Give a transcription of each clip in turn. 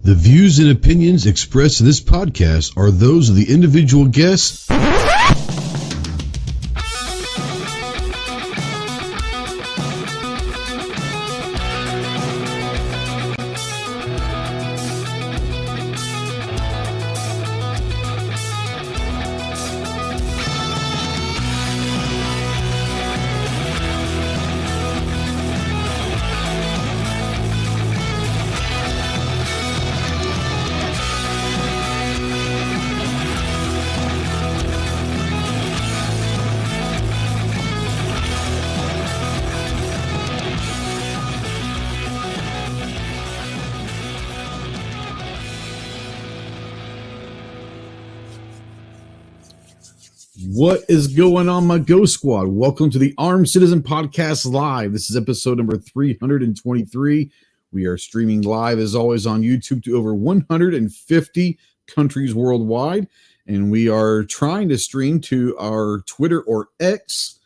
The views and opinions expressed in this podcast are those of the individual guests. What is going on, my Ghost Squad? Welcome to the Armed Citizen Podcast Live. This is episode number 323. We are streaming live, as always, on YouTube to over 150 countries worldwide. And we are trying to stream to our Twitter or X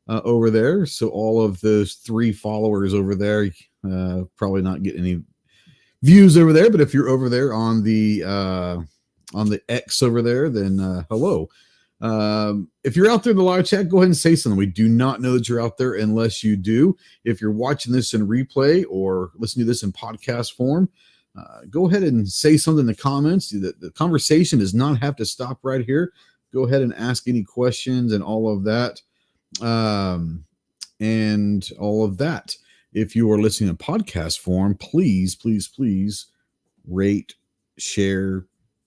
over there. So all of those 3 followers over there probably not get any views over there. But if you're over there on the X over there, then hello. If you're out there in the live chat, go ahead and say something. We do not know that you're out there unless you do. If you're watching this in replay or listening to this in podcast form, go ahead and say something in the comments. The conversation does not have to stop right here. Go ahead and ask any questions and all of that. If you are listening in podcast form, please rate, share,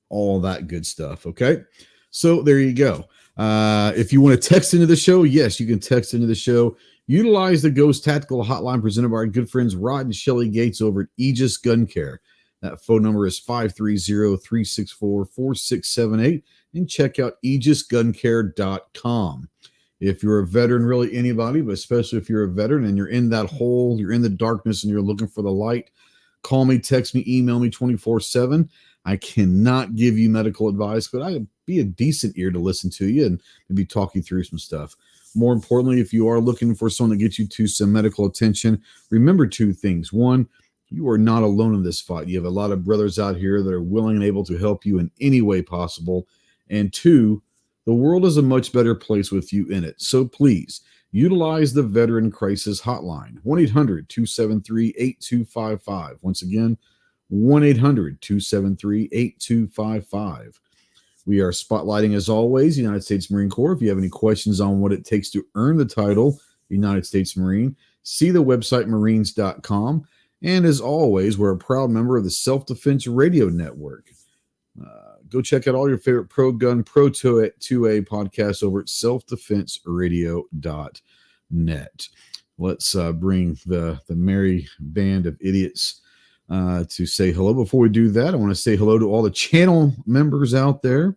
all that good stuff. Okay. So there you go. If you want to text into the show, yes, you can text into the show. Utilize the Ghost Tactical Hotline presented by our good friends Rod and Shelly Gates over at Aegis Gun Care. That phone number is 530-364-4678, and check out aegisguncare.com. If you're a veteran, really anybody, but especially if you're a veteran and you're in that hole, you're in the darkness and you're looking for the light, call me, text me, email me 24/7. I cannot give you medical advice, but I be a decent ear to listen to you and maybe talk you through some stuff. More importantly, if you are looking for someone to get you to some medical attention, remember 2 things. 1, you are not alone in this fight. You have a lot of brothers out here that are willing and able to help you in any way possible. And 2, the world is a much better place with you in it. So please utilize the Veteran Crisis Hotline, 1-800-273-8255. Once again, 1-800-273-8255. We are spotlighting, as always, the United States Marine Corps. If you have any questions on what it takes to earn the title United States Marine, see the website marines.com. And as always, we're a proud member of the Self-Defense Radio Network. Go check out all your favorite pro-gun, pro-2A podcasts over at selfdefenseradio.net. Let's bring the merry band of idiots to say hello. Before we do that, I want to say hello to all the channel members out there.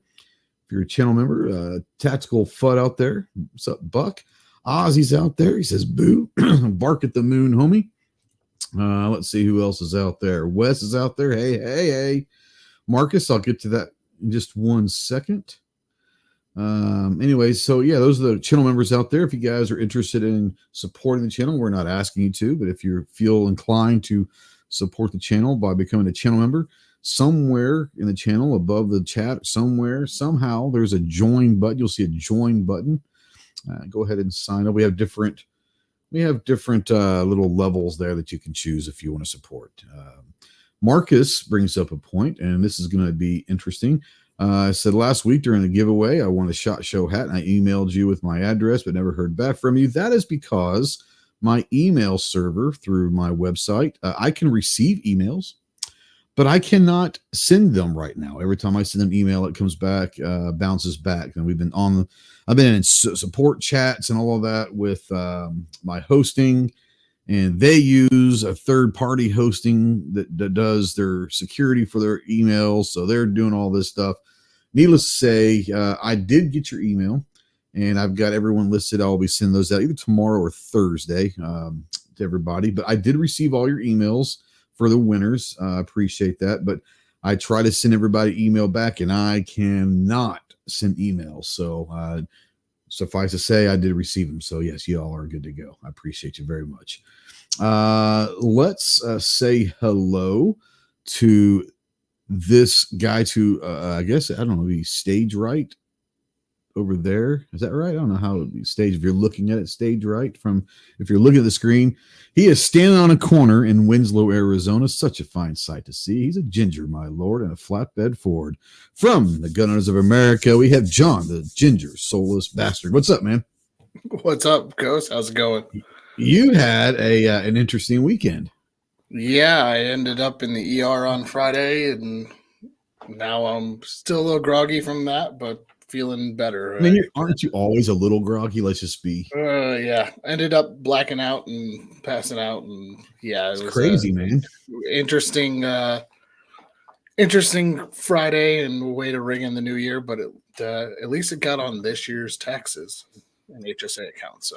If you're a channel member, Tactical FUD out there. What's up, Buck? Ozzy's out there. He says, boo. Bark at the moon, homie. Let's see who else is out there. Wes is out there. Hey. Marcus, I'll get to that in just 1 second. Anyways, so yeah, those are the channel members out there. If you guys are interested in supporting the channel, we're not asking you to, but if you feel inclined to support the channel by becoming a channel member, somewhere in the channel above the chat, somehow there's a join button. You'll see a join button. Go ahead and sign up. We have different little levels there that you can choose if you want to support. Marcus brings up a point, and this is going to be interesting. I said last week during the giveaway, I won a SHOT Show hat, and I emailed you with my address, but never heard back from you. That is because my email server through my website, I can receive emails, but I cannot send them right now. Every time I send an email, it comes back, bounces back. And I've been in support chats and all of that with my hosting, and they use a third-party hosting that does their security for their emails. So they're doing all this stuff. Needless to say, I did get your email, and I've got everyone listed. I'll be sending those out either tomorrow or Thursday to everybody. But I did receive all your emails for the winners. I appreciate that. But I try to send everybody email back, and I cannot send emails. So suffice to say, I did receive them. So yes, you all are good to go. I appreciate you very much. Let's say hello to this guy to, I guess, I don't know, be stage right over there. Is that right? I don't know how it would be staged. If you're looking at it stage right if you're looking at the screen, he is standing on a corner in Winslow, Arizona. Such a fine sight to see. He's a ginger, my lord, and a flatbed Ford. From the Gunners of America, we have John, the ginger, soulless bastard. What's up, man? What's up, Ghost? How's it going? You had an interesting weekend. Yeah, I ended up in the ER on Friday, and now I'm still a little groggy from that, but feeling better. I mean, aren't you always a little groggy? Let's just be. Yeah, ended up blacking out and passing out, and yeah, It's crazy, man. Interesting, interesting Friday and way to ring in the new year. But at least it got on this year's taxes and HSA account, so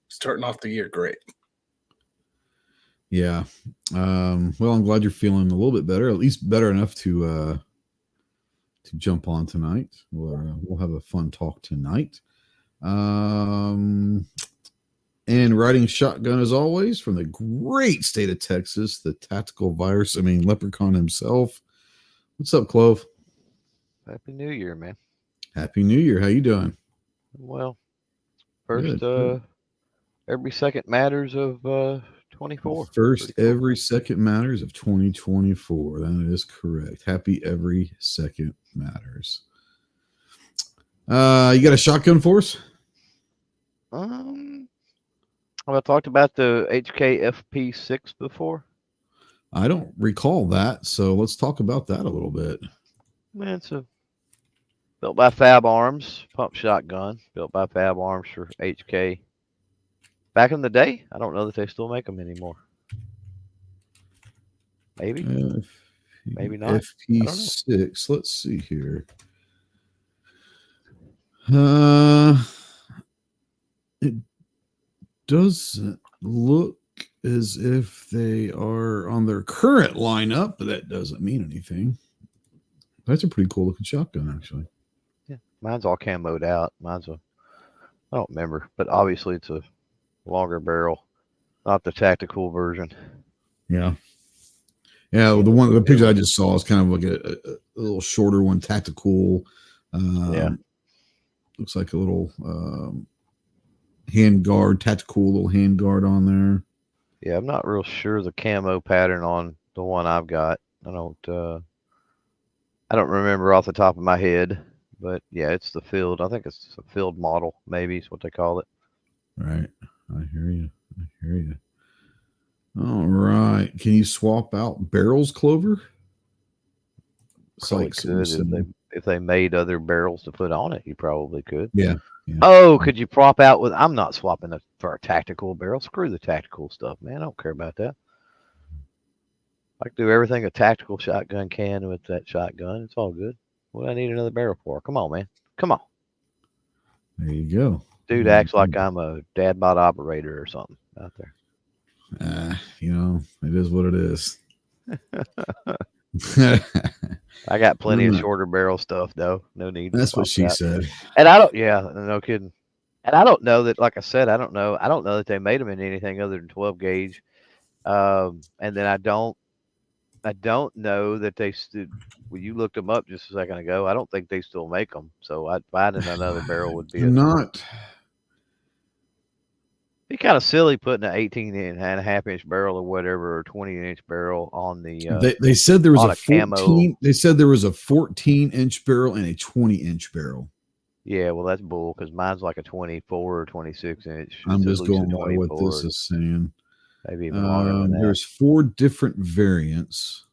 starting off the year great. Yeah. Well, I'm glad you're feeling a little bit better, at least better enough to jump on tonight. We'll have a fun talk tonight. And riding shotgun as always from the great state of Texas, the tactical leprechaun himself. What's up, Clove? Happy New Year, man. Happy New Year. How you doing? Well, first, Good. every second matters of 24. First, every second matters of 2024. That is correct. Happy every second matters. You got a shotgun for us? Have I talked about the HKFP6 before? I don't recall that, so let's talk about that a little bit. Man, it's built by Fab Arms, pump shotgun, built by Fab Arms for HK. Back in the day, I don't know that they still make them anymore. Maybe. Maybe not. FP6. Let's see here. It doesn't look as if they are on their current lineup, but that doesn't mean anything. That's a pretty cool looking shotgun, actually. Yeah, mine's all camoed out. I don't remember, but obviously it's a longer barrel, not the tactical version. Yeah. Yeah, the picture I just saw is kind of like a little shorter one, tactical. Yeah. Looks like a little hand guard, tactical little hand guard on there. Yeah, I'm not real sure the camo pattern on the one I've got. I don't remember off the top of my head, but yeah, it's the field. I think it's a field model, maybe is what they call it. Right. I hear you. All right. Can you swap out barrels, Clover? Probably could if they made other barrels to put on it. You probably could. Yeah. Oh, could you prop out with? I'm not swapping it for a tactical barrel. Screw the tactical stuff, man. I don't care about that. I can do everything a tactical shotgun can with that shotgun. It's all good. What do I need another barrel for? Come on, man. Come on. There you go. Dude acts like I'm a dad bod operator or something out there. It is what it is. I got plenty of shorter barrel stuff though. No need. That's what she said. And no kidding. And I don't know that, like I said, I don't know that they made them in anything other than 12 gauge. And then I don't know that they stood. Well, you looked them up just a second ago. I don't think they still make them. So finding another barrel would be be kind of silly putting an 18.5-inch barrel or whatever, or 20-inch barrel on the. They said there was a 14. Camo. They said there was a 14-inch barrel and a 20-inch barrel. Yeah, well, that's bull because mine's like a 24 or 26-inch. I'm just going by what this is saying. Maybe even longer than that. There's 4 different variants.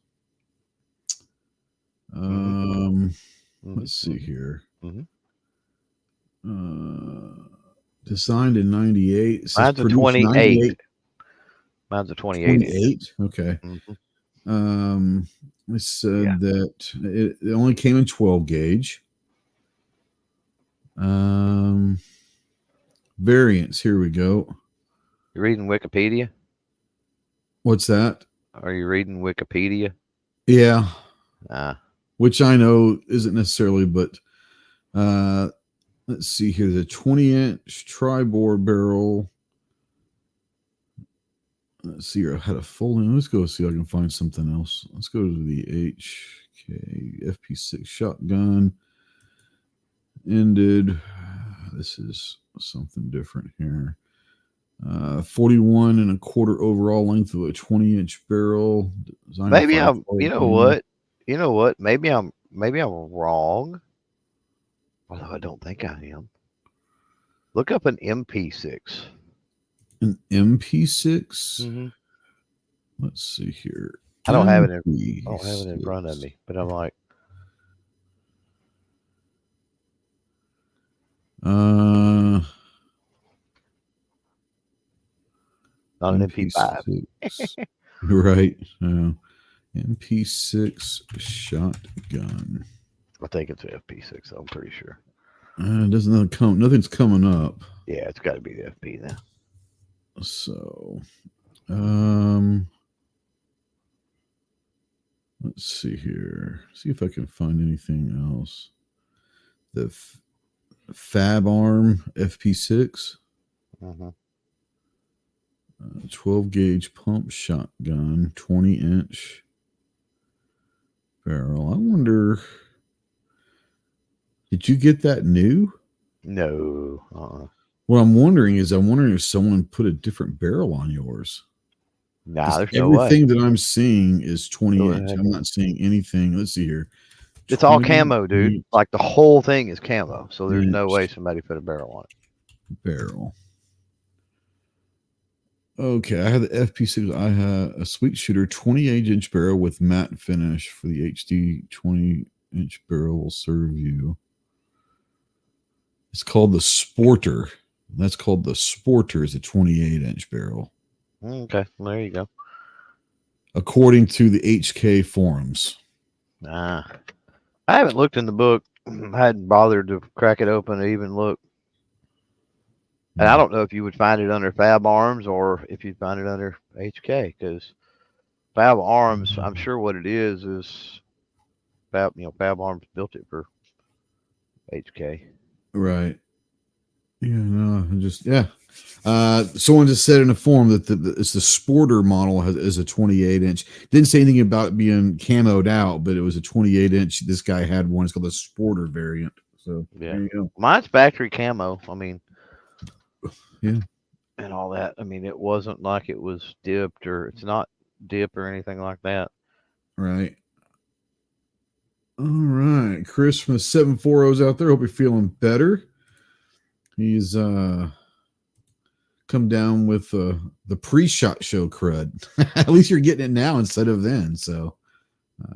Let's see here. Designed in 98. Mine's a 28. Mine's a 28. Okay. It said that it only came in 12 gauge. Variants. Here we go. You reading Wikipedia? What's that? Are you reading Wikipedia? Yeah. Which I know isn't necessarily, but let's see here. The 20-inch tri-bore barrel. let's see here. I had a full name. Let's go see if I can find something else. Let's go to the HK FP6 shotgun. Ended. This is something different here. 41 and a quarter overall length of a 20-inch barrel. Maybe I'm. You know what? You know what? Maybe I'm wrong. Although I don't think I am. Look up an MP6. An MP6. Mm-hmm. Let's see here. I don't have it in front of me, but I'm like, not an MP5. Right. MP6 shotgun. I think it's an FP6. I'm pretty sure. Doesn't come. Nothing's coming up. Yeah, it's got to be the FP then. So, let's see here. See if I can find anything else. The Fab Arm FP6. Mm-hmm. 12 gauge pump shotgun, 20-inch barrel. I wonder, did you get that new? No. What I'm wondering if someone put a different barrel on yours. Nah, there's no way. Everything that I'm seeing is 20-inch. I'm not seeing anything. Let's see here. It's all camo, dude. Like the whole thing is camo. So there's no way somebody put a barrel on it. Barrel. Okay, I had the FP6. I had a Sweet Shooter 28-inch barrel with matte finish for the HD 20-inch barrel will serve you. It's called the Sporter. That's called the Sporter. Is a 28-inch barrel. Okay, well, there you go. According to the HK forums. I haven't looked in the book. I hadn't bothered to crack it open to even look. And I don't know if you would find it under Fab Arms or if you'd find it under HK, because Fab Arms, I'm sure what it is Fab Arms built it for HK. Right. Yeah, no, someone just said in a forum that it's the Sporter model is a 28-inch. Didn't say anything about it being camoed out, but it was a 28-inch. This guy had one. It's called the Sporter variant. So yeah, there you go. Mine's factory camo. I mean, yeah, and all that. I mean, it wasn't like it was dipped, or it's not dipped or anything like that. Right. All right, Chris from the 740s out there. Hope you're feeling better. He's come down with the pre-shot show crud. At least you're getting it now instead of then. So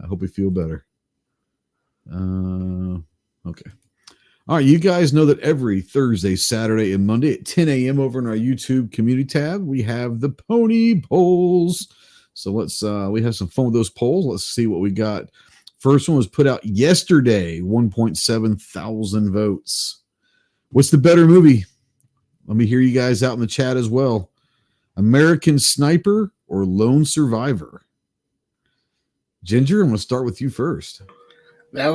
I hope you feel better. Okay. All right, you guys know that every Thursday, Saturday, and Monday at 10 a.m. over in our YouTube community tab, we have the pony polls. So we have some fun with those polls. Let's see what we got. First one was put out yesterday, 1.7 thousand votes. What's the better movie? Let me hear you guys out in the chat as well. American Sniper or Lone Survivor? Ginger, I'm going to start with you first. That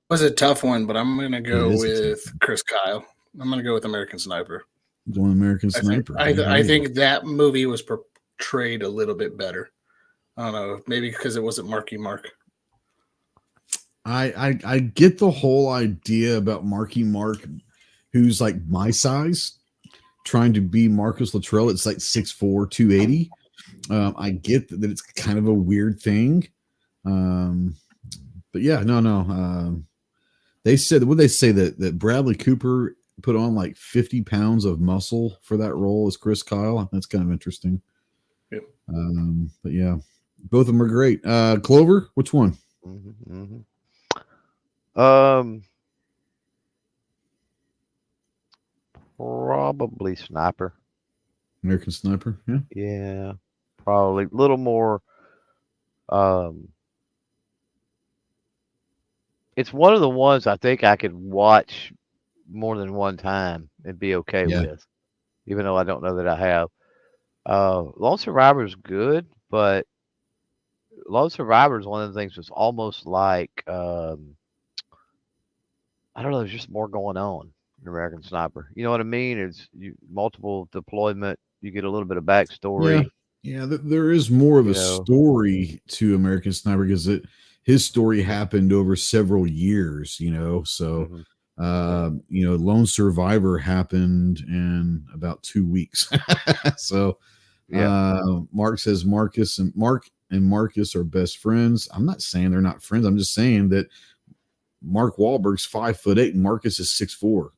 was a tough one, but I'm going to go with Chris Kyle. I'm going to go with American Sniper. Going American Sniper. I think that movie was portrayed a little bit better. I don't know, maybe because it wasn't Marky Mark. I get the whole idea about Marky Mark, who's like my size, trying to be Marcus Luttrell. It's like 6'4", 280. I get that it's kind of a weird thing. But yeah, no. They said, what they say that Bradley Cooper put on like 50 pounds of muscle for that role as Chris Kyle. That's kind of interesting. Yep. But yeah, both of them are great. Clover, which one? Probably Sniper. American Sniper. Yeah. Yeah, probably a little more. It's one of the ones I think I could watch more than one time and be okay with, even though I don't know that I have. Lone Survivor is good, but Lone Survivor is one of the things that's almost like I don't know. There's just more going on in American Sniper. You know what I mean? It's multiple deployment. You get a little bit of backstory. Yeah, there is more of You a know. story to American Sniper because his story happened over several years, So, Mhm. Yeah. Lone Survivor happened in about 2 weeks. So, Yeah. Mark says Mark and Marcus are best friends. I'm not saying they're not friends. I'm just saying that Mark Wahlberg's 5'8" and Marcus is 6'4".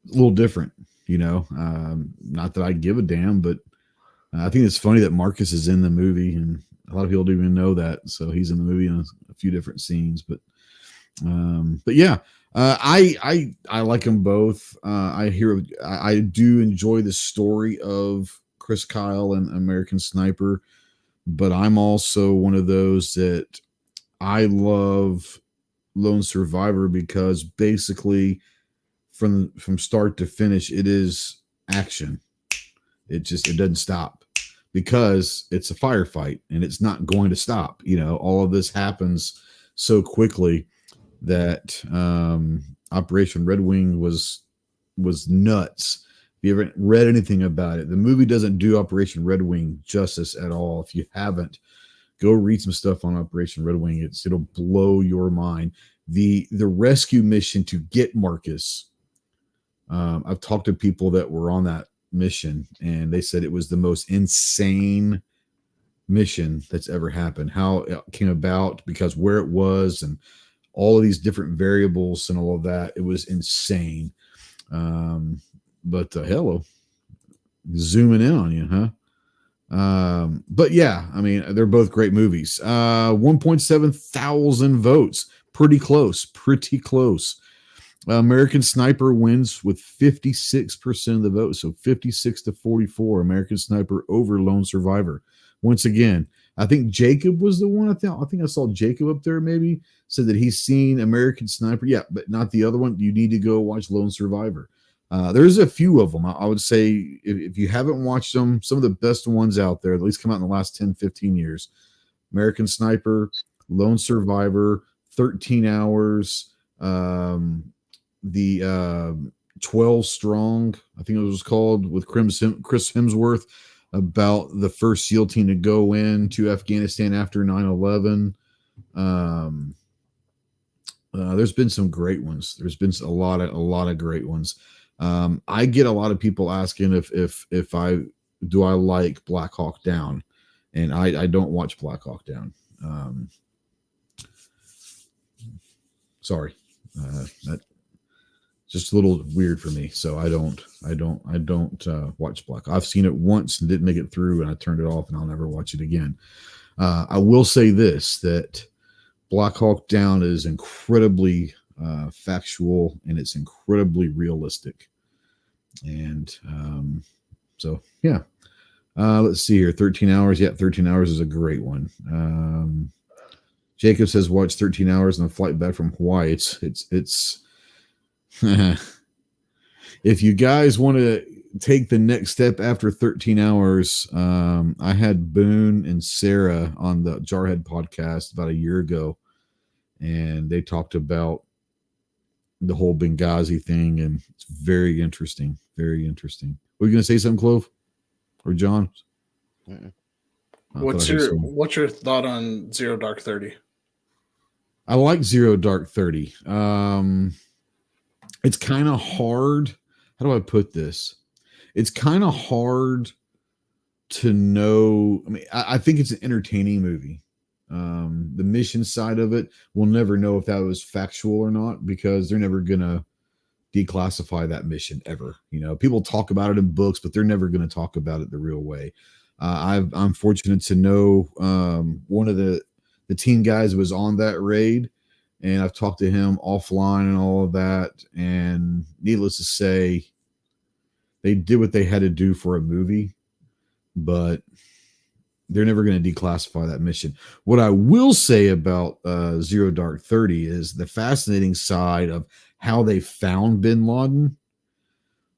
A little different, Not that I give a damn, but I think it's funny that Marcus is in the movie, and a lot of people don't even know that. So he's in the movie in a few different scenes, but yeah, I like them both. I do enjoy the story of Chris Kyle and American Sniper, but I'm also one of those that I love Lone Survivor because basically from start to finish, it is action. It doesn't stop because it's a firefight and it's not going to stop. All of this happens so quickly that Operation Redwing was nuts. If you haven't read anything about it, the movie doesn't do Operation Redwing justice at all. If you haven't, go read some stuff on Operation Redwing. It'll blow your mind. The rescue mission to get Marcus. I've talked to people that were on that mission, and they said it was the most insane mission that's ever happened. How it came about, because where it was, and all of these different variables and all of that, it was insane. But hello, zooming in on you, huh? But yeah, I mean, they're both great movies. 1.7 thousand votes, pretty close. American Sniper wins with 56% of the vote, so 56-44. American Sniper over Lone Survivor. Once again, I think Jacob was the one. I think I saw Jacob up there. Maybe said that he's seen American Sniper. Yeah, but not the other one. You need to go watch Lone Survivor. There's a few of them. I would say if you haven't watched them, some of the best ones out there, at least come out in the last 10, 15 years. American Sniper, Lone Survivor, 13 Hours, the 12 Strong, I think it was called, with Chris Hemsworth, about the first SEAL team to go into Afghanistan after 9/11. There's been some great ones. There's been a lot of great ones. I get a lot of people asking if I like Black Hawk Down, and I don't watch Black Hawk Down. Sorry, that just a little weird for me. So I don't watch Black. I've seen it once and didn't make it through, and I turned it off, and I'll never watch it again. I will say this, that Black Hawk Down is incredibly factual, and it's incredibly realistic. And so, yeah. Let's see here. 13 Hours. Yeah, 13 Hours is a great one. Jacob says, watch 13 Hours on the flight back from Hawaii. It's if you guys want to take the next step after 13 Hours, I had Boone and Sarah on the Jarhead podcast about a year ago, and they talked about the whole Benghazi thing, and it's very interesting. Very interesting. Were you going to say something, Clove or John? What's your thought on Zero Dark 30? I like Zero Dark 30. It's kind of hard. How do I put this? It's kind of hard to know. I mean, I think it's an entertaining movie. The mission side of it, we'll never know if that was factual or not, because they're never going to declassify that mission ever. People talk about it in books, but they're never going to talk about it the real way. I'm fortunate to know one of the team guys was on that raid, and I've talked to him offline and all of that. And needless to say, they did what they had to do for a movie, but they're never going to declassify that mission. What I will say about Zero Dark 30 is the fascinating side of how they found bin Laden.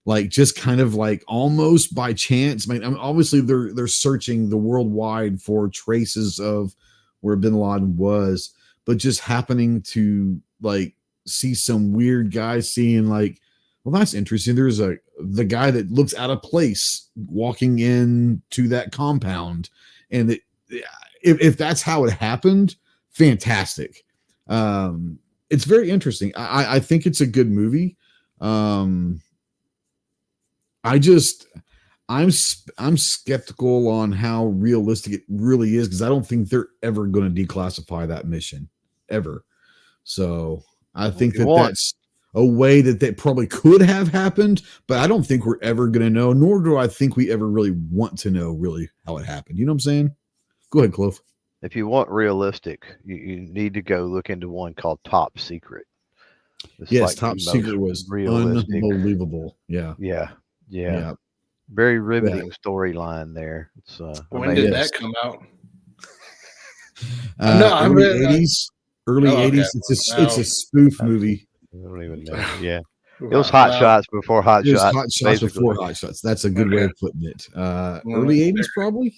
Like, just kind of like almost by chance. I mean, obviously they're searching the worldwide for traces of where bin Laden was, but just happening to like see some weird guy seeing like, well, that's interesting. There's a the guy that looks out of place walking into that compound, and if that's how it happened, fantastic. It's very interesting. I think it's a good movie. I'm skeptical on how realistic it really is, because I don't think they're ever going to declassify that mission ever. So I think that's a way that probably could have happened, but I don't think we're ever going to know, nor do I think we ever really want to know really how it happened. You know what I'm saying? Go ahead, Clove. If you want realistic, you need to go look into one called Top Secret. It's Yes, like the Top most Secret was realistic. unbelievable. Yeah. Very riveting storyline there. It's When amazing. did that come out? Early 80s. Early Oh, okay. 80s. It's a spoof movie. I don't even know. Yeah. It was Hot Shots before Hot It was Shots. Hot Shots before Hot Shots. That's a good way of putting it. Early 80s, probably.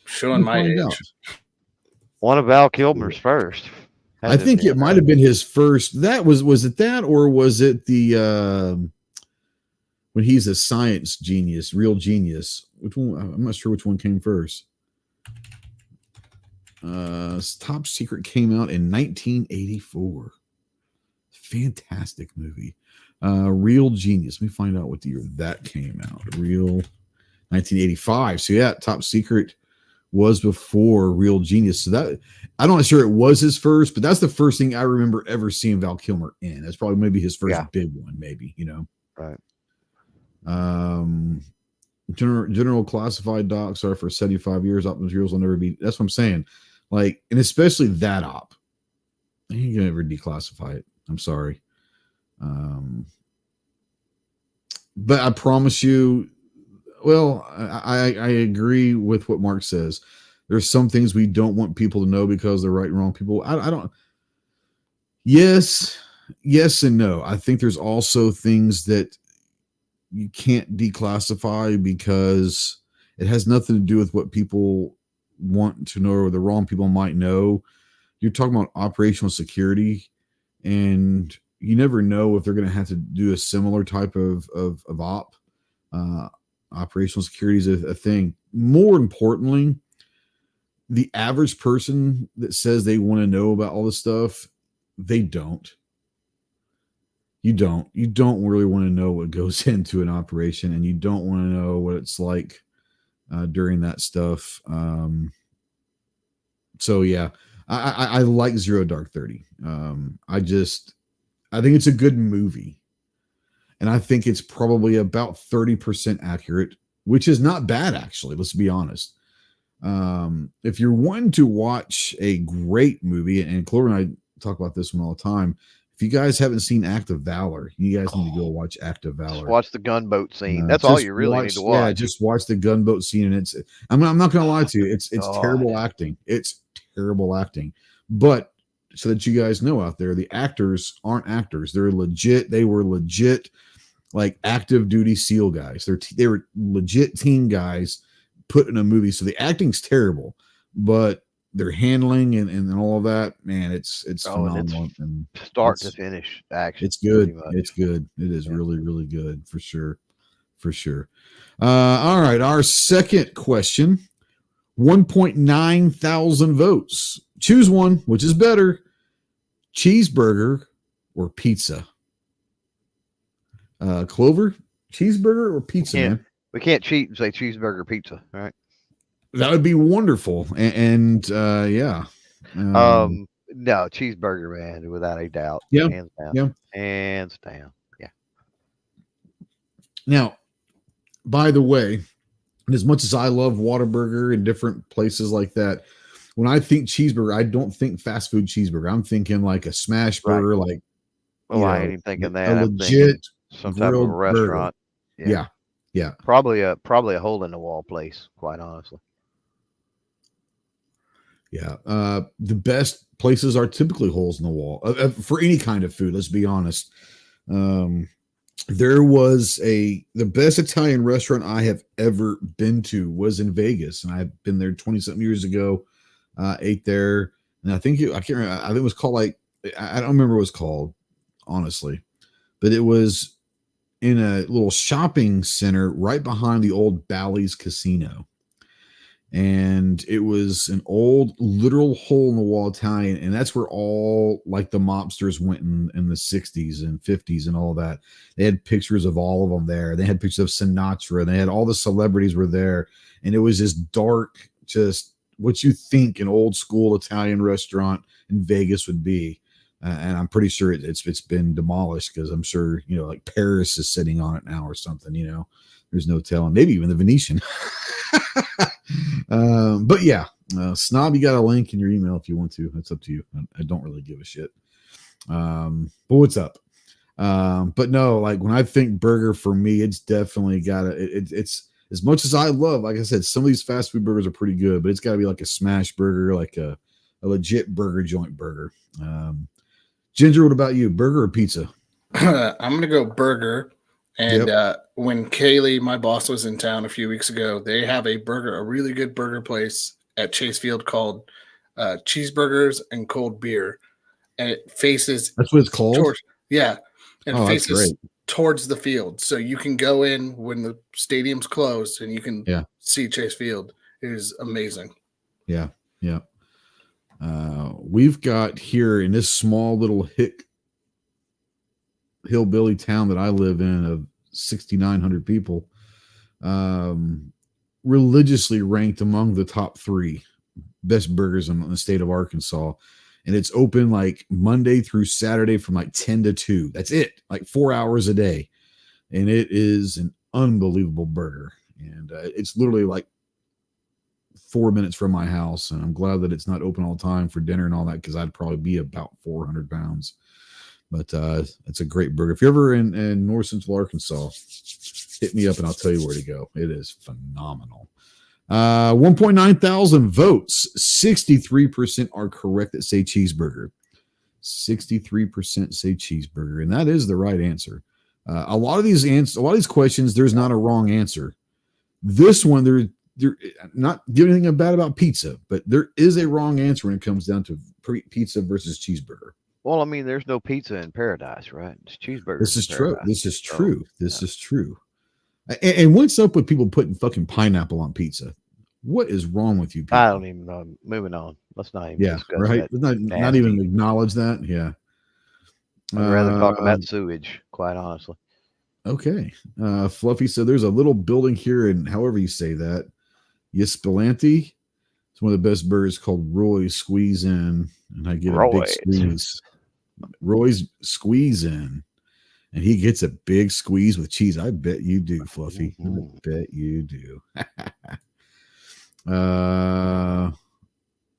Showing my age. One of Val Kilmer's first. I think it might have been his first. Was it that, or was it the when he's a science genius, real genius? Which one? I'm not sure which one came first. Top Secret came out in 1984. Fantastic movie. Real Genius. Let me find out what the year that came out. Real 1985. So yeah, Top Secret was before Real Genius. So that, I'm not sure it was his first, but that's the first thing I remember ever seeing Val Kilmer in. That's probably maybe his first big one, maybe, you know. Right. General classified docs are for 75 years. Op materials will never be. That's what I'm saying. Like, and especially that op. I ain't gonna ever declassify it. I'm sorry. But I promise you, well, I agree with what Mark says. There's some things we don't want people to know because they're right and wrong people. I don't. Yes and no. I think there's also things that you can't declassify because it has nothing to do with what people want to know or the wrong people might know. You're talking about operational security, and you never know if they're going to have to do a similar type of op. Operational security is a thing. More importantly, the average person that says they want to know about all this stuff, they don't. You don't really want to know what goes into an operation, and you don't want to know what it's like during that stuff. So yeah, I like Zero Dark 30. I think it's a good movie, and I think it's probably about 30% accurate, which is not bad, actually. Let's be honest. If you're wanting to watch a great movie, and Clover and I talk about this one all the time, if you guys haven't seen Act of Valor, you guys need to go watch Act of Valor. Just watch the gunboat scene. That's all you really need to watch. Yeah, just watch the gunboat scene, and I'm not going to lie to you. It's terrible acting. It's terrible acting. But so that you guys know out there, the actors aren't actors. They're legit. They were legit, like active duty SEAL guys. They were legit team guys put in a movie. So the acting's terrible, but their handling and all of that, man, it's phenomenal. And start to finish action. It's good. It's good. It is really, really good for sure. For sure. All right. Our second question, 1.9 thousand votes. Choose one. Which is better, cheeseburger or pizza? Clover, cheeseburger or pizza, man? We can't cheat and say cheeseburger pizza, all right? That would be wonderful. And yeah. No, cheeseburger, man, without a doubt. Yeah. Hands down. Yeah. Hands down. Yeah. Now, by the way, as much as I love Whataburger and different places like that, when I think cheeseburger, I don't think fast food cheeseburger. I'm thinking like a smash burger, like. Well, I ain't even thinking that. A legit some type of a restaurant. Yeah. Probably a hole in the wall place, quite honestly. Yeah. The best places are typically holes in the wall for any kind of food. Let's be honest. There was the best Italian restaurant I have ever been to was in Vegas, and I've been there 20-something years ago. Ate there, and I can't remember. I think it was called I don't remember what it was called, honestly, but it was in a little shopping center right behind the old Bally's Casino. And it was an old literal hole in the wall Italian, and that's where all like the mobsters went in the 60s and 50s and all that. They had pictures of all of them there. They had pictures of Sinatra. They had all the celebrities were there, and it was just dark, just what you think an old school Italian restaurant in Vegas would be. And I'm pretty sure it's been demolished, because I'm sure, you know, like Paris is sitting on it now or something, you know. There's no telling. Maybe even the Venetian. But yeah, Snob, you got a link in your email if you want to. That's up to you. I don't really give a shit. But what's up? But no, like when I think burger, for me, it's definitely got it's as much as I love, like I said, some of these fast food burgers are pretty good, but it's got to be like a smash burger, like a legit burger joint burger. Ginger, what about you? Burger or pizza? I'm going to go burger. And when Kaylee, my boss, was in town a few weeks ago, they have a really good burger place at Chase Field called Cheeseburgers and Cold Beer. And it faces... That's what it's called? And it faces great. Towards the field. So you can go in when the stadium's closed and you can see Chase Field. It is amazing. Yeah. We've got here in this small little hillbilly town that I live in of 6,900 people, religiously ranked among the top 3 best burgers in the state of Arkansas. And it's open like Monday through Saturday from like 10 to 2. That's it, like 4 hours a day. And it is an unbelievable burger. And it's literally like 4 minutes from my house. And I'm glad that it's not open all the time for dinner and all that, because I'd probably be about 400 pounds. But it's a great burger. If you're ever in North Central Arkansas, hit me up and I'll tell you where to go. It is phenomenal. 1.9 thousand votes. 63% are correct that say cheeseburger. 63% say cheeseburger, and that is the right answer. A lot of these questions, there's not a wrong answer. This one, they're not giving anything bad about pizza, but there is a wrong answer when it comes down to pizza versus cheeseburger. Well, I mean, there's no pizza in paradise, right? It's cheeseburger. This is true. This is true. This is true. And what's up with people putting fucking pineapple on pizza? What is wrong with you people? I don't even know. Moving on. Let's not even discuss right. Not even acknowledge that. Yeah. I'd rather talk about sewage, quite honestly. Okay. Fluffy said there's a little building here, and however you say that, Yspelante. It's one of the best burgers called Roy's Squeeze In, and I get a big squeeze. Roy's Squeeze In, and he gets a big squeeze with cheese. I bet you do, Fluffy. I bet you do. The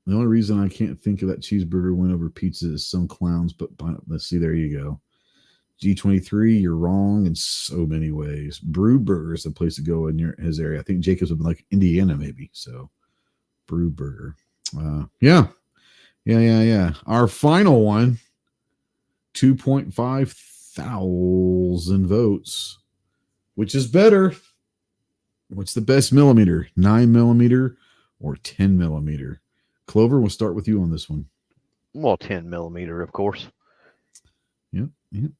only reason I can't think of that cheeseburger win over pizza is some clowns, but let's see. There you go. G23, you're wrong in so many ways. Brew Burger is the place to go in his area. I think Jacob's would be like Indiana, maybe. So, Brew Burger. Yeah. Our final one, 2.5 thousand votes. Which is better? What's the best millimeter? 9 millimeter or 10 millimeter? Clover, we'll start with you on this one. Well, 10 millimeter, of course. Yep. You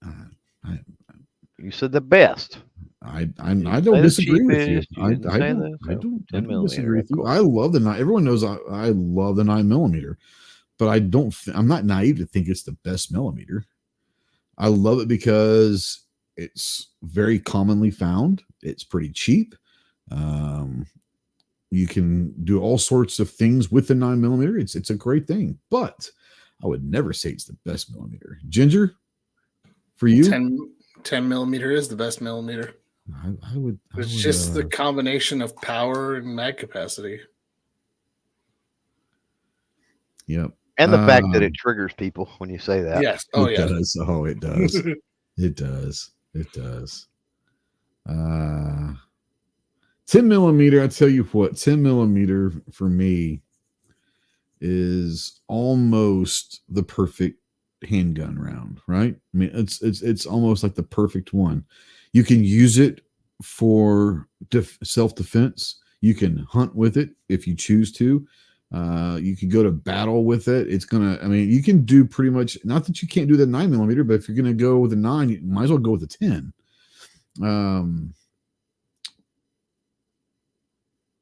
said the best. I don't disagree with you. I don't disagree with you. I love the 9. Everyone knows I love the 9 millimeter, but I'm not naive to think it's the best millimeter. I love it because it's very commonly found. It's pretty cheap. You can do all sorts of things with the 9 millimeter. It's a great thing, but I would never say it's the best millimeter. Ginger, for you, 10 millimeter is the best millimeter. It's just the combination of power and mag capacity. Yep. And the fact that it triggers people when you say that. Yes. It does. Oh, it does. It does. It does. 10 millimeter, I tell you what, 10 millimeter for me is almost the perfect handgun round, right? I mean, it's almost like the perfect one. You can use it for self-defense. You can hunt with it if you choose to. You can go to battle with it. You can do pretty much, not that you can't do the 9 millimeter, but if you're going to go with a 9, you might as well go with a 10.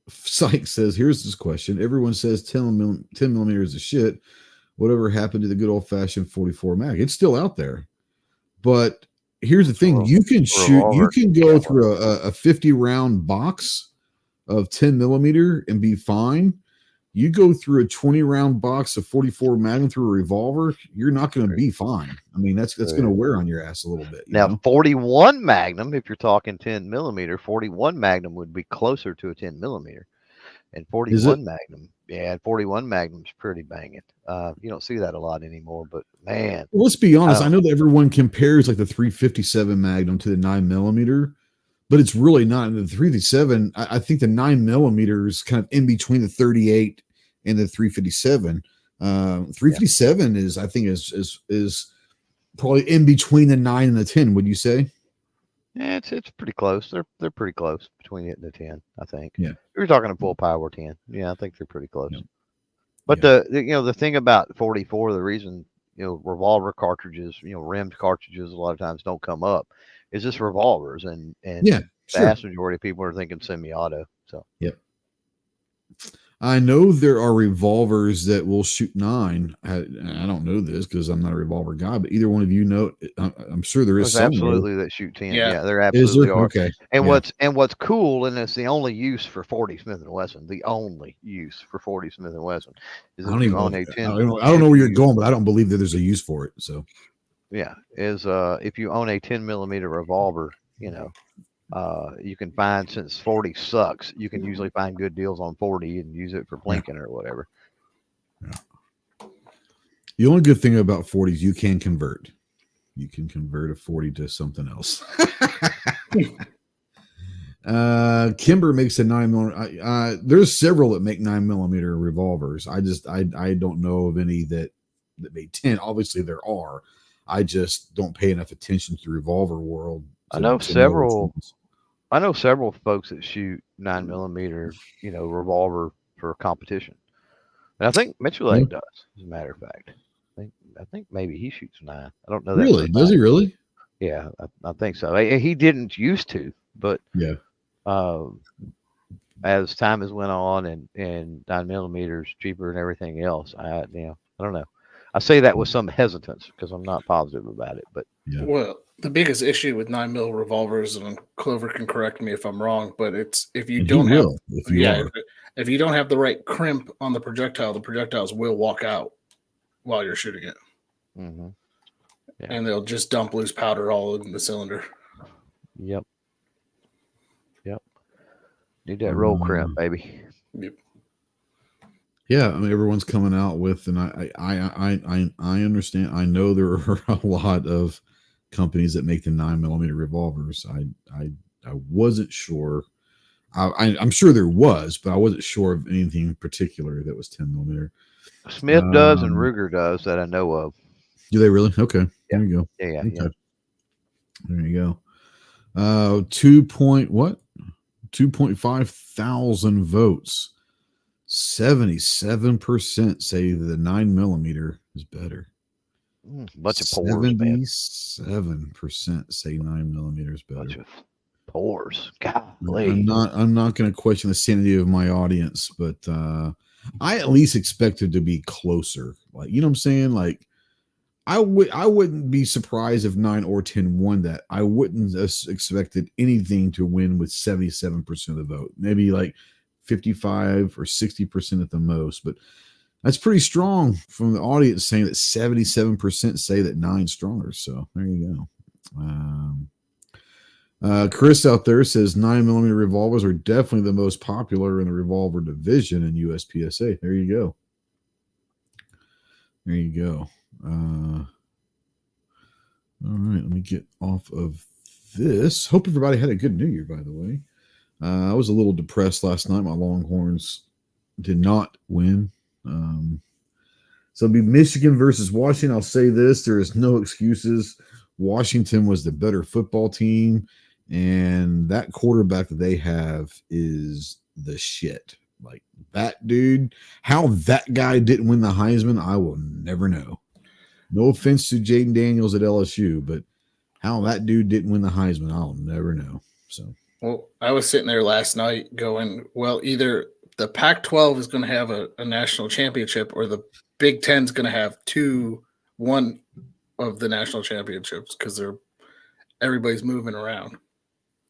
Sykes says, here's this question. Everyone says 10 millimeters is shit. Whatever happened to the good old fashioned 44 mag? It's still out there. But here's the thing. You can shoot, you can go through a 50 round box of 10 millimeter and be fine. You go through a 20 round box of 44 Magnum through a revolver, you're not going to be fine. I mean, that's going to wear on your ass a little bit. Now, 41 Magnum, if you're talking 10 millimeter, 41 Magnum would be closer to a 10 millimeter. And 41 Magnum, 41 Magnum's pretty banging. You don't see that a lot anymore, but man. Well, let's be honest. I know that everyone compares like the 357 Magnum to the 9 millimeter, but it's really not. The 357, I think the 9 millimeter is kind of in between the 38 and the 357. 357 is, I think, is probably in between the 9 and the 10. Would you say? Yeah, it's pretty close. They're pretty close between it and the 10, I think. Yeah. You're talking a full power 10. Yeah, I think they're pretty close. Yeah. But the thing about 44, the reason, revolver cartridges, rimmed cartridges a lot of times don't come up is just revolvers, and the vast majority of people are thinking semi-auto. So yep. I know there are revolvers that will shoot 9. I don't know this because I'm not a revolver guy, but either one of you know. I'm sure there is absolutely that shoot 10. Yeah, there absolutely are. Okay. And what's cool, and it's the only use for 40 Smith & Wesson. The only use for 40 Smith & Wesson is if you own a 10. I don't know where you're going, but I don't believe that there's a use for it. So yeah, if you own a 10 millimeter revolver, you can find, since 40 sucks, you can usually find good deals on 40 and use it for blinking or whatever. Yeah. The only good thing about 40 is you can convert. You can convert a 40 to something else. Kimber makes a 9 millimeter. There's several that make 9 millimeter revolvers. I don't know of any that make 10. Obviously there are. I just don't pay enough attention to the revolver world. I know several folks that shoot 9 millimeter, revolver for competition. And I think Mitchell does, as a matter of fact. I think maybe he shoots 9. I don't know that. Really? Does he really? Yeah, I think so. He didn't used to, but as time has went on and 9 millimeters cheaper and everything else, I don't know. I say that with some hesitance because I'm not positive about it, but well, the biggest issue with 9 mil revolvers, and Clover can correct me if I'm wrong, but it's if you don't have the right crimp on the projectiles will walk out while you're shooting it, and they'll just dump loose powder all in the cylinder. Yep. Need that roll crimp, baby. Yep. Yeah, I mean everyone's coming out with, and I understand. I know there are a lot of companies that make the 9 millimeter revolvers. I wasn't sure. I'm sure there was, but I wasn't sure of anything in particular that was 10 millimeter. Smith does, and Ruger does, that I know of. Do they really? Okay, there you go. Yeah. There you go. 2.5 thousand votes. 77% say the 9 millimeter is better. Bunch of pores, 77% say 9 millimeter is better. Bunch of pores. Golly. I'm not going to question the sanity of my audience, but I at least expected to be closer. Like, you know what I'm saying? Like, I wouldn't be surprised if 9 or 10 won that. I wouldn't have expected anything to win with 77% of the vote. Maybe like 55 or 60% at the most, but that's pretty strong from the audience saying that 77% say that 9's stronger. So there you go. Chris out there says 9 millimeter revolvers are definitely the most popular in the revolver division in USPSA. There you go. All right, let me get off of this. Hope everybody had a good New Year, by the way. I was a little depressed last night. My Longhorns did not win. So it'll be Michigan versus Washington. I'll say this. There is no excuses. Washington was the better football team, and that quarterback that they have is the shit. Like, that dude, how that guy didn't win the Heisman, I will never know. No offense to Jaden Daniels at LSU, but How that dude didn't win the Heisman, I'll never know. So, Well, I was sitting there last night going, well, either the Pac-12 is going to have a national championship, or the Big Ten is going to have one of the national championships, because everybody's moving around.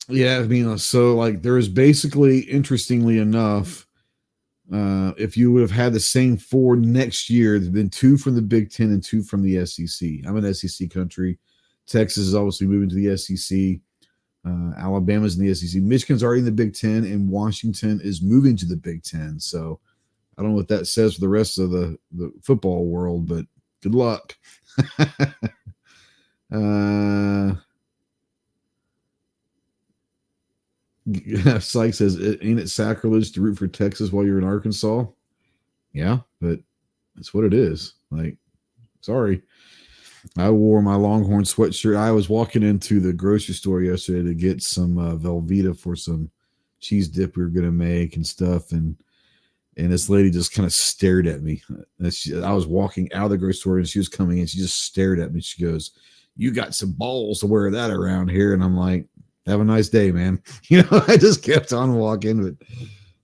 yeah, I mean, so like there is basically, interestingly enough, if you would have had the same 4 next year, there'd been 2 from the Big Ten and 2 from the SEC. I'm an SEC country. Texas is obviously moving to the SEC. Alabama's in the SEC. Michigan's already in the Big Ten, and Washington is moving to the Big Ten. So I don't know what that says for the rest of the football world, but good luck. Syke says, ain't it sacrilege to root for Texas while you're in Arkansas? Yeah, but that's what it is. Like, sorry. I wore my Longhorn sweatshirt. I was walking into the grocery store yesterday to get some Velveeta for some cheese dip we were going to make and stuff. And this lady just kind of stared at me. I was walking out of the grocery store and she was coming in. She just stared at me. She goes, "You got some balls to wear that around here." And I'm like, "Have a nice day, man." I just kept on walking, but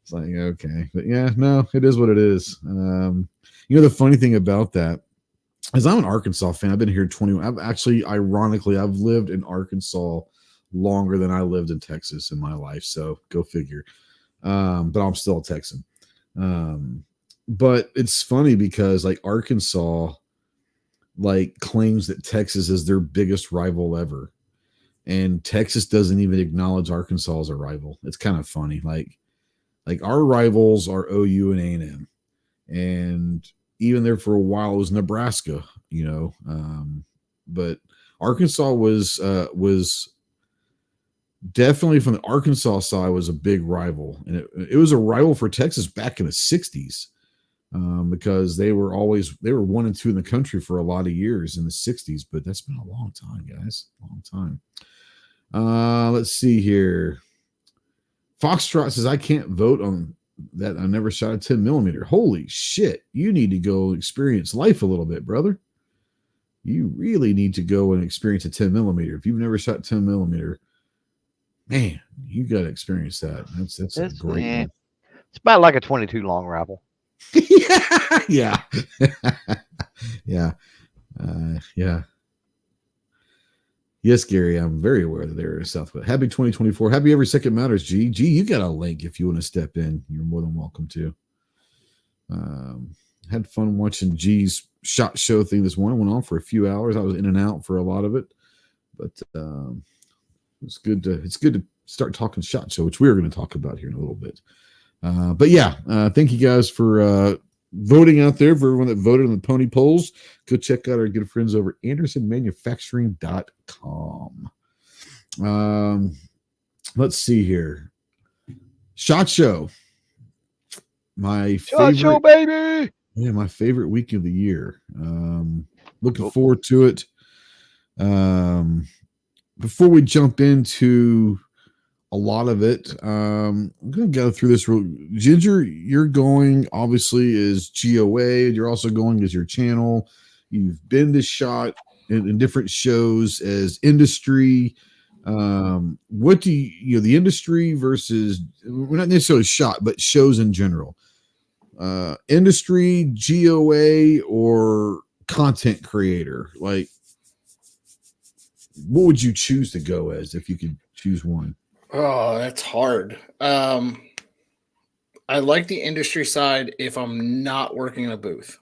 it's like, okay. But yeah, no, it is what it is. The funny thing about that is I'm an Arkansas fan. I've been here 21. Ironically, I've lived in Arkansas longer than I lived in Texas in my life. So go figure. But I'm still a Texan. But it's funny because like Arkansas like claims that Texas is their biggest rival ever. And Texas doesn't even acknowledge Arkansas as a rival. It's kind of funny. Like our rivals are OU and A&M. And even there for a while it was Nebraska, but Arkansas was definitely, from the Arkansas side, was a big rival, and it was a rival for Texas back in the 60s, because they were 1 and 2 in the country for a lot of years in the 60s, but that's been a long time, guys, long time. Let's see here. Foxtrot says, I can't vote on that. I never shot a 10 millimeter. Holy shit. You need to go experience life a little bit, brother. You really need to go and experience a 10 millimeter. If you've never shot 10 millimeter, man, you got to experience that. That's a great one. It's about like a 22 long rifle. Yeah. Yeah. Yeah. Yes, Gary, I'm very aware that they're Southwest. Happy 2024. Happy every second matters, G. G, you got a link if you want to step in. You're more than welcome to. Had fun watching G's shot show thing this morning. Went on for a few hours. I was in and out for a lot of it. But it's good to start talking shot show, which we're going to talk about here in a little bit. But yeah, thank you guys for voting out there. For everyone that voted on the pony polls, go check out our good friends over at AndersonManufacturing.com. Let's see here. Shot show. My favorite show, baby. Yeah, my favorite week of the year. Looking forward to it. Before we jump into a lot of it, I'm going to go through this. Ginger, you're going, obviously, as GOA. You're also going as your channel. You've been to shot in different shows as industry. What do you, the industry versus, we're not necessarily shot, but shows in general. Industry, GOA, or content creator? Like, what would you choose to go as if you could choose one? Oh, that's hard. I like the industry side if I'm not working in a booth.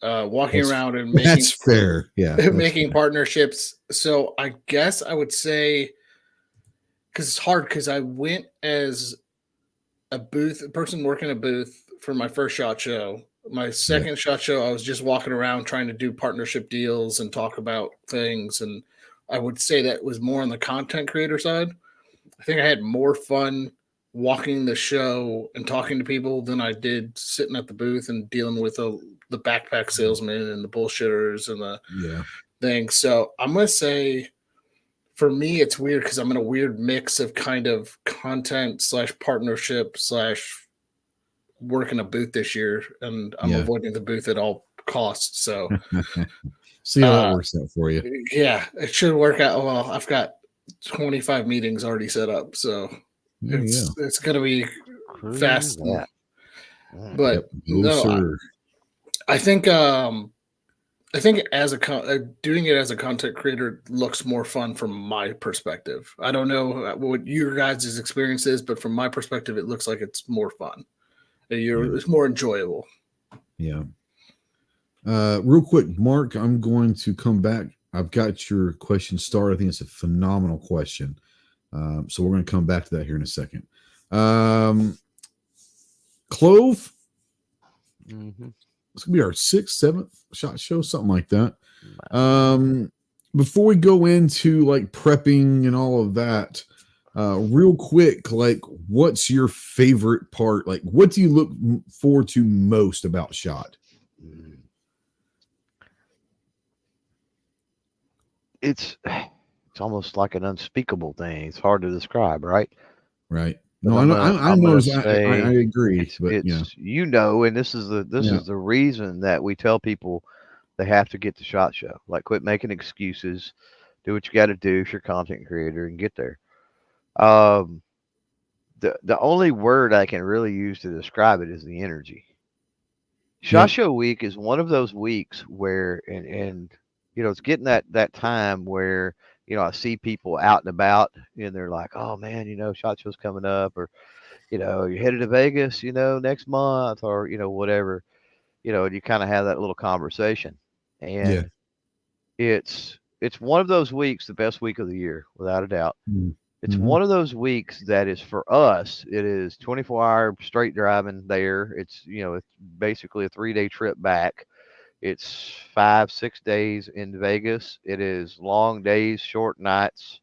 Walking around and making, that's fair. Yeah. Making fair. partnerships. So I guess I would say, because it's hard, because I went as a person working a booth for my first shot show. My second shot show, I was just walking around trying to do partnership deals and talk about things. And I would say that was more on the content creator side. I think I had more fun walking the show and talking to people than I did sitting at the booth and dealing with the backpack salesmen and the bullshitters and the things. So I'm going to say, for me, it's weird because I'm in a weird mix of kind of content / partnership / working a booth this year, and I'm avoiding the booth at all costs. So See how that works out for you. Yeah, it should work out. Well, I've got 25 meetings already set up, so There you go. it's gonna be fast. Yeah. But Yep. no, Sir. I think as doing it as a content creator looks more fun from my perspective. I don't know what your guys' experience is, but from my perspective, it looks like it's more fun. It's more enjoyable. Yeah. Real quick, Mark, I'm going to come back. I've got your question started. I think it's a phenomenal question. So we're going to come back to that here in a second. Clove. It's gonna be our 6th, 7th shot show, something like that. Before we go into like prepping and all of that, real quick, like what's your favorite part? Like what do you look forward to most about SHOT? It's almost like an unspeakable thing. It's hard to describe, right? Right. But No, I agree. It's, But and this is the reason that we tell people they have to get the SHOT Show. Like, quit making excuses. Do what you got to do if you're a content creator and get there. The only word I can really use to describe it is the energy. SHOT Show week is one of those weeks where, and it's getting that time where, I see people out and about and they're like, oh man, SHOT Show's coming up, or, you're headed to Vegas, next month, or, whatever, and you kind of have that little conversation. And it's one of those weeks, the best week of the year, without a doubt. It's one of those weeks that is, for us, it is 24-hour straight driving there. It's, it's basically a 3-day trip back. It's 5-6 days in Vegas. It is long days, short nights,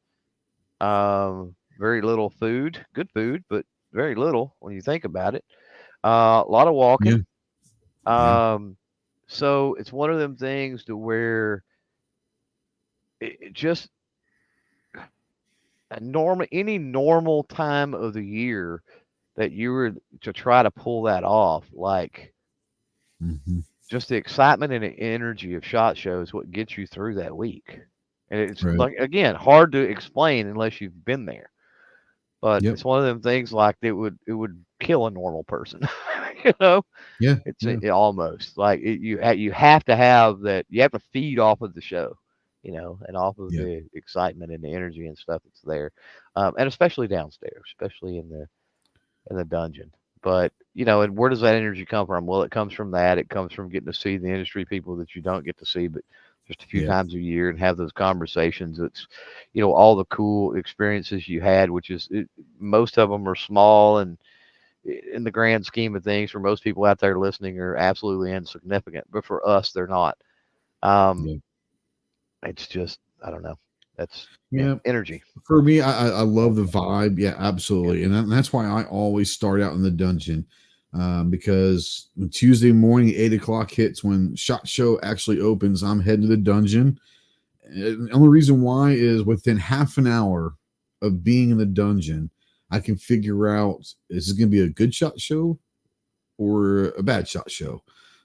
very little food, good food, but very little when you think about it. A lot of walking. So it's one of them things to where it just any normal time of the year that you were to try to pull that off, like just the excitement and the energy of SHOT Show is what gets you through that week. And it's like, again, hard to explain unless you've been there. But it's one of them things like it would kill a normal person, It's almost like you have to have that. You have to feed off of the show, and off of the excitement and the energy and stuff that's there, and especially downstairs, especially in the dungeon. But and where does that energy come from? Well, it comes from that. It comes from getting to see the industry people that you don't get to see, but just a few times a year, and have those conversations. It's all the cool experiences you had, which is most of them are small, and in the grand scheme of things, for most people out there listening, are absolutely insignificant. But for us, they're not. It's just, I don't know. That's energy. For me, I love the vibe. Yeah, absolutely. And that's why I always start out in the dungeon, because when Tuesday morning, 8:00 hits, when SHOT Show actually opens, I'm heading to the dungeon. And the only reason why is within half an hour of being in the dungeon, I can figure out, is this going to be a good SHOT Show or a bad SHOT Show?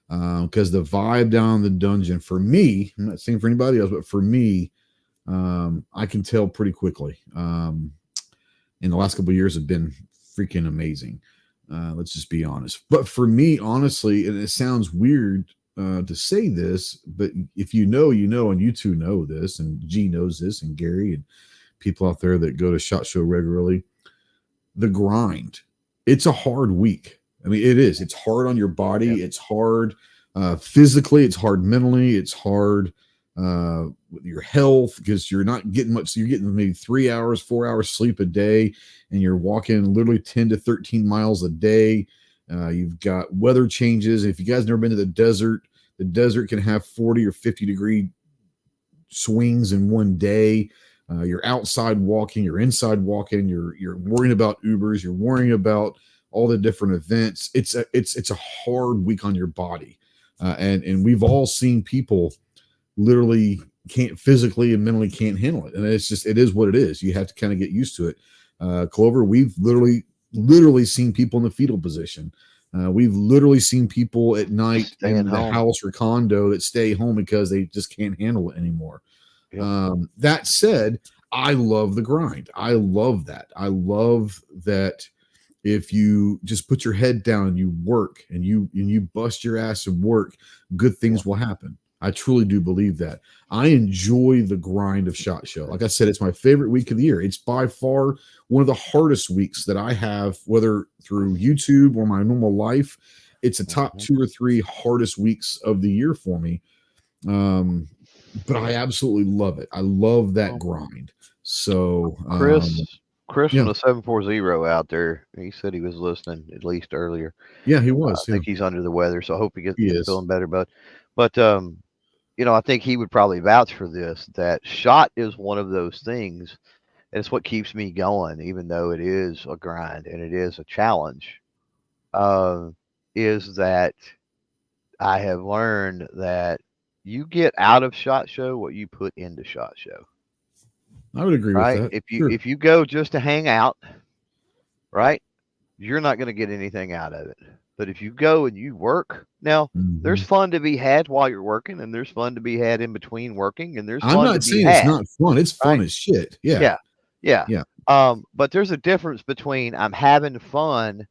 Because the vibe down in the dungeon, for me, I'm not saying for anybody else, but for me, I can tell pretty quickly. And the last couple of years have been freaking amazing. Let's just be honest. But for me, honestly, and it sounds weird to say this, but if you know, and you two know this, and G knows this, and Gary, and people out there that go to SHOT Show regularly, the grind. It's a hard week. I mean, it is. It's hard on your body. It's hard physically. It's hard mentally. It's hard with your health, because you're not getting much. So you're getting maybe 3 hours, 4 hours sleep a day, and you're walking literally 10 to 13 miles a day. You've got weather changes. If you guys never been to the desert can have 40 or 50 degree swings in one day. You're outside walking, you're inside walking, you're worrying about Ubers, you're worrying about all the different events. It's a hard week on your body. And we've all seen people literally can't physically and mentally can't handle it. And it's just, it is what it is. You have to kind of get used to it. Clover, we've literally seen people in the fetal position. We've literally seen people at night Staying in the home. house or condo that stay home because they just can't handle it anymore. Yep. That said, I love the grind. I love that. I love that if you just put your head down and you work and you bust your ass and work, good things will happen. I truly do believe that. I enjoy the grind of SHOT Show. Like I said, it's my favorite week of the year. It's by far one of the hardest weeks that I have, whether through YouTube or my normal life. It's a top 2 or 3 hardest weeks of the year for me. But I absolutely love it. I love that grind. So Chris yeah. from the 740 out there, he said he was listening at least earlier. Yeah, he was. I think he's under the weather, so I hope he's is. feeling better. But I think he would probably vouch for this, that SHOT is one of those things, and it's what keeps me going, even though it is a grind and it is a challenge, is that I have learned that you get out of SHOT Show what you put into SHOT Show. I would agree with that. If you go just to hang out, right, you're not going to get anything out of it. But if you go and you work, now there's fun to be had while you're working, and there's fun to be had in between working, and there's I'm fun not to be saying had. it's not fun. It's fun as shit. Yeah. But there's a difference between I'm having fun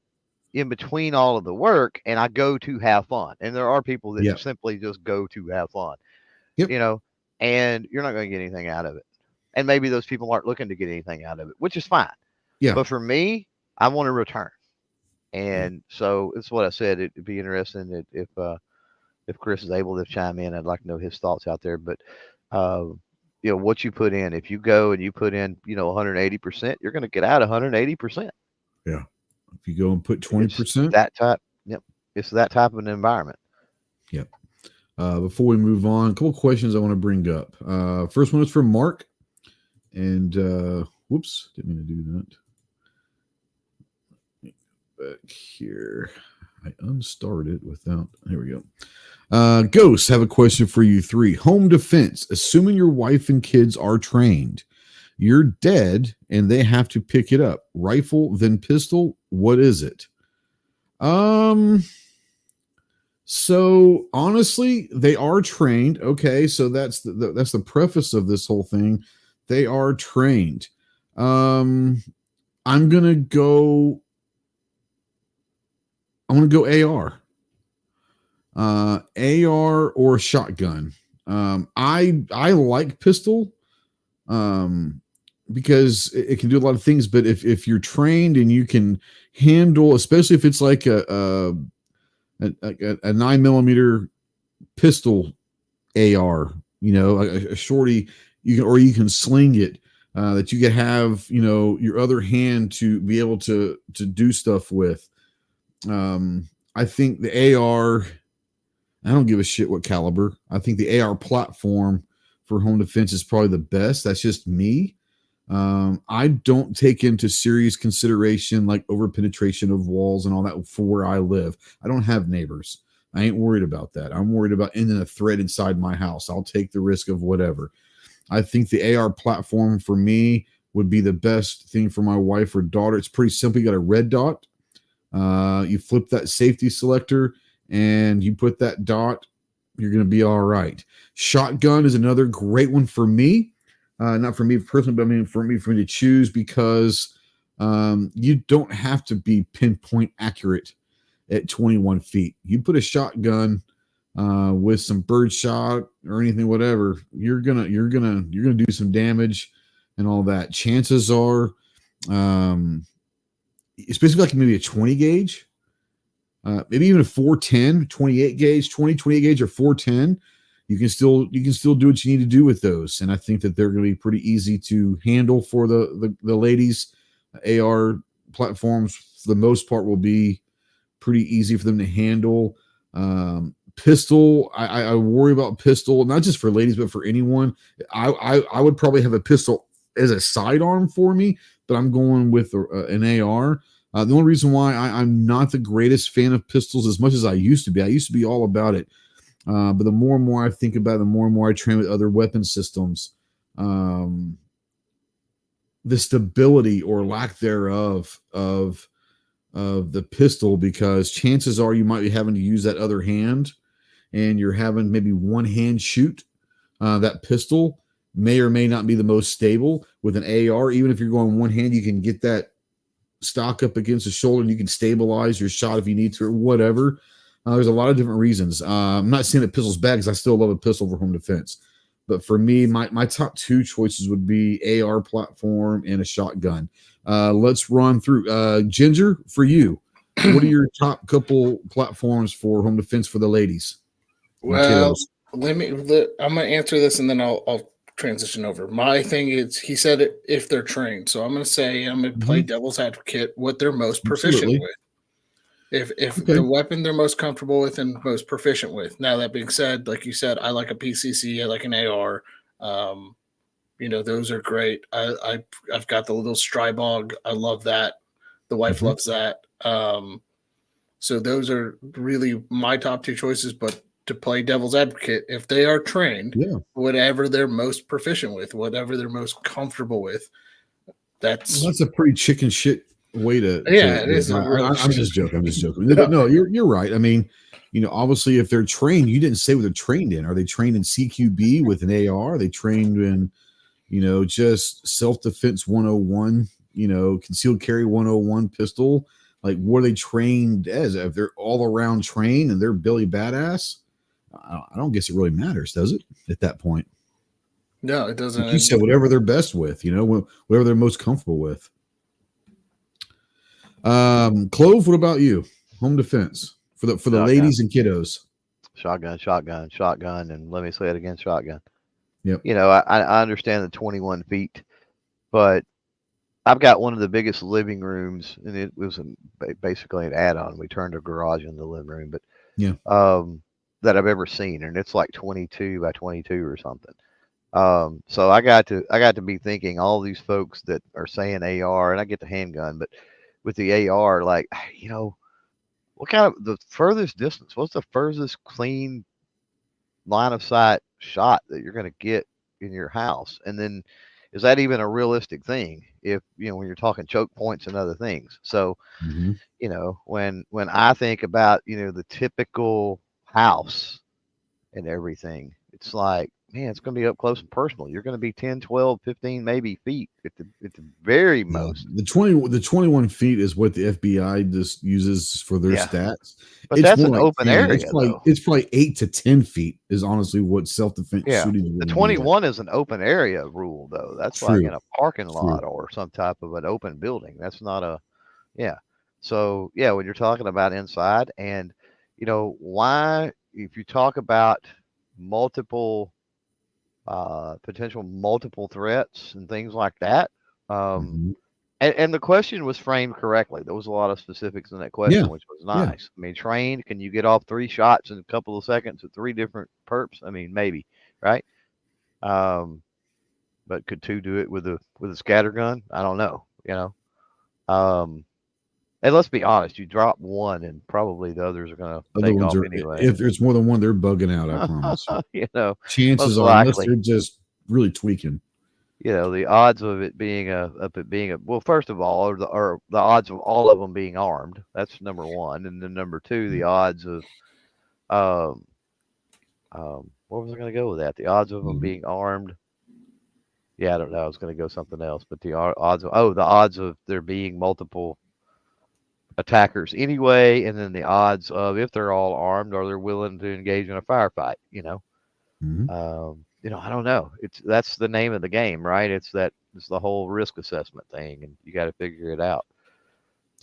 in between all of the work and I go to have fun. And there are people that simply just go to have fun. And you're not going to get anything out of it. And maybe those people aren't looking to get anything out of it, which is fine. Yeah. But for me, I want to return. And so it's what I said. It'd be interesting if Chris is able to chime in. I'd like to know his thoughts out there. But what you put in, if you go and you put in 180%, you're going to get out 180%. Yeah. If you go and put 20%, that type. Yep. It's that type of an environment. Yep. Before we move on, a couple questions I want to bring up. First one is from Mark. And whoops, didn't mean to do that. Back here. I unstarted without. There we go. Ghost, have a question for you 3. Home defense. Assuming your wife and kids are trained, you're dead and they have to pick it up. Rifle, then pistol. What is it? So honestly, they are trained. Okay, so that's the preface of this whole thing. They are trained. I'm gonna go AR. AR or shotgun. I like pistol. Because it can do a lot of things, but if you're trained and you can handle, especially if it's like a 9mm pistol AR, a shorty, you can sling it, that you can have, your other hand to be able to do stuff with. I think the AR, I don't give a shit what caliber. I think the AR platform for home defense is probably the best. That's just me. I don't take into serious consideration like over penetration of walls and all that for where I live. I don't have neighbors. I ain't worried about that. I'm worried about ending a thread inside my house. I'll take the risk of whatever. I think the AR platform for me would be the best thing for my wife or daughter. It's pretty simple. You got a red dot. You flip that safety selector and you put that dot. You're going to be all right. Shotgun is another great one for me. Not for me personally, but I mean for me to choose, because you don't have to be pinpoint accurate at 21 feet. You put a shotgun with some bird shot or anything, whatever, you're gonna do some damage and all that. Chances are, especially like maybe a 20 gauge, maybe even a 410, 28 gauge, 28 gauge or 410. You can still do what you need to do with those, and I think that they're going to be pretty easy to handle for the ladies. AR platforms, for the most part, will be pretty easy for them to handle. Pistol, I worry about pistol, not just for ladies, but for anyone. I would probably have a pistol as a sidearm for me, but I'm going with an AR. The only reason why I'm not the greatest fan of pistols as much as I used to be all about it. But the more and more I think about it, the more and more I train with other weapon systems, the stability or lack thereof of of the pistol, because chances are you might be having to use that other hand, and you're having maybe one hand shoot. That pistol may or may not be the most stable. With an AR, even if you're going one hand, you can get that stock up against the shoulder and you can stabilize your shot if you need to, or whatever. There's a lot of different reasons. I'm not saying that pistol's bad, because I still love a pistol for home defense. But for me, my top two choices would be AR platform and a shotgun. Let's run through. Ginger, for you, what are your top couple platforms for home defense for the ladies and Well, kiddos? I'm gonna answer this and then I'll transition over. My thing is, he said it if they're trained, so I'm gonna play Mhm. devil's advocate what they're most proficient Absolutely. with. If Okay. the weapon they're most comfortable with and most proficient with. Now that being said, like you said, I like a PCC, I like an AR. Those are great. I've got the little Strybog. I love that. The wife Mhm. loves that. So those are really my top two choices. But to play devil's advocate, if they are trained, Yeah. whatever they're most proficient with, whatever they're most comfortable with, Well, that's that's a pretty chicken shit way yeah, to it is a real I'm shit. just joking. I'm just joking. But no, you're right. I mean, obviously, if they're trained, you didn't say what they're trained in. Are they trained in CQB with an AR? Are they trained in, just self defense 101? Concealed carry 101 pistol. Like, what are they trained as? If they're all around trained and they're Billy Badass, I don't guess it really matters, does it? At that point, No, it like you doesn't. said, whatever they're best with, whatever they're most comfortable with. Clove, what about you? Home defense for the Shotgun, ladies and kiddos. shotgun, shotgun, shotgun, and let me say it again, shotgun. Yep. I understand the 21 feet, but I've got one of the biggest living rooms, and it was basically an add-on. We turned a garage into the living room, but Yeah. that I've ever seen, and it's like 22 by 22 or something. So I got to be thinking all these folks that are saying AR, and I get the handgun, but with the AR, like what kind of the furthest distance? What's the furthest clean line of sight shot that you're going to get in your house? And then is that even a realistic thing if when you're talking choke points and other things? So Mm-hmm. when I think about the typical house and everything, it's like, man, it's going to be up close and personal. You're going to be 10, 12, 15 maybe feet at the very Yeah. most. The 21 feet is what the FBI just uses for their Yeah, stats. but It's that's more an like open 10. It's area probably though. it's probably 8 to 10 feet is honestly what self-defense Yeah. shootings are The going to be at. 21 is an open area rule, though. That's like in True. a parking True. lot or some type of an open building. That's not a, yeah. So, yeah, when you're talking about inside and, why, if you talk about multiple, potential multiple threats and things like that, um, Mm-hmm. and the question was framed correctly. There was a lot of specifics in that Yeah. question, which was Yeah. nice. I mean, trained, can you get off 3 shots in a couple of seconds with 3 different perps? I mean, maybe, right? Um, but could two do it with a scatter gun? I don't know. Um, and let's be honest, you drop one and probably the others are gonna Other take ones off are, anyway. if there's more than one, they're bugging out. I promise you. you know, Chances most are, unless likely. they're just really tweaking. The odds of it being a well, first of all, or the odds of all of them being armed. That's number one, and then number two, the odds of um where was I going to go with that? The odds of them Mhm. being armed. Yeah, I don't know. I was going to go something else, but the odds of there being multiple attackers anyway, and then the odds of if they're all armed or they're willing to engage in a firefight. Mhm. I don't know. That's the name of the game, right? It's the whole risk assessment thing, and you got to figure it out.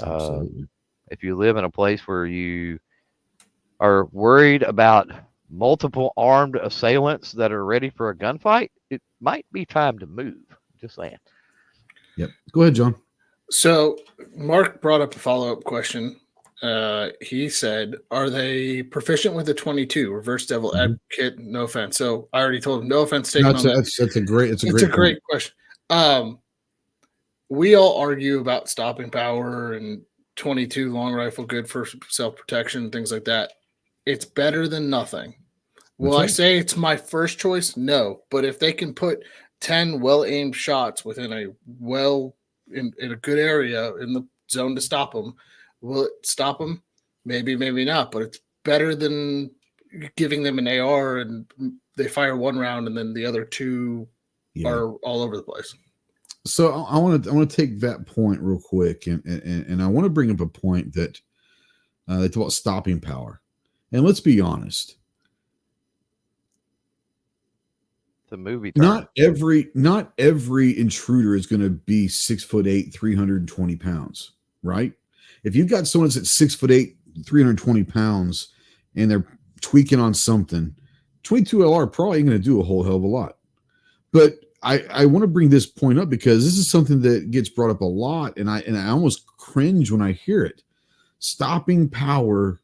Um, Absolutely. if you live in a place where you are worried about multiple armed assailants that are ready for a gunfight, it might be time to move. Just saying. Yep. Go ahead, John. So Mark brought up a follow up question. He said, "Are they proficient with the 22?" Reverse devil Mhm. advocate. No offense. So I already told him no offense taken That's on a, that. that's a great it's a It's a great point. great question. Um, we all argue about stopping power and 22 long rifle good for self protection, things like that. It's better than nothing. Will That's I right. say it's my first choice? No. But if they can put 10 well aimed shots within in a good area in the zone to stop them, Will it stop them? Maybe, maybe not. But it's better than giving them an AR and they fire one round and then the other two are all over the place. So I want to take that point real quick, and I want to bring up a point that they talk about stopping power. And let's be honest, the movie term. Not every intruder is going to be 6'8", 320 pounds, right? If you've got someone that's at 6'8", 320 pounds, and they're tweaking on something, 22 LR probably ain't going to do a whole hell of a lot. But I want to bring this point up because this is something that gets brought up a lot, and I almost cringe when I hear it. Stopping power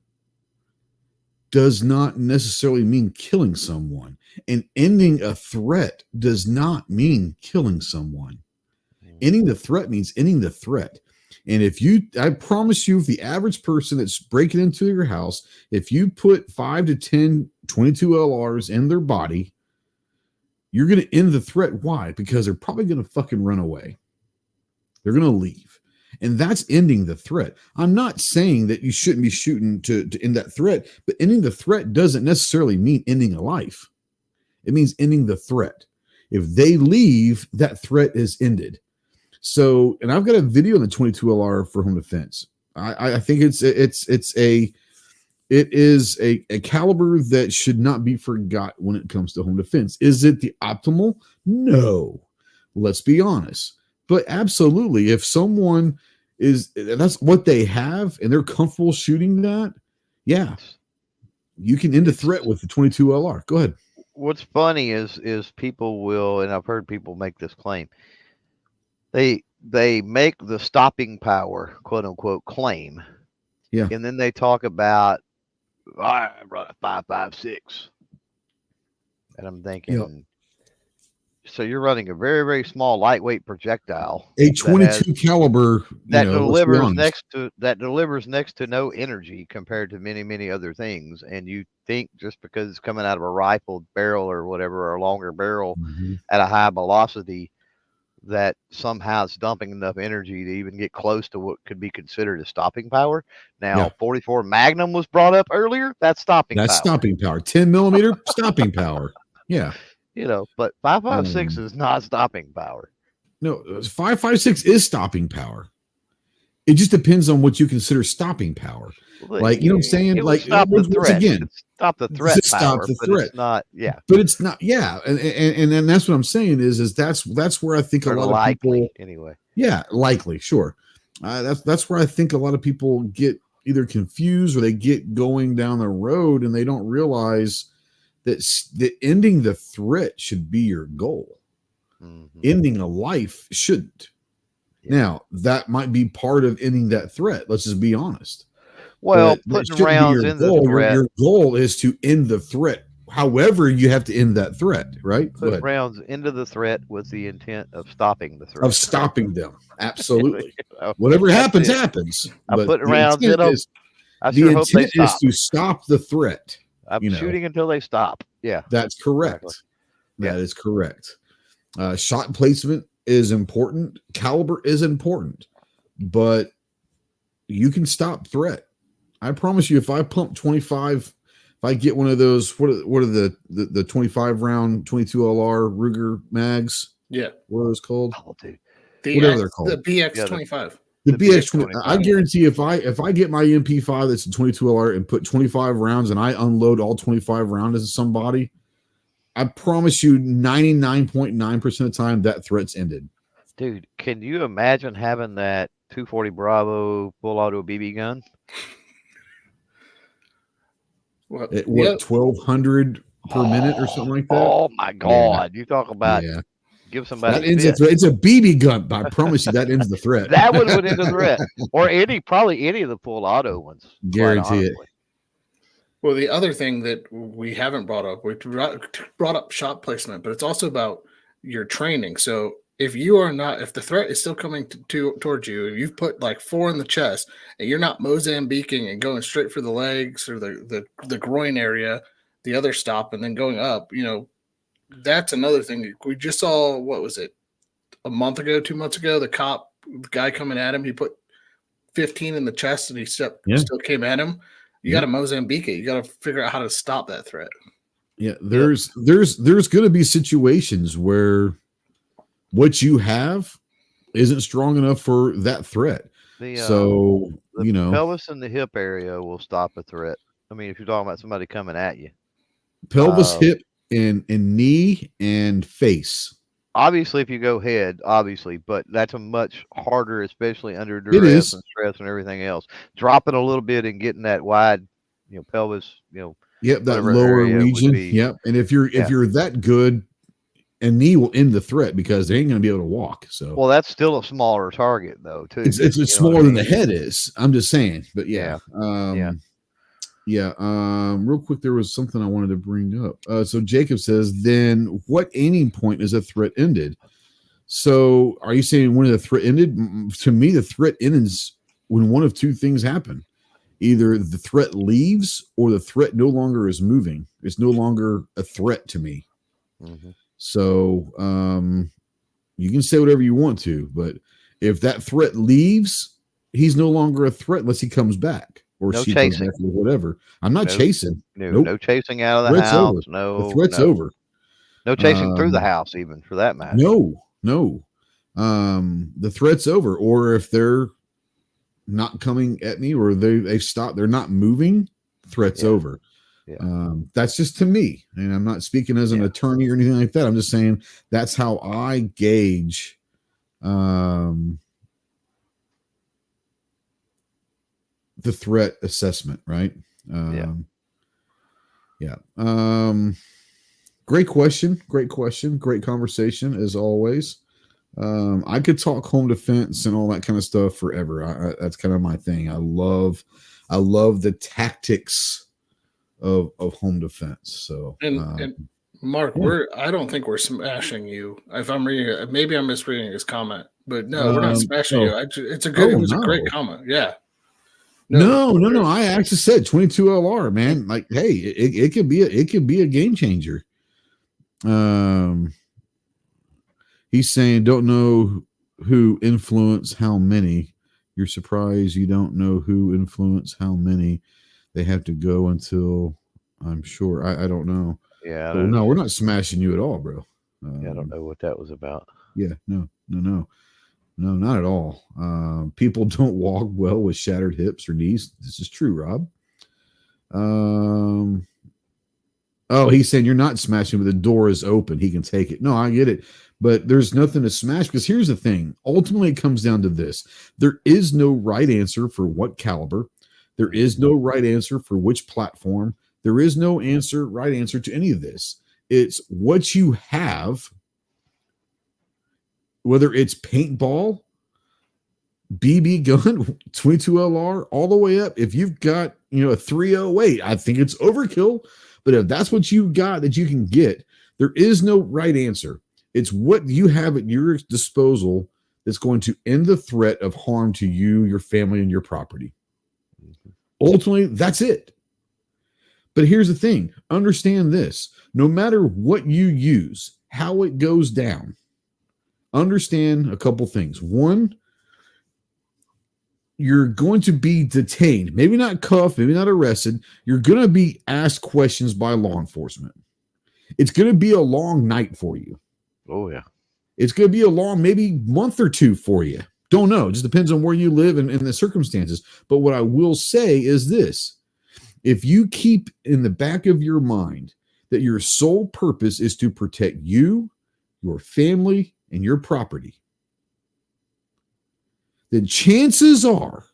does not necessarily mean killing someone, and ending a threat does not mean killing someone. Ending the threat means ending the threat. And I promise you, if the average person that's breaking into your house, if you put 5 to 10 22 LRs in their body, you're going to end the threat. Why? Because they're probably going to fucking run away. They're going to leave. And that's ending the threat. I'm not saying that you shouldn't be shooting to end that threat, but ending the threat doesn't necessarily mean ending a life. It means ending the threat. If they leave, that threat is ended. So, and I've got a video on the 22 LR for home defense. I think it is a caliber that should not be forgot when it comes to home defense. Is it the optimal? No. Let's be honest. But absolutely, if someone that's what they have and they're comfortable shooting that, yeah, you can end a threat with the 22 LR. Go ahead. What's funny is people will, and I've heard people make this claim, they make the stopping power, quote unquote, claim. Yeah. And then they talk about, I run a 5.56. And I'm thinking, so you're running a very, very small, lightweight projectile, a 22 caliber that delivers next to no energy compared to many, many other things. And you think just because it's coming out of a rifled barrel or whatever, or a longer barrel at a high velocity, that somehow it's dumping enough energy to even get close to what could be considered a stopping power. Now, 44 Magnum was brought up earlier. That's stopping power. That's stopping power. 10 millimeter stopping power. Yeah. But 5.56 is not stopping power. No, 5.56 is stopping power. It just depends on what you consider stopping power. Like, you know what I'm saying? Like, stop the threat. Again, stop the threat power, stop the but threat. It's not, But it's not, and then that's what I'm saying is that's where I think a lot of people, anyway. Yeah, likely, sure. That's where I think a lot of people get either confused or they get going down the road and they don't realize that ending the threat should be your goal. Ending a life shouldn't. Now, that might be part of ending that threat. Let's just be honest. Well, putting rounds in the threat. Your goal is to end the threat. However, you have to end that threat, right? Put rounds into the threat with the intent of stopping the threat. Of stopping them. Absolutely. Whatever happens, happens. I'm putting rounds in them. The intent is to stop the threat. I'm shooting until they stop. Yeah. That's correct. Exactly. That is correct. Shot placement is important. Caliber is important. But you can stop threat. I promise you, if I pump 25, if I get one of those, what are the 25 round 22 LR Ruger mags? Yeah. What are those called? Oh, dude. Whatever they're called. The BX25. The BX25. I guarantee if I get my MP5 that's a 22 LR and put 25 rounds and I unload all 25 rounds into somebody, I promise you 99.9% of the time that threat's ended. Dude, can you imagine having that 240 Bravo full auto BB gun? At what, 1,200 per minute or something like that? Oh my God. You talk about give somebody it's a BB gun, but I promise you that ends the threat. That would end the threat. Or probably any of the full auto ones. Guarantee it. Well, the other thing that we haven't brought up, we brought up shot placement, but it's also about your training. So if the threat is still coming towards you, and you've put like 4 in the chest, and you're not Mozambiquing and going straight for the legs or the groin area, the other stop, and then going up, that's another thing. We just saw, what was it, a month ago, 2 months ago, the guy coming at him, he put 15 in the chest and he still Yeah. came at him, you got to Mozambique it. You got to figure out how to stop that threat. Yeah, there's going to be situations where what you have isn't strong enough for that threat. So, the pelvis and the hip area will stop a threat. I mean, if you're talking about somebody coming at you. Pelvis, hip, and knee and face. Obviously, if you go head, obviously, but that's a much harder, especially under duress and stress and everything else. Dropping a little bit and getting that wide, pelvis, Yep, that lower region. Yep, and if you're that good, a knee will end the threat because they ain't going to be able to walk. So, well, that's still a smaller target though, too. It's smaller than the head is. I'm just saying, but yeah. Real quick, there was something I wanted to bring up. So Jacob says, then what aiming point is a threat ended? So are you saying when the threat ended? To me, the threat ends when one of two things happen. Either the threat leaves or the threat no longer is moving. It's no longer a threat to me. Mm-hmm. So you can say whatever you want to, but if that threat leaves, he's no longer a threat unless he comes back. Or no she chasing, or whatever. I'm not chasing. No chasing out of the house. Over. No, the threat's over. No chasing through the house, even for that matter. No. The threat's over. Or if they're not coming at me, or they've stopped, they're not moving. Threat's over. Yeah. That's just to me, and I'm not speaking as an attorney or anything like that. I'm just saying that's how I gauge. The threat assessment, right? Great question. Great conversation as always. I could talk home defense and all that kind of stuff forever. That's kind of my thing. I love the tactics of home defense. So and Mark, I don't think we're smashing you. If I'm reading it, maybe I'm misreading his comment, but no, we're not smashing you. It was a great comment. Yeah. No. I actually said 22 LR, man. Like, hey, it could be a game changer. He's saying, don't know who influenced how many. You're surprised you don't know who influenced how many. They have to go until I'm sure. I don't know. Yeah. No, we're not smashing you at all, bro. I don't know what that was about. Yeah, no, not at all. People don't walk well with shattered hips or knees. This is true, Rob. He's saying you're not smashing, but the door is open. He can take it. No, I get it. But there's nothing to smash because here's the thing. Ultimately, it comes down to this. There is no right answer for what caliber. There is no right answer for which platform. There is no right answer to any of this. It's what you have, whether it's paintball, BB gun, 22 LR, all the way up. If you've got, a 308, I think it's overkill. But if that's what you got that you can get, there is no right answer. It's what you have at your disposal that's going to end the threat of harm to you, your family, and your property. Ultimately, that's it. But here's the thing. Understand this. No matter what you use, how it goes down, understand a couple things. One, you're going to be detained, maybe not cuffed, maybe not arrested. You're going to be asked questions by law enforcement. It's going to be a long night for you. Oh, yeah. It's going to be a long, maybe month or two for you. Don't know. It just depends on where you live and the circumstances. But what I will say is this. If you keep in the back of your mind that your sole purpose is to protect you, your family, and your property, then chances are,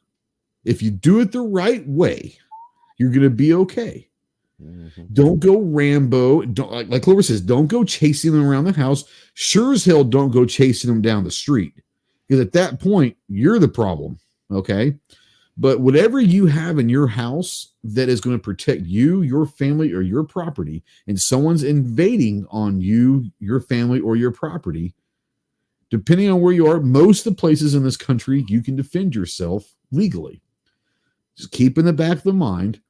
if you do it the right way, you're going to be okay. Mm-hmm. Don't go Rambo. Don't, like Clover says, don't go chasing them around the house. Sure as hell, don't go chasing them down the street. Because at that point, you're the problem. Okay? But whatever you have in your house that is going to protect you, your family, or your property, and someone's invading on you, your family, or your property, depending on where you are, most of the places in this country, you can defend yourself legally. Just keep in the back of the mind,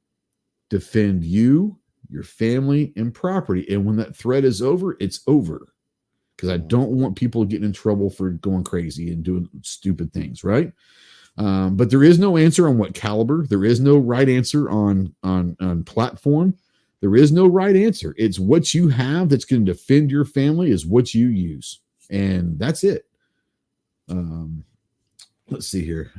defend you, your family, and property. And when that threat is over, it's over. Because I don't want people getting in trouble for going crazy and doing stupid things, right? But there is no answer on what caliber. There is no right answer on platform. There is no right answer. It's what you have that's going to defend your family is what you use, and that's it. Let's see here.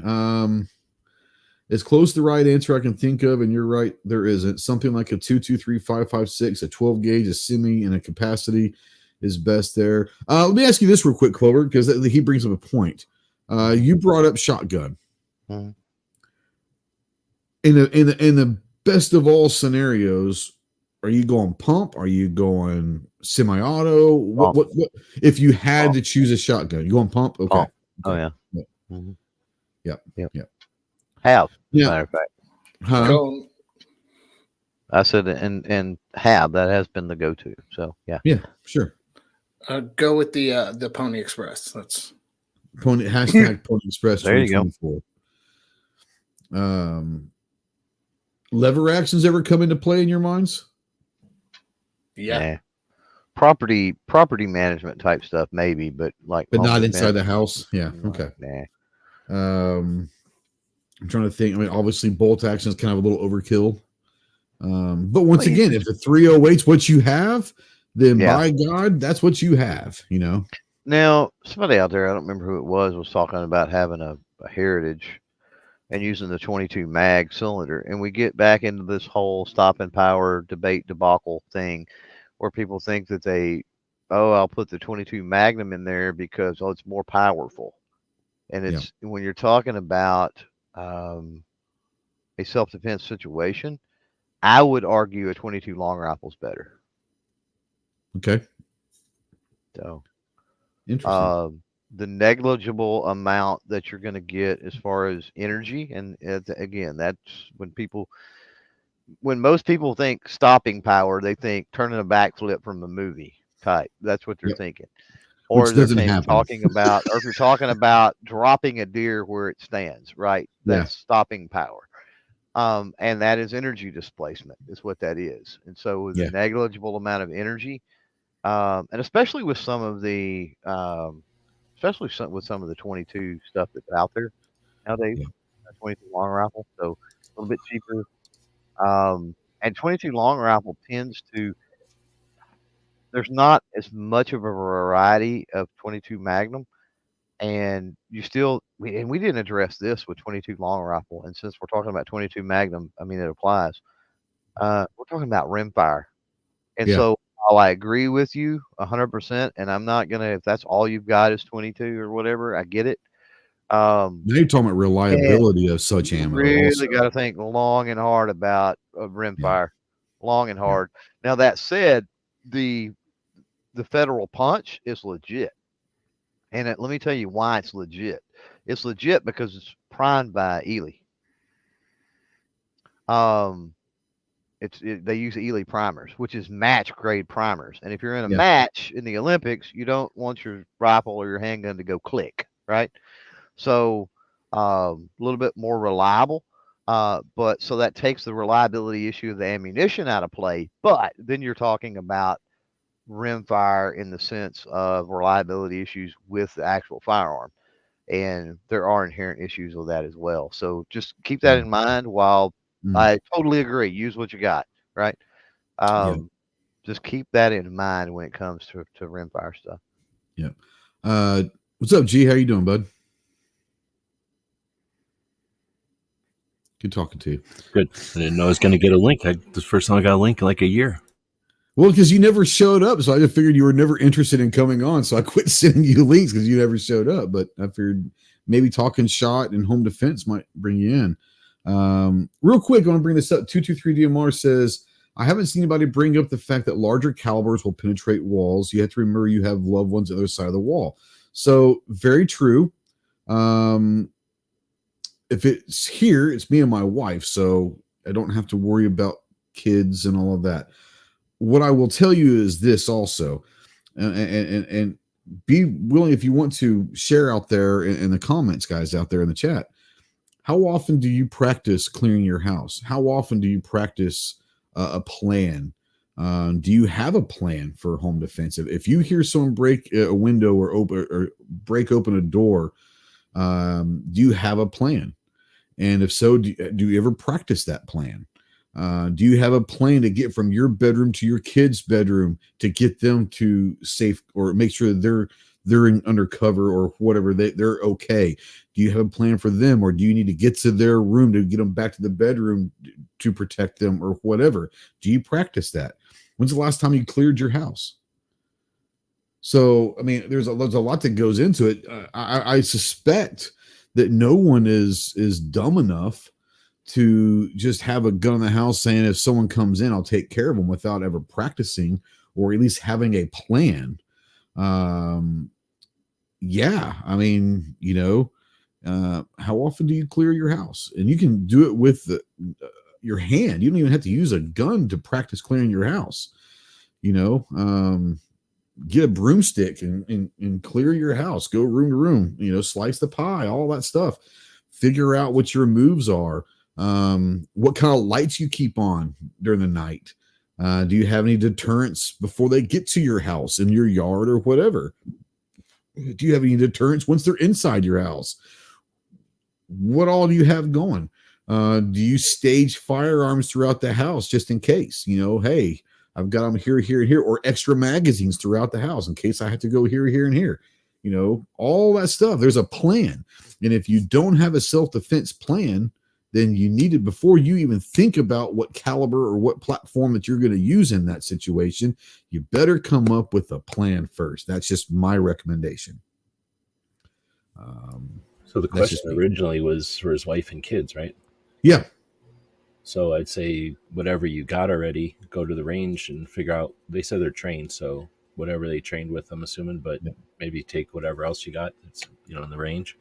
As close to the right answer I can think of, and you're right, there isn't. Something like a 223-556, a 12 gauge, a semi, and a capacity is best there. Let me ask you this real quick, Clover, because he brings up a point. You brought up shotgun. Mm-hmm. In the best of all scenarios, are you going pump? Are you going semi-auto? What if you had to choose a shotgun? You going pump? Okay. Pump. Oh Okay. yeah. Mm-hmm. Yep. Have, yeah. matter of fact. Go. I said and have, that has been the go-to. So yeah. Yeah, sure. Go with the Pony Express. That's Pony # Pony Express 2024. Lever actions ever come into play in your minds? Yeah. Nah. Property management type stuff, maybe, but not inside the house. Yeah. No, Okay. Nah. I'm trying to think. I mean, obviously, bolt action is kind of a little overkill. But once again, if the 308's what you have, then by God, that's what you have. You know. Now, somebody out there, I don't remember who it was talking about having a Heritage and using the 22 mag cylinder, and we get back into this whole stopping power debate debacle thing, where people think that I'll put the 22 Magnum in there because it's more powerful, and it's when you're talking about a self-defense situation, I would argue a 22 long rifle is better. Okay. So, interesting. The negligible amount that you're going to get as far as energy, and again, that's when most people think stopping power, they think turning a backflip from a movie type. That's what they're thinking. Or which they're doesn't happen. talking about, or if you're talking about dropping a deer where it stands, right? That's stopping power. And that is energy displacement is what that is. And so with a negligible amount of energy, and especially with some of the, with some of the 22 stuff that's out there nowadays, 22 long rifle, so a little bit cheaper. And 22 long rifle tends to, there's not as much of a variety of 22 Magnum, and we didn't address this with 22 long rifle, and since we're talking about 22 Magnum, I mean it applies. We're talking about rimfire, and so while I agree with you 100%, and I'm not gonna, if that's all you've got is 22 or whatever, I get it. Now you're talking about reliability of such ammo. Really got to think long and hard about rimfire, long and hard. Now that said, the Federal Punch is legit, and let me tell you why it's legit. It's legit because it's primed by Ely. They use Ely primers, which is match grade primers. And if you're in a match in the Olympics, you don't want your rifle or your handgun to go click, right? So a little bit more reliable. But so that takes the reliability issue of the ammunition out of play. But then you're talking about rimfire in the sense of reliability issues with the actual firearm. And there are inherent issues with that as well. So just keep that in mind while I totally agree. Use what you got, right? Just keep that in mind when it comes to rimfire stuff. Yeah. What's up, G? How you doing, bud? Good talking to you. Good. I didn't know I was going to get a link. This is the first time I got a link in like a year. Well, because you never showed up, so I just figured you were never interested in coming on, so I quit sending you links because you never showed up. But I figured maybe talking shot and home defense might bring you in. Real quick, I want to bring this up. 223 DMR says, I haven't seen anybody bring up the fact that larger calibers will penetrate walls. You have to remember you have loved ones on the other side of the wall. So very true. If it's here, it's me and my wife, so I don't have to worry about kids and all of that. What I will tell you is this also, and be willing, if you want to share out there in the comments, guys out there in the chat, how often do you practice clearing your house? How often do you practice a plan? Do you have a plan for home defense? If you hear someone break a window or break open a door, Do you have a plan? And if so, do you ever practice that plan? Do you have a plan to get from your bedroom to your kid's bedroom to get them to safe, or make sure they're in undercover or whatever, they're okay? Do you have a plan for them, or do you need to get to their room to get them back to the bedroom to protect them or whatever? Do you practice that? When's the last time you cleared your house? So, I mean, there's a lot that goes into it. I suspect that no one is dumb enough to just have a gun in the house saying, if someone comes in, I'll take care of them, without ever practicing or at least having a plan. Yeah, I mean, how often do you clear your house? And you can do it with your hand. You don't even have to use a gun to practice clearing your house. Get a broomstick and clear your house. Go room to room. Slice the pie, all that stuff. Figure out what your moves are. What kind of lights you keep on during the night. Do you have any deterrents before they get to your house, in your yard or whatever? Do you have any deterrents once they're inside your house? What all do you have going? Do you stage firearms throughout the house just in case? Hey, I've got them here, here, and here, or extra magazines throughout the house in case I have to go here, here, and here. All that stuff. There's a plan. And if you don't have a self-defense plan, then you need it before you even think about what caliber or what platform that you're going to use in that situation. You better come up with a plan first. That's just my recommendation. So the question originally was for his wife and kids, right? Yeah. So I'd say whatever you got already, go to the range and figure out. They said they're trained, so whatever they trained with, I'm assuming, but maybe take whatever else you got that's in the range,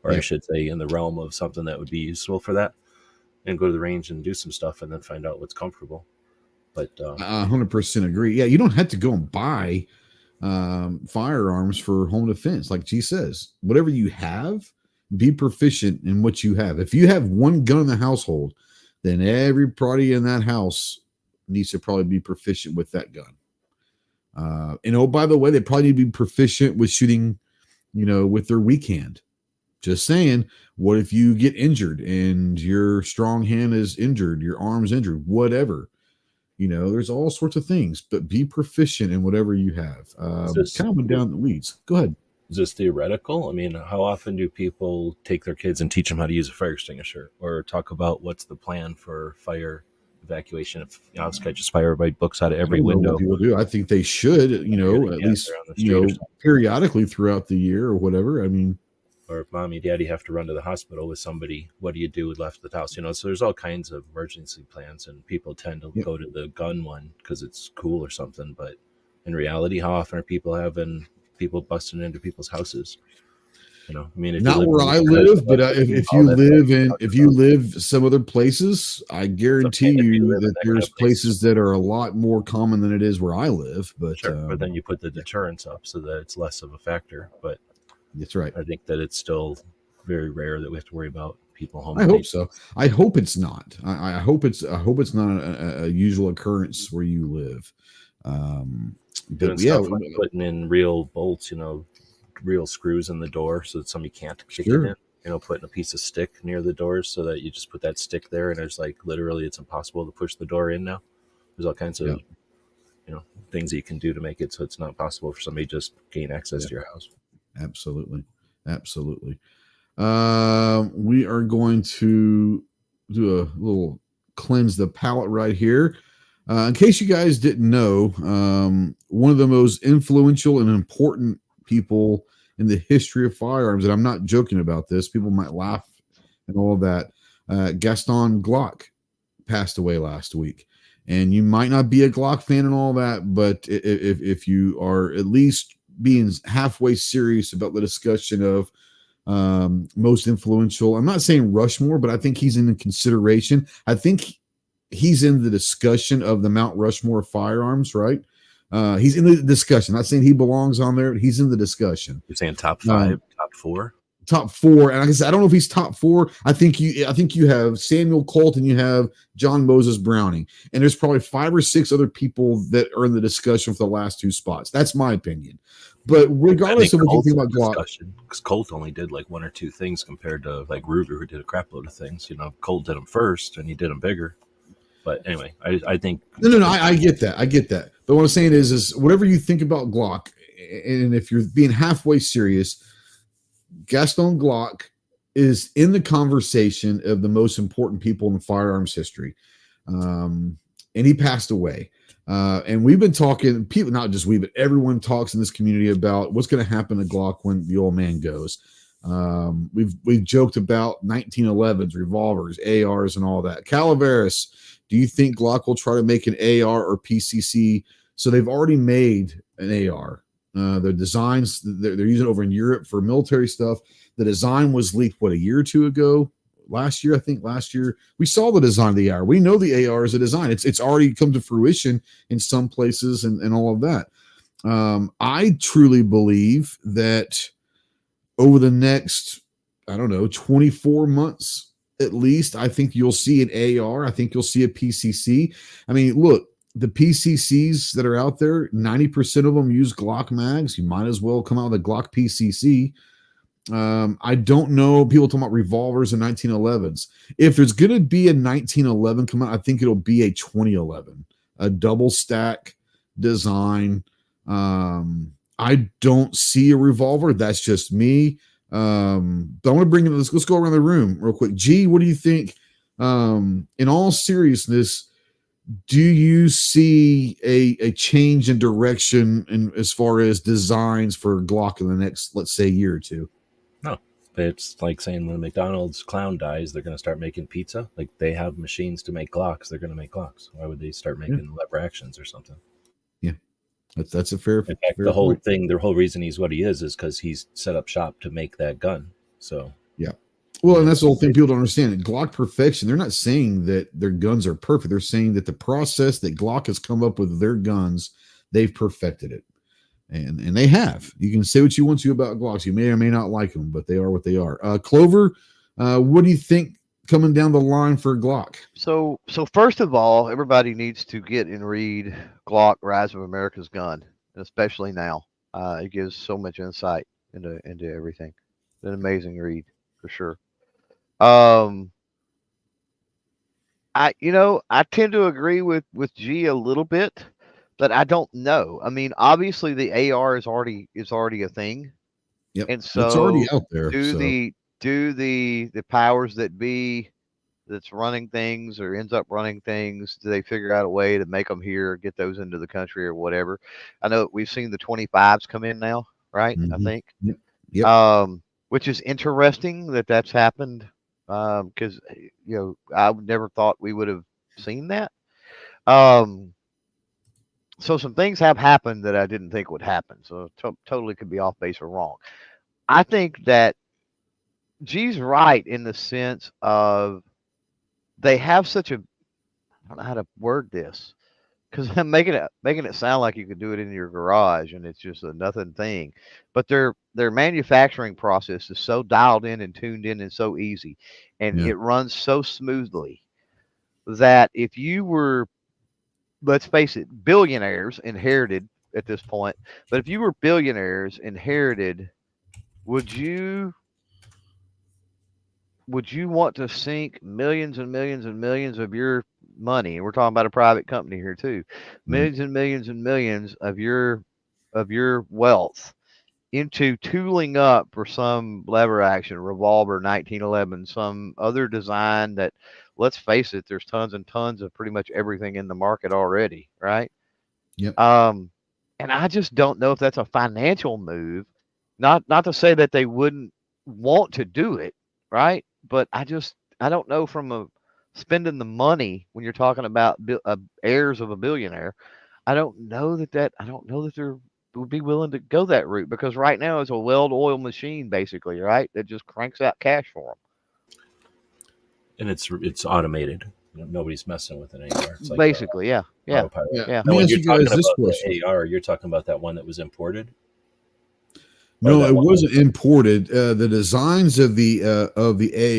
or I should say in the realm of something that would be useful for that, and go to the range and do some stuff and then find out what's comfortable. But 100% agree. Yeah, you don't have to go and buy firearms for home defense. Like G says, whatever you have, be proficient in what you have. If you have one gun in the household, then everybody in that house needs to probably be proficient with that gun. By the way, they probably need to be proficient with shooting, with their weak hand. Just saying, what if you get injured and your strong hand is injured, your arm's injured, whatever? There's all sorts of things, but be proficient in whatever you have. Kind of went down the weeds. Go ahead. Is this theoretical? I mean, how often do people take their kids and teach them how to use a fire extinguisher, or talk about what's the plan for fire evacuation? If house catches fire, everybody books out of every window. People do. I think they should, at least periodically throughout the year or whatever. I mean, or if mommy, daddy have to run to the hospital with somebody, what do you do with left the house? So there's all kinds of emergency plans, and people tend to go to the gun one because it's cool or something. But in reality, how often are people having people busting into people's houses? I mean, if not where I live, but if you live some other places, I guarantee you that there's places that are a lot more common than it is where I live. But sure, but then you put the deterrence up so that it's less of a factor. But that's right. I think that it's still very rare that we have to worry about people home. I hope so. I hope it's not. I hope it's not a usual occurrence where you live. But like putting in real bolts, real screws in the door so that somebody can't kick it in. Putting a piece of stick near the doors so that you just put that stick there, and there's literally it's impossible to push the door in now. There's all kinds of things that you can do to make it so it's not possible for somebody to just gain access to your house. Absolutely. We are going to do a little cleanse the palate right here. In case you guys didn't know, one of the most influential and important people in the history of firearms, and I'm not joking about this, people might laugh and all of that, Gaston Glock passed away last week. And you might not be a Glock fan and all that, but if you are at least being halfway serious about the discussion of most influential, I'm not saying Rushmore, but I think he's in the consideration. I think he's in the discussion of the Mount Rushmore of firearms, right? He's in the discussion. Not saying he belongs on there, but he's in the discussion. You're saying top 5, top 4? Top 4, and like I said, I don't know if he's top 4. I think you have Samuel Colt and you have John Moses Browning, and there's probably 5 or 6 other people that are in the discussion for the last 2 spots. That's my opinion. But regardless of what you think about Glock, because Colt only did like one or two things compared to like Ruger, who did a crap load of things. You know, Colt did them first, and he did them bigger. But anyway, I think no, I get that. But what I'm saying is whatever you think about Glock, and if you're being halfway serious, Gaston Glock is in the conversation of the most important people in firearms history, and he passed away. And we've been talking, people, not just we, but everyone talks in this community about what's going to happen to Glock when the old man goes. We've joked about 1911s, revolvers, ARs, and all that. Calaveras, do you think Glock will try to make an AR or PCC? So they've already made an AR. The designs, they're using it over in Europe for military stuff. The design was leaked, a year or two ago? Last year, we saw the design of the AR. We know the AR is a design. It's already come to fruition in some places and all of that. I truly believe that over the next, 24 months at least, I think you'll see an AR. I think you'll see a PCC. I mean, look, the PCCs that are out there, 90% of them use Glock mags. You might as well come out with a Glock PCC. I don't know. People talking about revolvers and 1911s. If there's going to be a 1911 come out, I think it'll be a 2011, a double stack design. I don't see a revolver. That's just me. But I want to bring in, let's go around the room real quick. G, what do you think? In all seriousness, do you see a change in direction in as far as designs for Glock in the next, let's say, year or two? No, it's like saying when McDonald's clown dies, they're going to start making pizza. Like they have machines to make Glocks. They're going to make Glocks. Why would they start making lever actions or something? Yeah, that's a fair. In fact, the whole thing, the whole reason he's what he is because he's set up shop to make that gun. So yeah. Well, and that's the whole thing people don't understand. Glock perfection, they're not saying that their guns are perfect. They're saying that the process that Glock has come up with their guns, they've perfected it. And they have. You can say what you want to about Glocks. You may or may not like them, but they are what they are. Clover, what do you think coming down the line for Glock? So first of all, everybody needs to get and read Glock, Rise of America's Gun, especially now. It gives so much insight into everything. It's an amazing read for sure. I tend to agree with G a little bit, but I don't know. I mean, obviously the AR is already a thing. Yep. And so it's already out there. Do the powers that be that's running things or ends up running things, do they figure out a way to make them here, get those into the country or whatever? I know we've seen the 25s come in now, right? Mm-hmm. I think. Yep. Which is interesting that's happened. Because I never thought we would have seen that. So some things have happened that I didn't think would happen. So totally could be off base or wrong. I think that G's right in the sense of they have such a, I don't know how to word this, because I'm making it sound like you could do it in your garage and it's just a nothing thing. But their manufacturing process is so dialed in and tuned in and so easy, and it runs so smoothly that if you were, let's face it, billionaires inherited at this point, but if you were billionaires inherited, would you want to sink millions and millions and millions of your money, and we're talking about a private company here too, millions and millions and millions of your wealth into tooling up for some lever action revolver 1911, some other design that, let's face it, there's tons and tons of pretty much everything in the market already, right? Yep. And I just don't know if that's a financial move. Not to say that they wouldn't want to do it, right? But I don't know from spending the money when you're talking about heirs of a billionaire. I don't know that they're would be willing to go that route, because right now it's a well-oiled machine basically, right? That just cranks out cash for them. And it's automated. Nobody's messing with it anymore. It's like basically, yeah. Now, when you're talking about the AR, you're talking about that one that was imported. No, it wasn't imported. The designs of the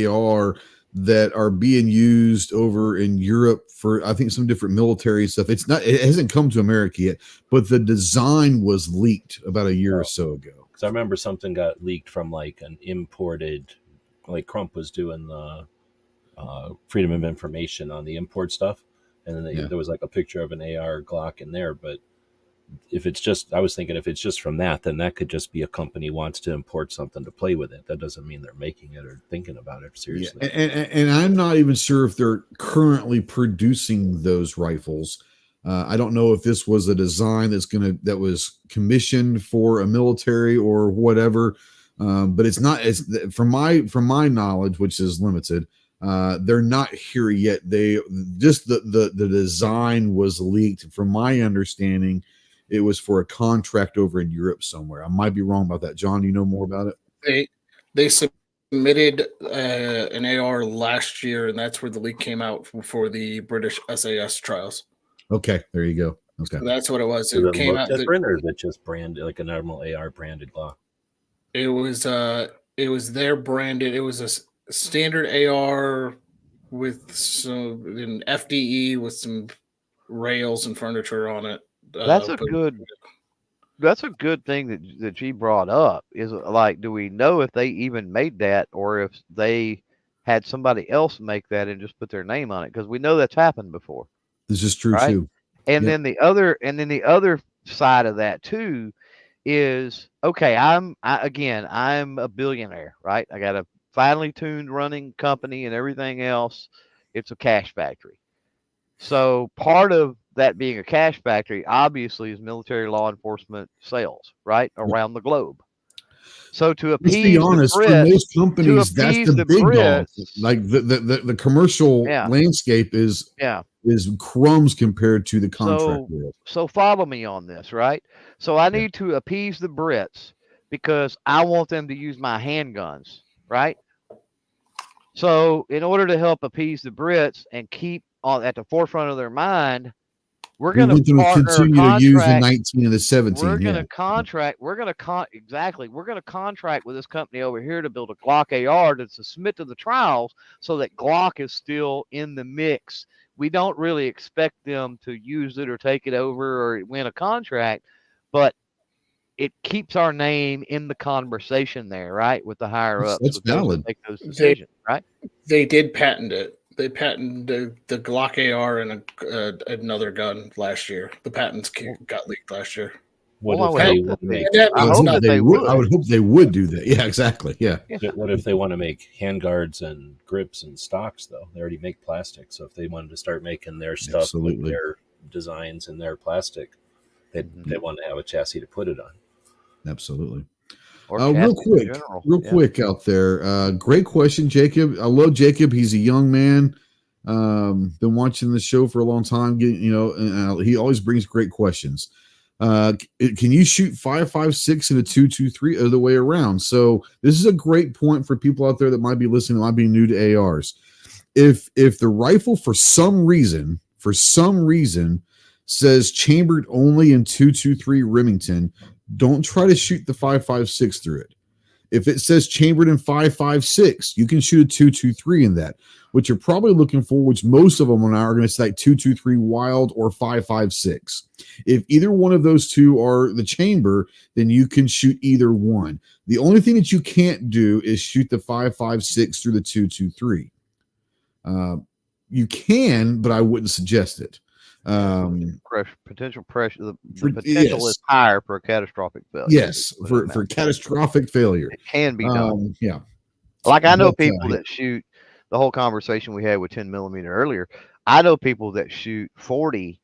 AR that are being used over in Europe for, I think, some different military stuff. It hasn't come to America yet, but the design was leaked about a year or so ago. Because I remember something got leaked from like an imported, like Crump was doing the Freedom of Information on the import stuff, and then there was like a picture of an AR Glock in there. But if it's just, I was thinking if it's just from that, then that could just be a company wants to import something to play with it. That doesn't mean they're making it or thinking about it seriously. Yeah. And I'm not even sure if they're currently producing those rifles. I don't know if this was a design that was commissioned for a military or whatever. But it's not, from my knowledge, which is limited. They're not here yet. They just the design was leaked. From my understanding, it was for a contract over in Europe somewhere. I might be wrong about that. John, do you know more about it? They submitted an AR last year, and that's where the leak came out for the British SAS trials. Okay, there you go. Okay, so that's what it was. It came out different, or is it just branded like a normal AR branded Glock? It was their branded. It was a standard AR with an FDE with some rails and furniture on it. That's a good thing that G brought up. Is like, do we know if they even made that, or if they had somebody else make that and just put their name on it? Because we know that's happened before. This is true too. And then the other side of that too is, okay, I'm a billionaire, right? I got a finely tuned running company and everything else. It's a cash factory. So part of that being a cash factory, obviously, is military law enforcement sales, right, around the globe. So to appease, let's be honest, for most companies, that's the big dog. Like the commercial landscape is crumbs compared to the contract world. So follow me on this, right? So I need to appease the Brits because I want them to use my handguns, right? So in order to help appease the Brits and keep at the forefront of their mind, we're going to continue to use the 19 and the 17. We're going to contract. We're going to contract with this company over here to build a Glock AR to submit to the trials, so that Glock is still in the mix. We don't really expect them to use it or take it over or win a contract, but it keeps our name in the conversation there, right? With the higher ups, that's valid. Make those decisions, right? They did patent it. They patented the Glock AR and another gun last year. The patents got leaked last year. I would hope they would do that. Yeah, exactly. Yeah. What if they want to make handguards and grips and stocks, though? They already make plastic. So if they wanted to start making their stuff with their designs and their plastic, they want to have a chassis to put it on. Absolutely. Real quick out there. Great question, Jacob. I love Jacob. He's a young man. Been watching the show for a long time. He always brings great questions. Can you shoot 5.56 and a 2.23 or the way around? So this is a great point for people out there that might be listening, that might be new to ARs. If the rifle for some reason says chambered only in 2.23 Remington, don't try to shoot the 5.56 through it. If it says chambered in 5.56, you can shoot a 2.23 in that. What you're probably looking for, which most of them are going to say 2.23 wild or 5.56. If either one of those two are the chamber, then you can shoot either one. The only thing that you can't do is shoot the 5.56 through the 2.23. You can, but I wouldn't suggest it. Potential pressure. The potential is higher for a catastrophic failure. Yes, for catastrophic failure. It can be done. Yeah. Like I know people that shoot. The whole conversation we had with 10 millimeter earlier. I know people that shoot 40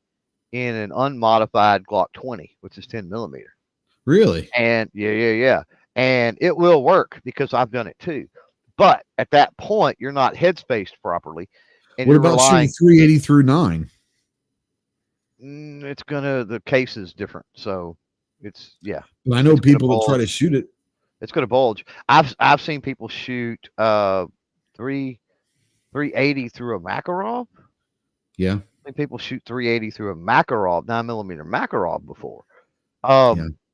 in an unmodified Glock 20, which is 10 millimeter. Really? And yeah. And it will work because I've done it too. But at that point, you're not headspaced properly. And what about shooting 380 through 9? The case is different. So it's, yeah. I know people that try to shoot it. It's going to bulge. I've seen people shoot 380 through a Makarov. Yeah. I think people shoot 380 through a Makarov, 9mm Makarov before.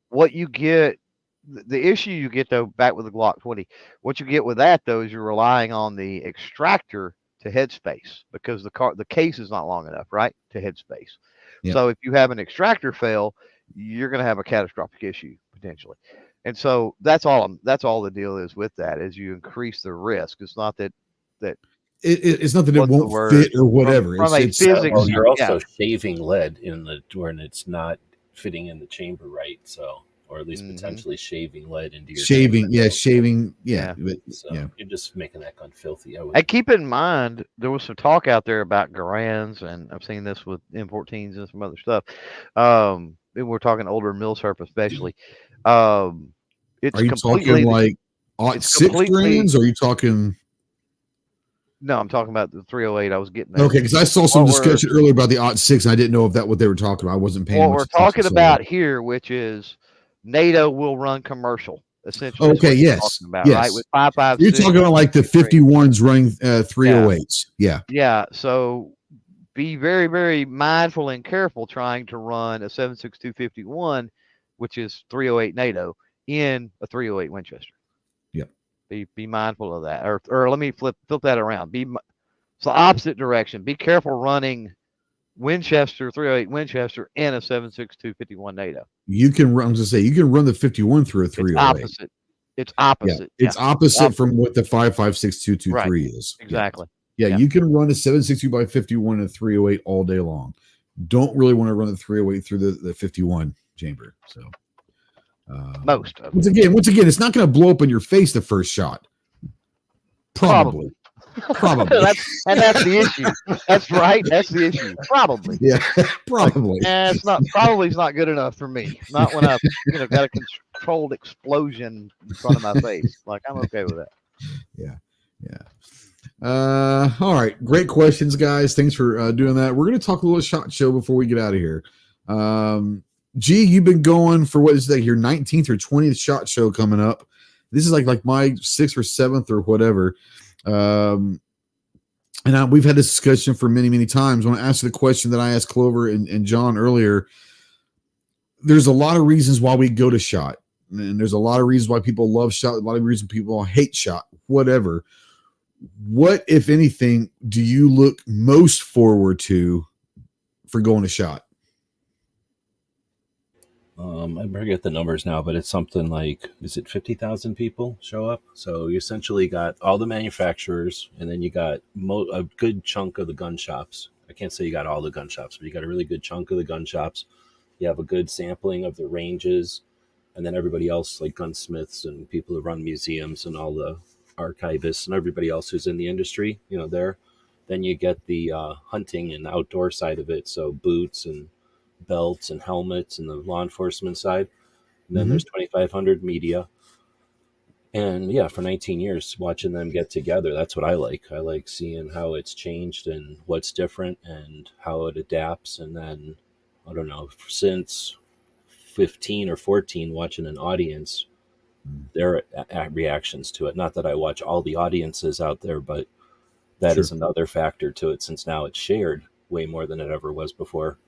What you get the issue you get though back with the Glock 20, what you get with that though is you're relying on the extractor to headspace because the case is not long enough, right, to headspace. Yep. So if you have an extractor fail, you're going to have a catastrophic issue potentially. And so that's all the deal is with that is you increase the risk. It's not that it's not that it won't fit or whatever. From a physics, well, you're also shaving lead when it's not fitting in the chamber right. So, or at least potentially shaving lead into your shaving. So you're just making that gun filthy. And keep in mind, there was some talk out there about Garands, and I've seen this with M14s and some other stuff. We're talking older milsurp, especially. It's Are you talking like 6 Garands? Or are you talking? No, I'm talking about the 308. I was getting there. Okay, because I saw some discussion earlier about the 6, and I didn't know if that what they were talking about. I wasn't paying. What we're talking about here, which is NATO will run commercial. Essentially, okay, yes, about, yes. Right? With 5.56. You're talking about like the 51s running 308s. Yeah. So be very, very mindful and careful trying to run a 7.62 which is 308 NATO, in a 308 Winchester. Be mindful of that, or let me flip that around. It's the opposite direction. Be careful running Winchester 308 Winchester in a 7.62 NATO. You can run. I was gonna say you can run the 51 through a 308. It's opposite. Yeah. It's opposite from what the 5.56 is. Exactly. Yeah, you can run a 7.62 by 51 and a 308 all day long. Don't really want to run the 308 through the 51 chamber. So. Most of once again, it's not going to blow up in your face the first shot. Probably. That's the issue. That's right. That's the issue. Probably. Yeah, probably. It's not. Probably's not good enough for me. Not when I've got a controlled explosion in front of my face. Like I'm okay with that. Yeah. All right. Great questions, guys. Thanks for doing that. We're going to talk a little SHOT Show before we get out of here. G, you've been going for what is that? Your 19th or 20th SHOT Show coming up. This is like my 6th or 7th or whatever. And we've had this discussion for many, many times. When I asked the question that I asked Clover and John earlier, there's a lot of reasons why we go to SHOT. And there's a lot of reasons why people love SHOT. A lot of reasons people hate SHOT, whatever. What, if anything, do you look most forward to for going to SHOT? I forget the numbers now, but it's something like, is it 50,000 people show up? So you essentially got all the manufacturers, and then you got a good chunk of the gun shops. I can't say you got all the gun shops, but you got a really good chunk of the gun shops. You have a good sampling of the ranges, and then everybody else, like gunsmiths and people who run museums and all the archivists and everybody else who's in the industry, there. Then you get the hunting and outdoor side of it, so boots and belts and helmets and the law enforcement side. And then there's 2,500 media. And for 19 years, watching them get together, that's what I like. I like seeing how it's changed and what's different and how it adapts. And then, I don't know, since 15 or 14, watching an audience, their reactions to it. Not that I watch all the audiences out there, but that is another factor to it, since now it's shared way more than it ever was before,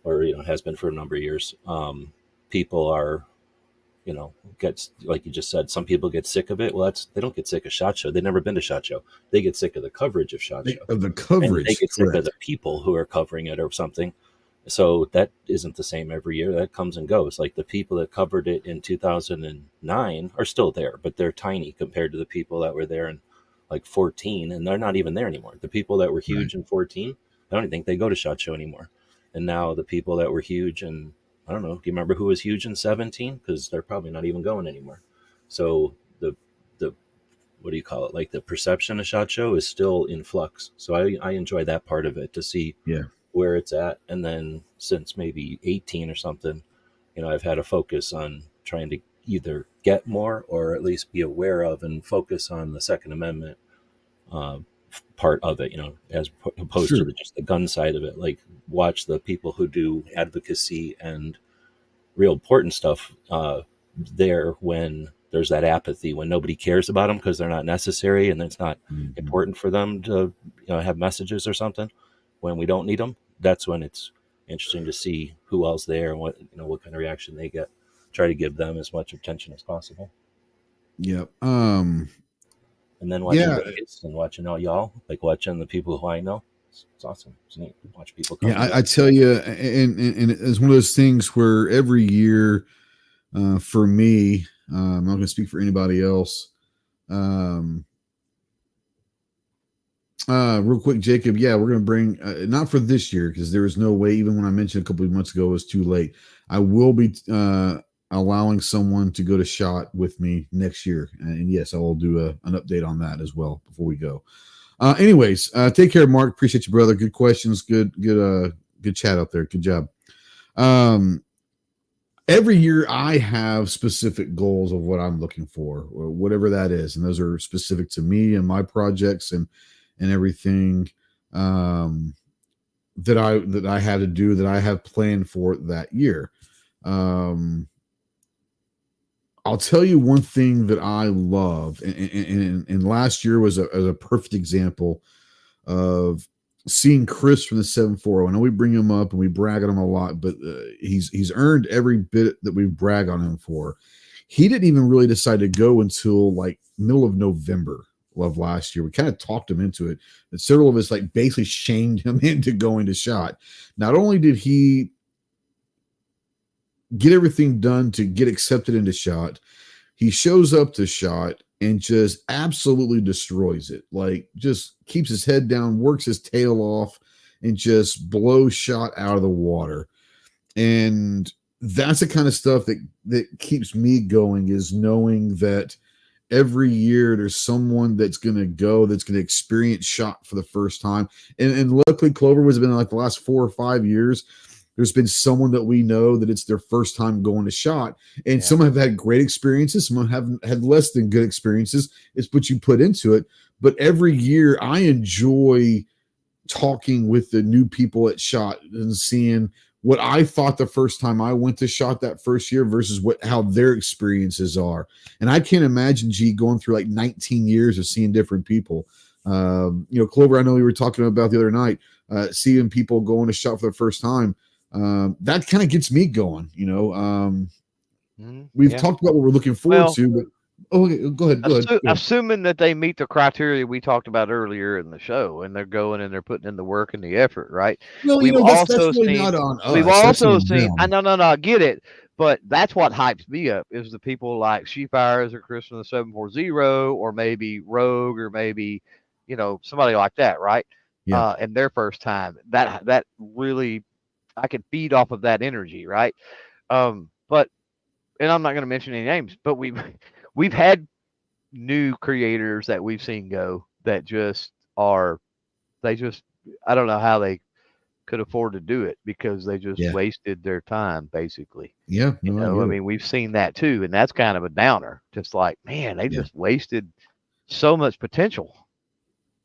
or has been for a number of years. People are, get, like you just said, some people get sick of it. Well, they don't get sick of SHOT Show. They've never been to SHOT Show. They get sick of the coverage of SHOT Show. Of the coverage. And they get sick of the people who are covering it or something. So that isn't the same every year. That comes and goes. Like the people that covered it in 2009 are still there, but they're tiny compared to the people that were there in like 14, and they're not even there anymore. The people that were huge in 14, I don't even think they go to SHOT Show anymore. And now the people that were huge, and I don't know, do you remember who was huge in 17? Because they're probably not even going anymore. So the what do you call it? Like the perception of SHOT Show is still in flux. So I enjoy that part of it, to see where it's at. And then since maybe 18 or something, I've had a focus on trying to either get more or at least be aware of and focus on the Second Amendment part of it, as opposed to just the gun side of it. Like watch the people who do advocacy and real important stuff there when there's that apathy, when nobody cares about them because they're not necessary and it's not important for them to have messages or something. When we don't need them, that's when it's interesting to see who else there and what kind of reaction they get try to give them as much attention as possible. Yep. And then watching Vegas and watching all y'all, like watching the people who I know, it's awesome. It's neat. Watch people come. Yeah, I tell you, and it's one of those things where every year, for me, I'm not going to speak for anybody else. Real quick, Jacob. Yeah, we're going to bring not for this year because there is no way. Even when I mentioned a couple of months ago, it was too late. I will be allowing someone to go to SHOT with me next year, and yes, I will do an update on that as well before we go. Anyways, take care, Mark. Appreciate you, brother. Good questions. Good chat out there. Good job. Every year I have specific goals of what I'm looking for, or whatever that is, and those are specific to me and my projects and everything that I had to do, that I have planned for that year. I'll tell you one thing that I love, and last year was a perfect example of seeing Chris from the 740. I know we bring him up and we brag on him a lot, but he's earned every bit that we brag on him for. He didn't even really decide to go until like middle of November of last year. We kind of talked him into it, but several of us like basically shamed him into going to SHOT. Not only did he get everything done to get accepted into SHOT, he shows up to SHOT and just absolutely destroys it. Like, just keeps his head down, works his tail off, and just blows SHOT out of the water. And that's the kind of stuff that keeps me going, is knowing that every year there's someone that's going to go, that's going to experience SHOT for the first time. And luckily, Clover has been like the last 4 or 5 years. There's been someone that we know that it's their first time going to SHOT, and some have had great experiences. Some have had less than good experiences. It's what you put into it. But every year I enjoy talking with the new people at SHOT and seeing what I thought the first time I went to SHOT that first year versus how their experiences are. And I can't imagine going through like 19 years of seeing different people. Clover, I know we were talking about the other night, seeing people going to SHOT for the first time. That kind of gets me going, We've talked about what we're looking forward to, but go ahead. Assuming that they meet the criteria we talked about earlier in the show, and they're going and they're putting in the work and the effort, right? Well, we've also seen, not on us. We've also seen, I get it, but that's what hypes me up, is the people like Sheepires or Chris from the 740, or maybe Rogue, or maybe, somebody like that, right? Yeah. And their first time, that really, I could feed off of that energy, right? But, and I'm not going to mention any names, but we've had new creators that we've seen go that I don't know how they could afford to do it, because they just wasted their time, basically. Yeah. I mean, we've seen that too. And that's kind of a downer. Just like, man, they just wasted so much potential.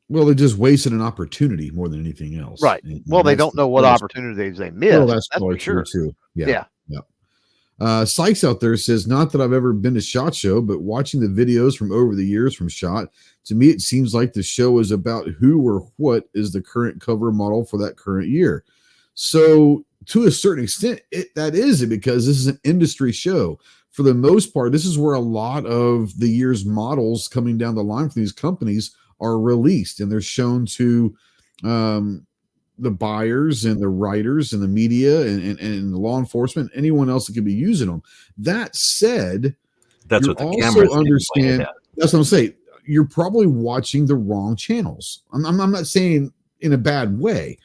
Well, they just wasted an opportunity more than anything else. Right. And they don't know what opportunities they missed. Well, that's probably true too. Yeah. Sykes out there says, not that I've ever been to SHOT Show, but watching the videos from over the years from SHOT, to me, it seems like the show is about who or what is the current cover model for that current year. So to a certain extent, that is it, because this is an industry show. For the most part, this is where a lot of the year's models coming down the line for these companies are released, and they're shown to the buyers and the writers and the media and the law enforcement, anyone else that could be using them. That said, that's what the cameras understand. That's what I'm saying. You're probably watching the wrong channels. I'm not saying in a bad way.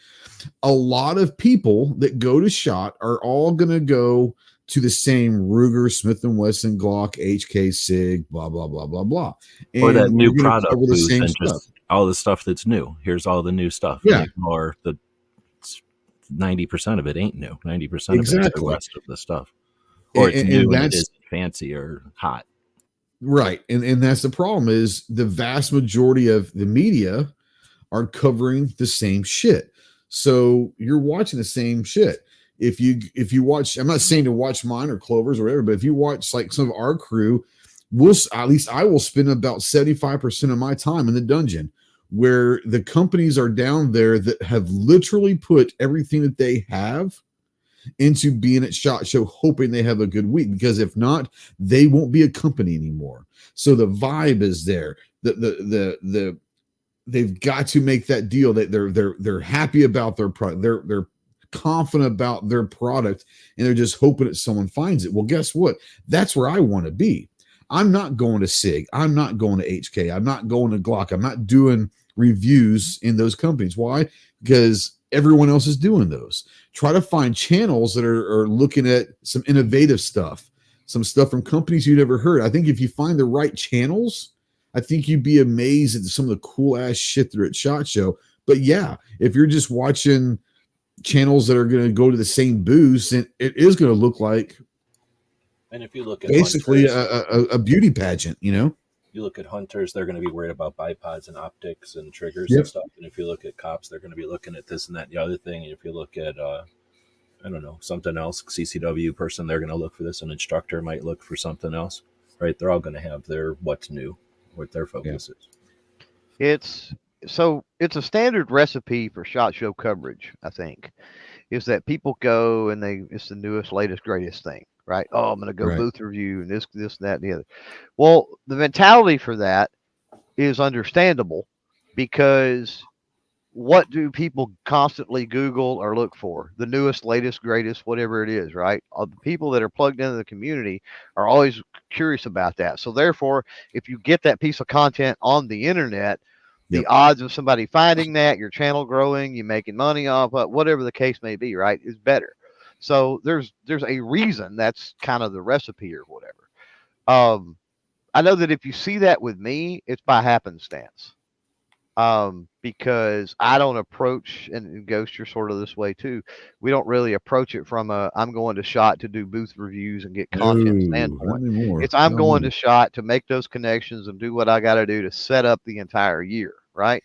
A lot of people that go to SHOT are all going to go to the same Ruger, Smith & Wesson, Glock, HK, SIG, blah, blah, blah, blah, blah. And or that new product booth and just all the stuff that's new. Here's all the new stuff. Yeah. Or the 90% of it ain't new. 90% of it is the rest of the stuff. Or it's new and it isn't fancy or hot. Right. And that's the problem, is the vast majority of the media are covering the same shit. So you're watching the same shit. If you watch, I'm not saying to watch mine or Clover's or whatever, but if you watch like some of our crew, at least I will spend about 75% of my time in the dungeon, where the companies are down there that have literally put everything that they have into being at SHOT Show, hoping they have a good week, because if not, they won't be a company anymore. So the vibe is there. They've got to make that deal that they're happy about their product. They're confident about their product, and they're just hoping that someone finds it. Well, guess what? That's where I want to be. I'm not going to SIG. I'm not going to HK. I'm not going to Glock. I'm not doing reviews in those companies. Why? Because everyone else is doing those. Try to find channels that are looking at some innovative stuff, some stuff from companies you never heard. I think if you find the right channels, I think you'd be amazed at some of the cool ass shit that are at SHOT Show. But yeah, if you're just watching channels that are going to go to the same booths, and it is going to look like, and if you look at basically hunters, a beauty pageant, you know. You look at hunters, they're going to be worried about bipods and optics and triggers Yep. and stuff. And if you look at cops, they're going to be looking at this and that and the other thing. And if you look at, I don't know, something else, CCW person, they're going to look for this. An instructor might look for something else, right? They're all going to have their what's new, what their focus is. It's a standard recipe for SHOT Show coverage, I think, is that people go and it's the newest, latest, greatest thing, right? Oh, I'm going to go Right. booth review and this, that, and the other. Well, the mentality for that is understandable, because what do people constantly Google or look for? The newest, latest, greatest, whatever it is, right? All the people that are plugged into the community are always curious about that. So therefore, if you get that piece of content on the internet, the odds of somebody finding that, your channel growing, you making money off of, whatever the case may be, right, is better. So there's a reason that's kind of the recipe or whatever. I know that if you see that with me, it's by happenstance. Because I don't approach, and Ghost, you're sort of this way too. We don't really approach it from I'm going to SHOT to do booth reviews and get content standpoint. It's I'm going to SHOT to make those connections and do what I got to do to set up the entire year, right?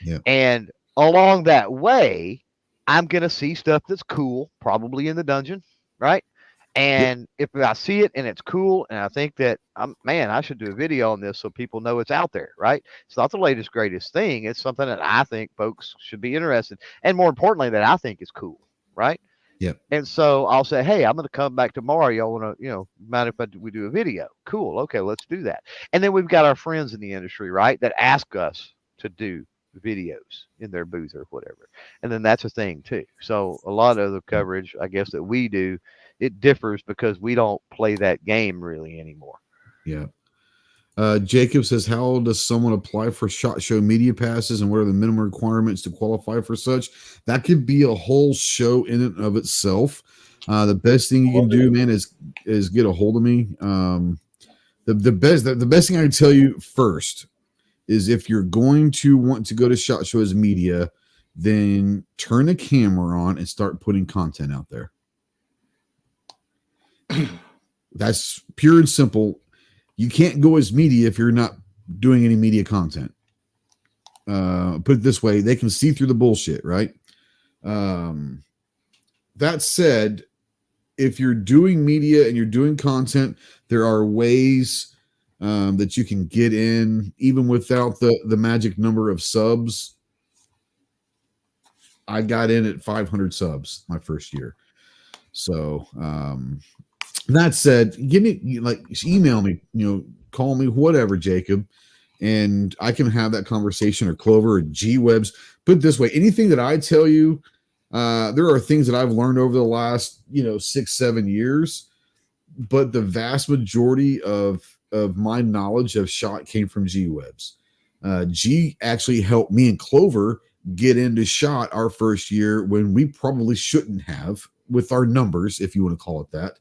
Yeah. And along that way, I'm going to see stuff that's cool, probably in the dungeon, right? And if I see it and it's cool, and I think that I should do a video on this so people know it's out there, right? It's not the latest, greatest thing. It's something that I think folks should be interested in, and more importantly, that I think is cool, right? Yep. And so I'll say, hey, I'm going to come back tomorrow. Y'all want to, mind if we do a video? Cool. Okay, let's do that. And then we've got our friends in the industry, right, that ask us to do videos in their booth or whatever. And then that's a thing too. So a lot of the coverage, I guess, that we do, it differs because we don't play that game really anymore. Yeah. Jacob says, how does someone apply for SHOT Show media passes, and what are the minimum requirements to qualify for such? That could be a whole show in and of itself. The best thing you can do, man, is get a hold of me. The best thing I can tell you first is, if you're going to want to go to SHOT Show as media, then turn the camera on and start putting content out there. That's pure and simple. You can't go as media if you're not doing any media content. Put it this way, they can see through the bullshit, right? That said, if you're doing media and you're doing content, there are ways that you can get in even without the magic number of subs. I got in at 500 subs my first year. So that said, give me, email me, call me, whatever, Jacob, and I can have that conversation, or Clover, or G-Webs. Put it this way, anything that I tell you, there are things that I've learned over the last, 6-7 years, but the vast majority of my knowledge of SHOT came from G-Webs. G actually helped me and Clover get into SHOT our first year when we probably shouldn't have, with our numbers, if you want to call it that.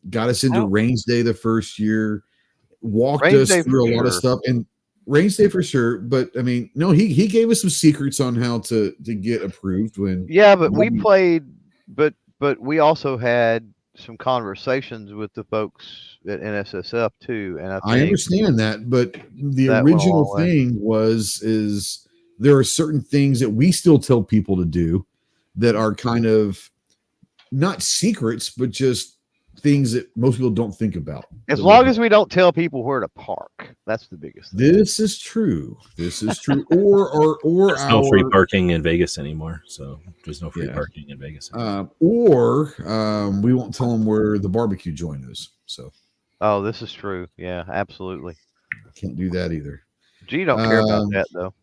Got us into range day the first year, walked us through a lot of stuff, and range day for sure. But I mean, no, he gave us some secrets on how to get approved when. Yeah, but we played, but we also had some conversations with the folks at NSSF too, and I understand that, but the original thing is there are certain things that we still tell people to do that are kind of not secrets, but just things that most people don't think about. As long as we don't tell people where to park, that's the biggest thing. This is true. Or there's no free parking in Vegas anymore, so there's no free parking in Vegas anymore. We won't tell them where the barbecue joint is. So, this is true. Yeah, absolutely. Can't do that either. G don't care about that though.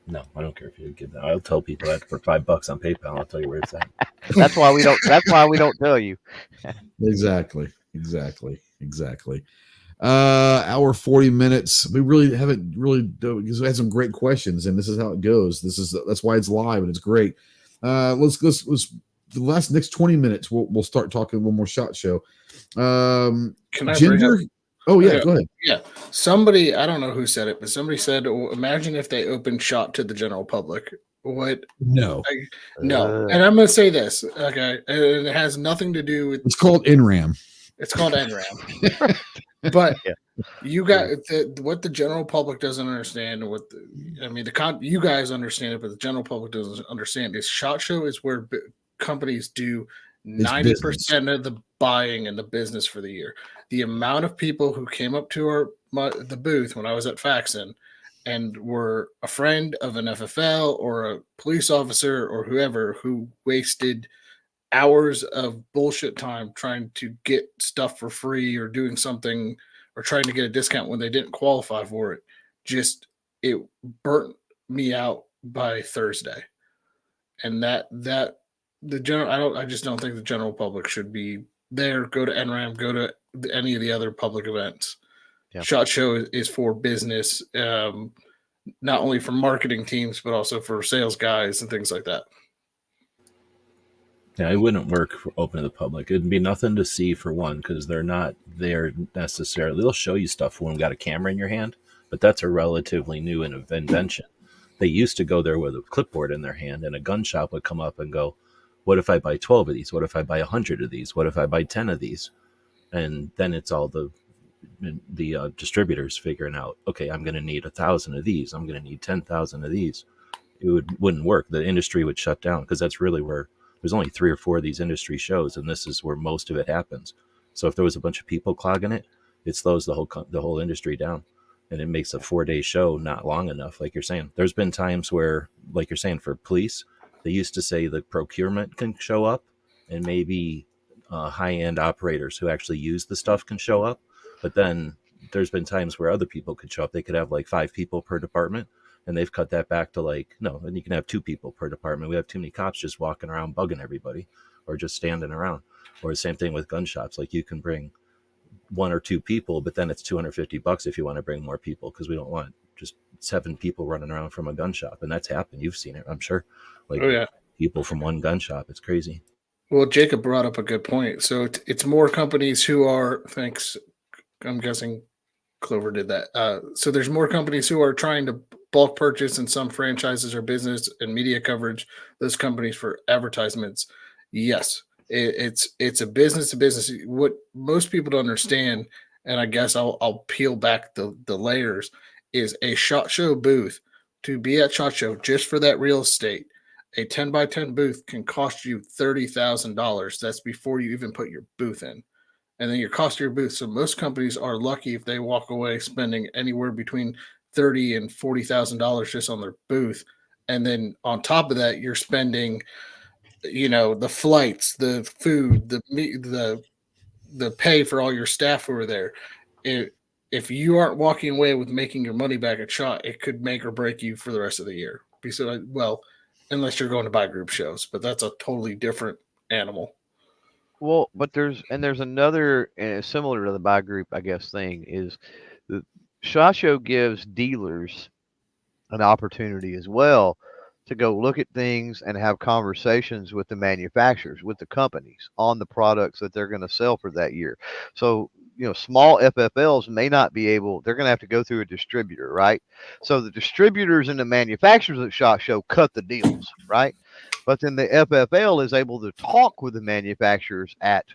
No, I don't care if you give that. I'll tell people that for $5 on PayPal. I'll tell you where it's at. That's why we don't. That's why we don't tell you. Exactly. Hour 40 minutes. We really haven't because we had some great questions, and this is how it goes. That's why it's live and it's great. Let's the next 20 minutes. We'll start talking a little more SHOT Show. Can I Ginger? Go ahead. Yeah. Somebody, I don't know who said it, but somebody said, imagine if they opened SHOT to the general public. What? No. No. And I'm going to say this. Okay. And it has nothing to do with. It's called NRAM. It's called NRAM. But you got what the general public doesn't understand. You guys understand it, but the general public doesn't understand. Is SHOT Show is where companies do 90% of the buying and the business for the year. The amount of people who came up to the booth when I was at Faxon and were a friend of an FFL or a police officer or whoever who wasted hours of bullshit time trying to get stuff for free or doing something or trying to get a discount when they didn't qualify for it. It burnt me out by Thursday. And I just don't think the general public should be there. Go to NRAM, go to any of the other public events. Yeah. SHOT Show is for business, not only for marketing teams, but also for sales guys and things like that. Yeah, it wouldn't work open to the public. It'd be nothing to see for one, because they're not there necessarily. They'll show you stuff when you've got a camera in your hand, but that's a relatively new invention. They used to go there with a clipboard in their hand, and a gun shop would come up and go, what if I buy 12 of these? What if I buy 100 of these? What if I buy 10 of these? And then it's all the distributors figuring out, okay, I'm going to need 1,000 of these. I'm going to need 10,000 of these. It wouldn't work. The industry would shut down, because that's really where there's only 3 or 4 of these industry shows, and this is where most of it happens. So if there was a bunch of people clogging it, it slows the whole industry down, and it makes a 4-day show not long enough. Like you're saying, there's been times where, like you're saying, for police, they used to say the procurement can show up, and maybe high-end operators who actually use the stuff can show up. But then there's been times where other people could show up. They could have like 5 people per department, and they've cut that back to no, and you can have 2 people per department. We have too many cops just walking around bugging everybody or just standing around. Or the same thing with gun shops. Like, you can bring 1 or 2 people, but then it's $250 if you want to bring more people, because we don't want just 7 people running around from a gun shop. And that's happened. You've seen it, I'm sure. People from one gun shop. It's crazy. Well, Jacob brought up a good point. So it's more companies who are, I'm guessing Clover did that. So there's more companies who are trying to bulk purchase, and some franchises or business and media coverage, those companies for advertisements. Yes, it's a business to business. What most people don't understand, and I guess I'll peel back the layers, is a SHOT Show booth. To be at SHOT Show just for that real estate, a 10x10 booth can cost you $30,000. That's before you even put your booth in. And then your cost of your booth. So most companies are lucky if they walk away spending anywhere between $30,000 and $40,000 just on their booth. And then on top of that, you're spending, the flights, the food, the pay for all your staff who are there. If you aren't walking away with making your money back at SHOT, it could make or break you for the rest of the year. Unless you're going to buy group shows, but that's a totally different animal. Well, but there's another similar to the buy group, I guess, thing is the SHOT Show gives dealers an opportunity as well to go look at things and have conversations with the manufacturers, with the companies on the products that they're going to sell for that year. So, small FFLs may not be able, they're going to have to go through a distributor, right? So the distributors and the manufacturers at SHOT Show cut the deals, right? But then the FFL is able to talk with the manufacturers at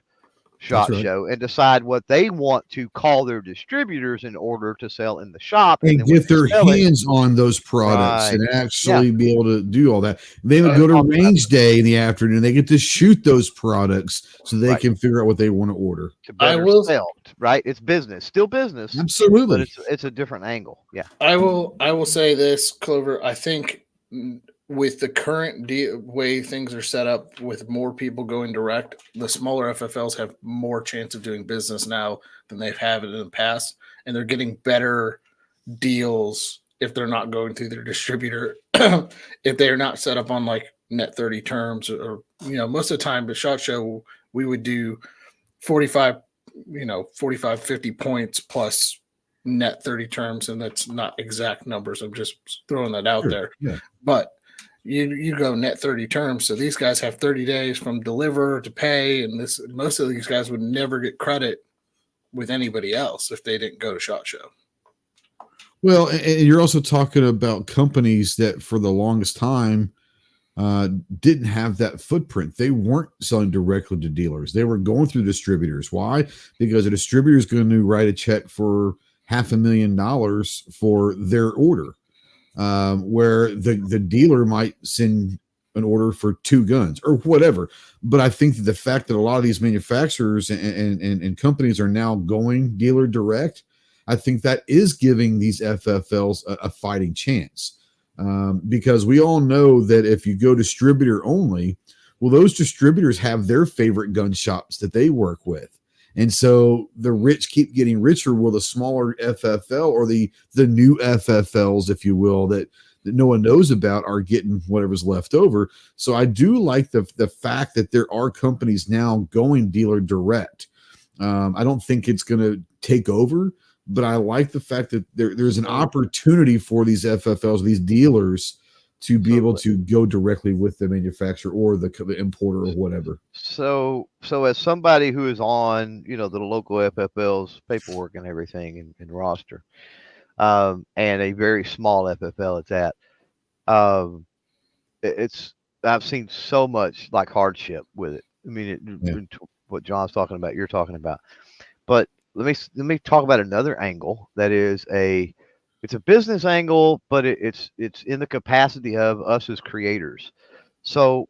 SHOT Show and decide what they want to call their distributors in order to sell in the shop. And then get their hands on those products and actually be able to do all that. They would go to range day in the afternoon. They get to shoot those products so they can figure out what they want to order. To better sell, right? It's business, still business. Absolutely. But it's a different angle. Yeah. I will say this, Clover. I think with the current way things are set up, with more people going direct, the smaller FFLs have more chance of doing business now than they've had in the past, and they're getting better deals if they're not going through their distributor. If they're not set up on like net 30 terms, or most of the time at SHOT Show we would do 45, 50 points plus net 30 terms, and that's not exact numbers. I'm just throwing that out there. Yeah. But you go net 30 terms, so these guys have 30 days from deliver to pay, and most of these guys would never get credit with anybody else if they didn't go to SHOT Show. Well, and you're also talking about companies that for the longest time didn't have that footprint. They weren't selling directly to dealers. They were going through distributors. Why? Because a distributor is going to write a check for $500,000 for their order, where the dealer might send an order for 2 guns or whatever. But I think that the fact that a lot of these manufacturers and companies are now going dealer direct, I think that is giving these FFLs a fighting chance. Because we all know that if you go distributor only, well, those distributors have their favorite gun shops that they work with. And so the rich keep getting richer, while the smaller FFL or the new FFLs, if you will, that no one knows about are getting whatever's left over. So I do like the fact that there are companies now going dealer direct. I don't think it's going to take over, but I like the fact that there's an opportunity for these FFLs, these dealers, to be able to go directly with the manufacturer or the importer or whatever. So as somebody who is on, the local FFL's paperwork and everything and roster, and a very small FFL at that, I've seen so much like hardship with it. I mean, what John's talking about, you're talking about, but let me talk about another angle that is it's a business angle, but it's in the capacity of us as creators. So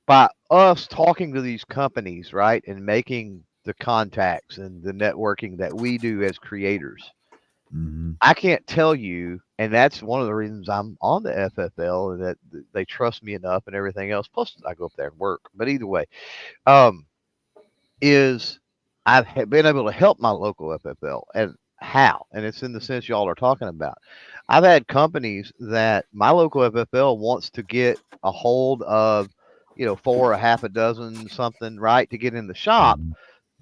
by us talking to these companies, right, and making the contacts and the networking that we do as creators, I can't tell you, and that's one of the reasons I'm on the FFL, and that they trust me enough and everything else. Plus, I go up there and work. But either way, is I've been able to help my local FFL. And how? And it's in the sense y'all are talking about. I've had companies that my local FFL wants to get a hold of, 4 or half a dozen something, right, to get in the shop.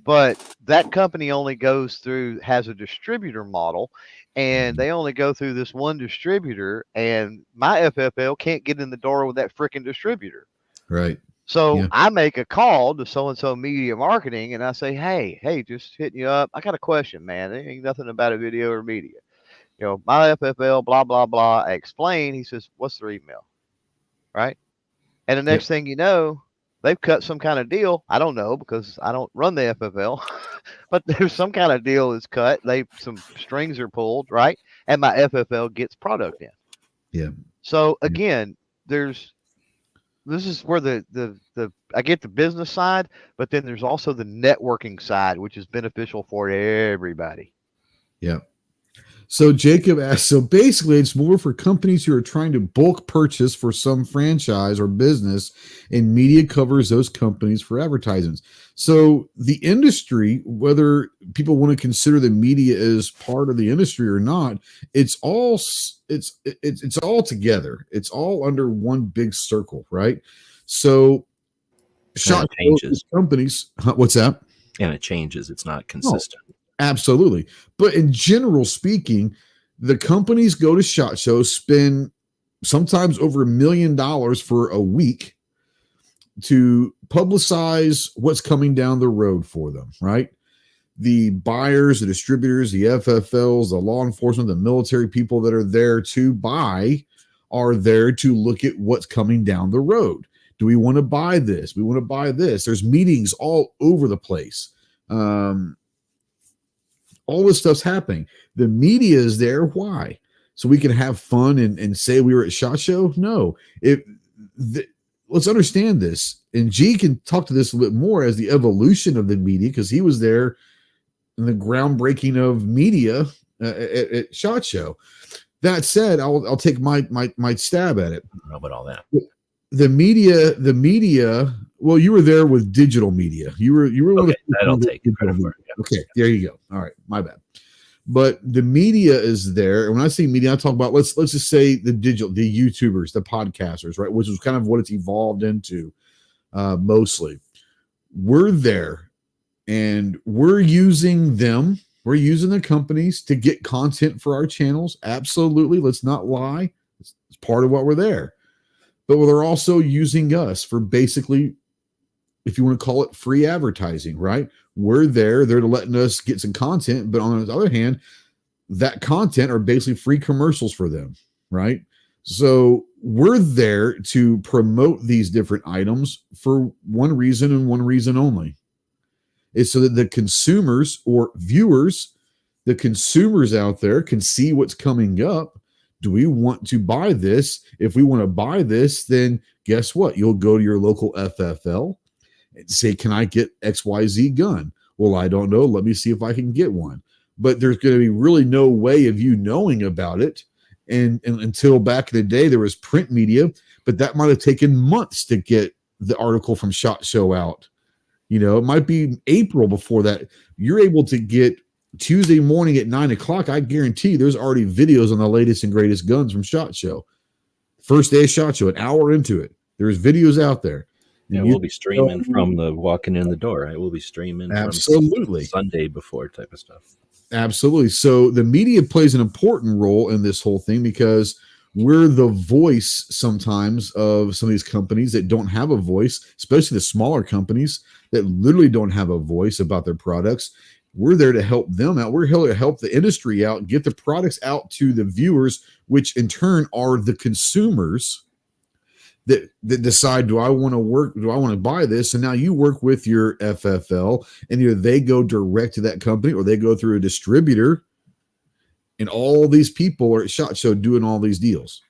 But that company only has a distributor model, and they only go through this one distributor, and my FFL can't get in the door with that freaking distributor. Right. So I make a call to so-and-so media marketing, and I say, hey, just hitting you up. I got a question, man. There ain't nothing about a video or media. My FFL, blah, blah, blah. I explain. He says, what's their email? Right. And the next thing you know, they've cut some kind of deal. I don't know because I don't run the FFL, but there's some kind of deal that's cut. Some strings are pulled, right? And my FFL gets product in. Yeah. So again, this is where I get the business side, but then there's also the networking side, which is beneficial for everybody. Yeah. So Jacob asked, so basically it's more for companies who are trying to bulk purchase for some franchise or business, and media covers those companies for advertisements. So the industry, whether people want to consider the media as part of the industry or not, it's all together. It's all under one big circle, right? So SHOT changes companies. What's that? And it changes. It's not consistent. No. Absolutely. But in general speaking, the companies go to SHOT Shows, spend sometimes over $1 million for a week to publicize what's coming down the road for them, right? The buyers, the distributors, the FFLs, the law enforcement, the military people that are there to buy are there to look at what's coming down the road. Do we want to buy this? We want to buy this. There's meetings all over the place. All this stuff's happening. The media is there. Why? So we can have fun and say we were at SHOT Show? No. Let's understand this. And G can talk to this a little bit more as the evolution of the media, because he was there in the groundbreaking of media at SHOT Show. That said, I'll take my stab at it. I don't know about all that. The media. Well, you were there with digital media. You were. Okay, that'll take credit for it. Yeah. Okay, there you go. All right, my bad. But the media is there, and when I say media, I talk about let's just say the YouTubers, the podcasters, right? Which is kind of what it's evolved into, mostly. We're there, and we're using them. We're using the companies to get content for our channels. Absolutely, let's not lie. It's part of what we're there. But they're also using us for basically, if you want to call it, free advertising, right? We're there. They're letting us get some content. But on the other hand, that content are basically free commercials for them, right? So we're there to promote these different items for one reason and one reason only. Is so that the consumers or viewers, the consumers out there can see what's coming up. Do we want to buy this? If we want to buy this, then guess what? You'll go to your local FFL and say, can I get XYZ gun? Well, I don't know. Let me see if I can get one. But there's going to be really no way of you knowing about it. And until back in the day, there was print media, but that might have taken months to get the article from SHOT Show out. You know, it might be April before that. You're able to get Tuesday morning at 9:00. I guarantee there's already videos on the latest and greatest guns from SHOT Show. First day of SHOT Show, an hour into it, there's videos out there. Yeah, we'll be streaming from the walking in the door, right? We'll be streaming absolutely from Sunday before type of stuff. Absolutely. So the media plays an important role in this whole thing because we're the voice sometimes of some of these companies that don't have a voice, especially the smaller companies that literally don't have a voice about their products. We're there to help them out. We're here to help the industry out, get the products out to the viewers, which in turn are the consumers that decide, do I want to work? Do I want to buy this? And now you work with your FFL, and either they go direct to that company or they go through a distributor. And all these people are at SHOT Show doing all these deals.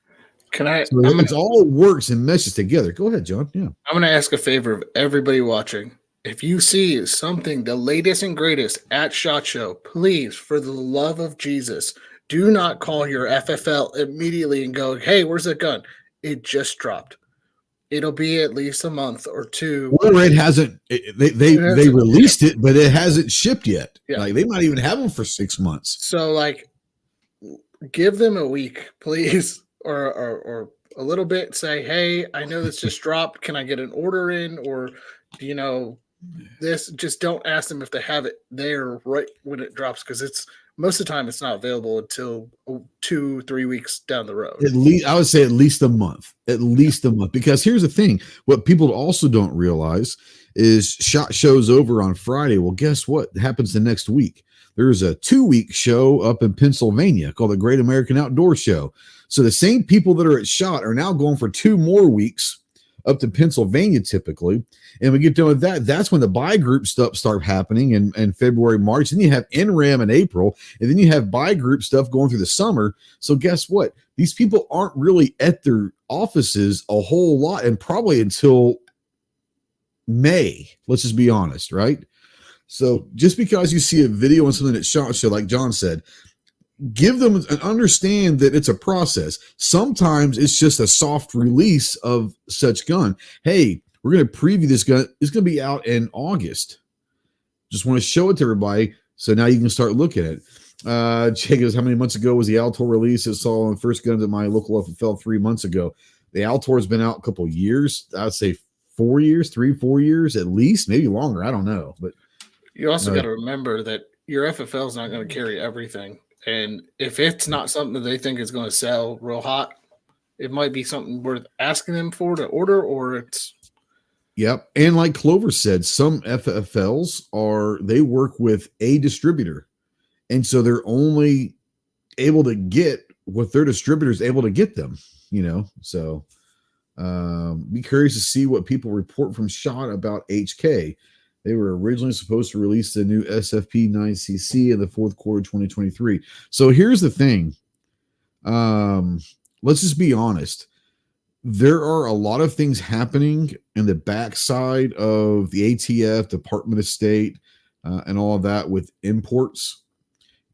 It's all works and meshes together. Go ahead, John. Yeah. I'm going to ask a favor of everybody watching. If you see something, the latest and greatest at SHOT Show, please, for the love of Jesus, do not call your FFL immediately and go, hey, where's that gun? It just dropped. It'll be at least a month or two. Or it hasn't. They released it, but it hasn't shipped yet. Yeah. Like they might even have them for 6 months. So, like, give them a week, please, or a little bit. Say, hey, I know this just dropped. Can I get an order in? Or, you know, this. Just don't ask them if they have it there right when it drops, because it's most of the time it's not available until 2-3 weeks down the road. At least I would say at least a month. At least a month. Because here's the thing: what people also don't realize is SHOT Show's over on Friday. Well, guess what happens the next week? There's a 2-week show up in Pennsylvania called the Great American Outdoor Show. So the same people that are at SHOT are now going for 2 more weeks up to Pennsylvania typically. And we get done with that. That's when the buy group stuff start happening in February, March. Then you have NRAM in April. And then you have buy group stuff going through the summer. So guess what? These people aren't really at their offices a whole lot, and probably until May. Let's just be honest, right? So just because you see a video on something that SHOT Show, like John said, give them and understand that it's a process. Sometimes it's just a soft release of such gun. Hey, we're going to preview this gun. It's going to be out in August. Just want to show it to everybody so now you can start looking at it. Jay goes, how many months ago was the Altor release? It saw on the first guns at my local FFL 3 months ago. The Altor has been out a couple of years. I'd say 4 years, 3-4 years at least, maybe longer. I don't know. But you also got to remember that your FFL is not going to carry everything. And if it's not something that they think is going to sell real hot, it might be something worth asking them for to order, or it's. Yep. And like Clover said, some FFLs they work with a distributor. And so they're only able to get what their distributor is able to get them, you know. So be curious to see what people report from SHOT about HK. They were originally supposed to release the new SFP 9cc in the fourth quarter of 2023. So here's the thing. Let's just be honest. There are a lot of things happening in the backside of the ATF, Department of State, and all of that with imports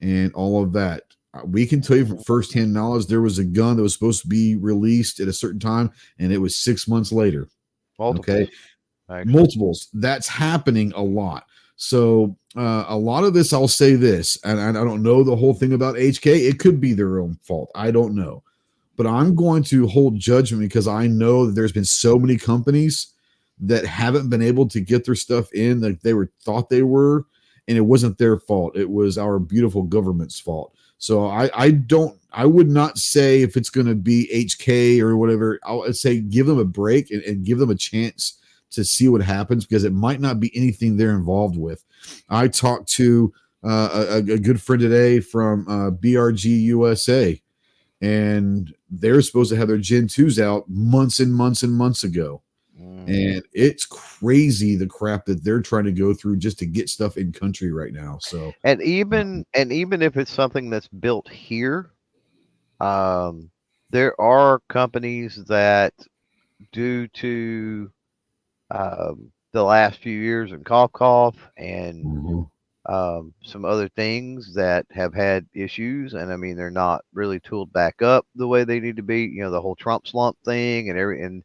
and all of that. We can tell you from firsthand knowledge, there was a gun that was supposed to be released at a certain time, and it was 6 months later. Multiples. Okay, multiples. That's happening a lot. So a lot of this, I'll say this, and I don't know the whole thing about HK. It could be their own fault. I don't know. But I'm going to hold judgment because I know that there's been so many companies that haven't been able to get their stuff in that they thought they were, and it wasn't their fault. It was our beautiful government's fault. So I would not say if it's going to be HK or whatever, I'll say give them a break and give them a chance to see what happens, because it might not be anything they're involved with. I talked to a good friend today from BRG USA, and they're supposed to have their Gen 2s out months and months and months ago. And it's crazy the crap that they're trying to go through just to get stuff in country right now. So and even if it's something that's built here, there are companies that, due to the last few years in cough and some other things, that have had issues, and I mean they're not really tooled back up the way they need to be. You know, the whole Trump slump thing and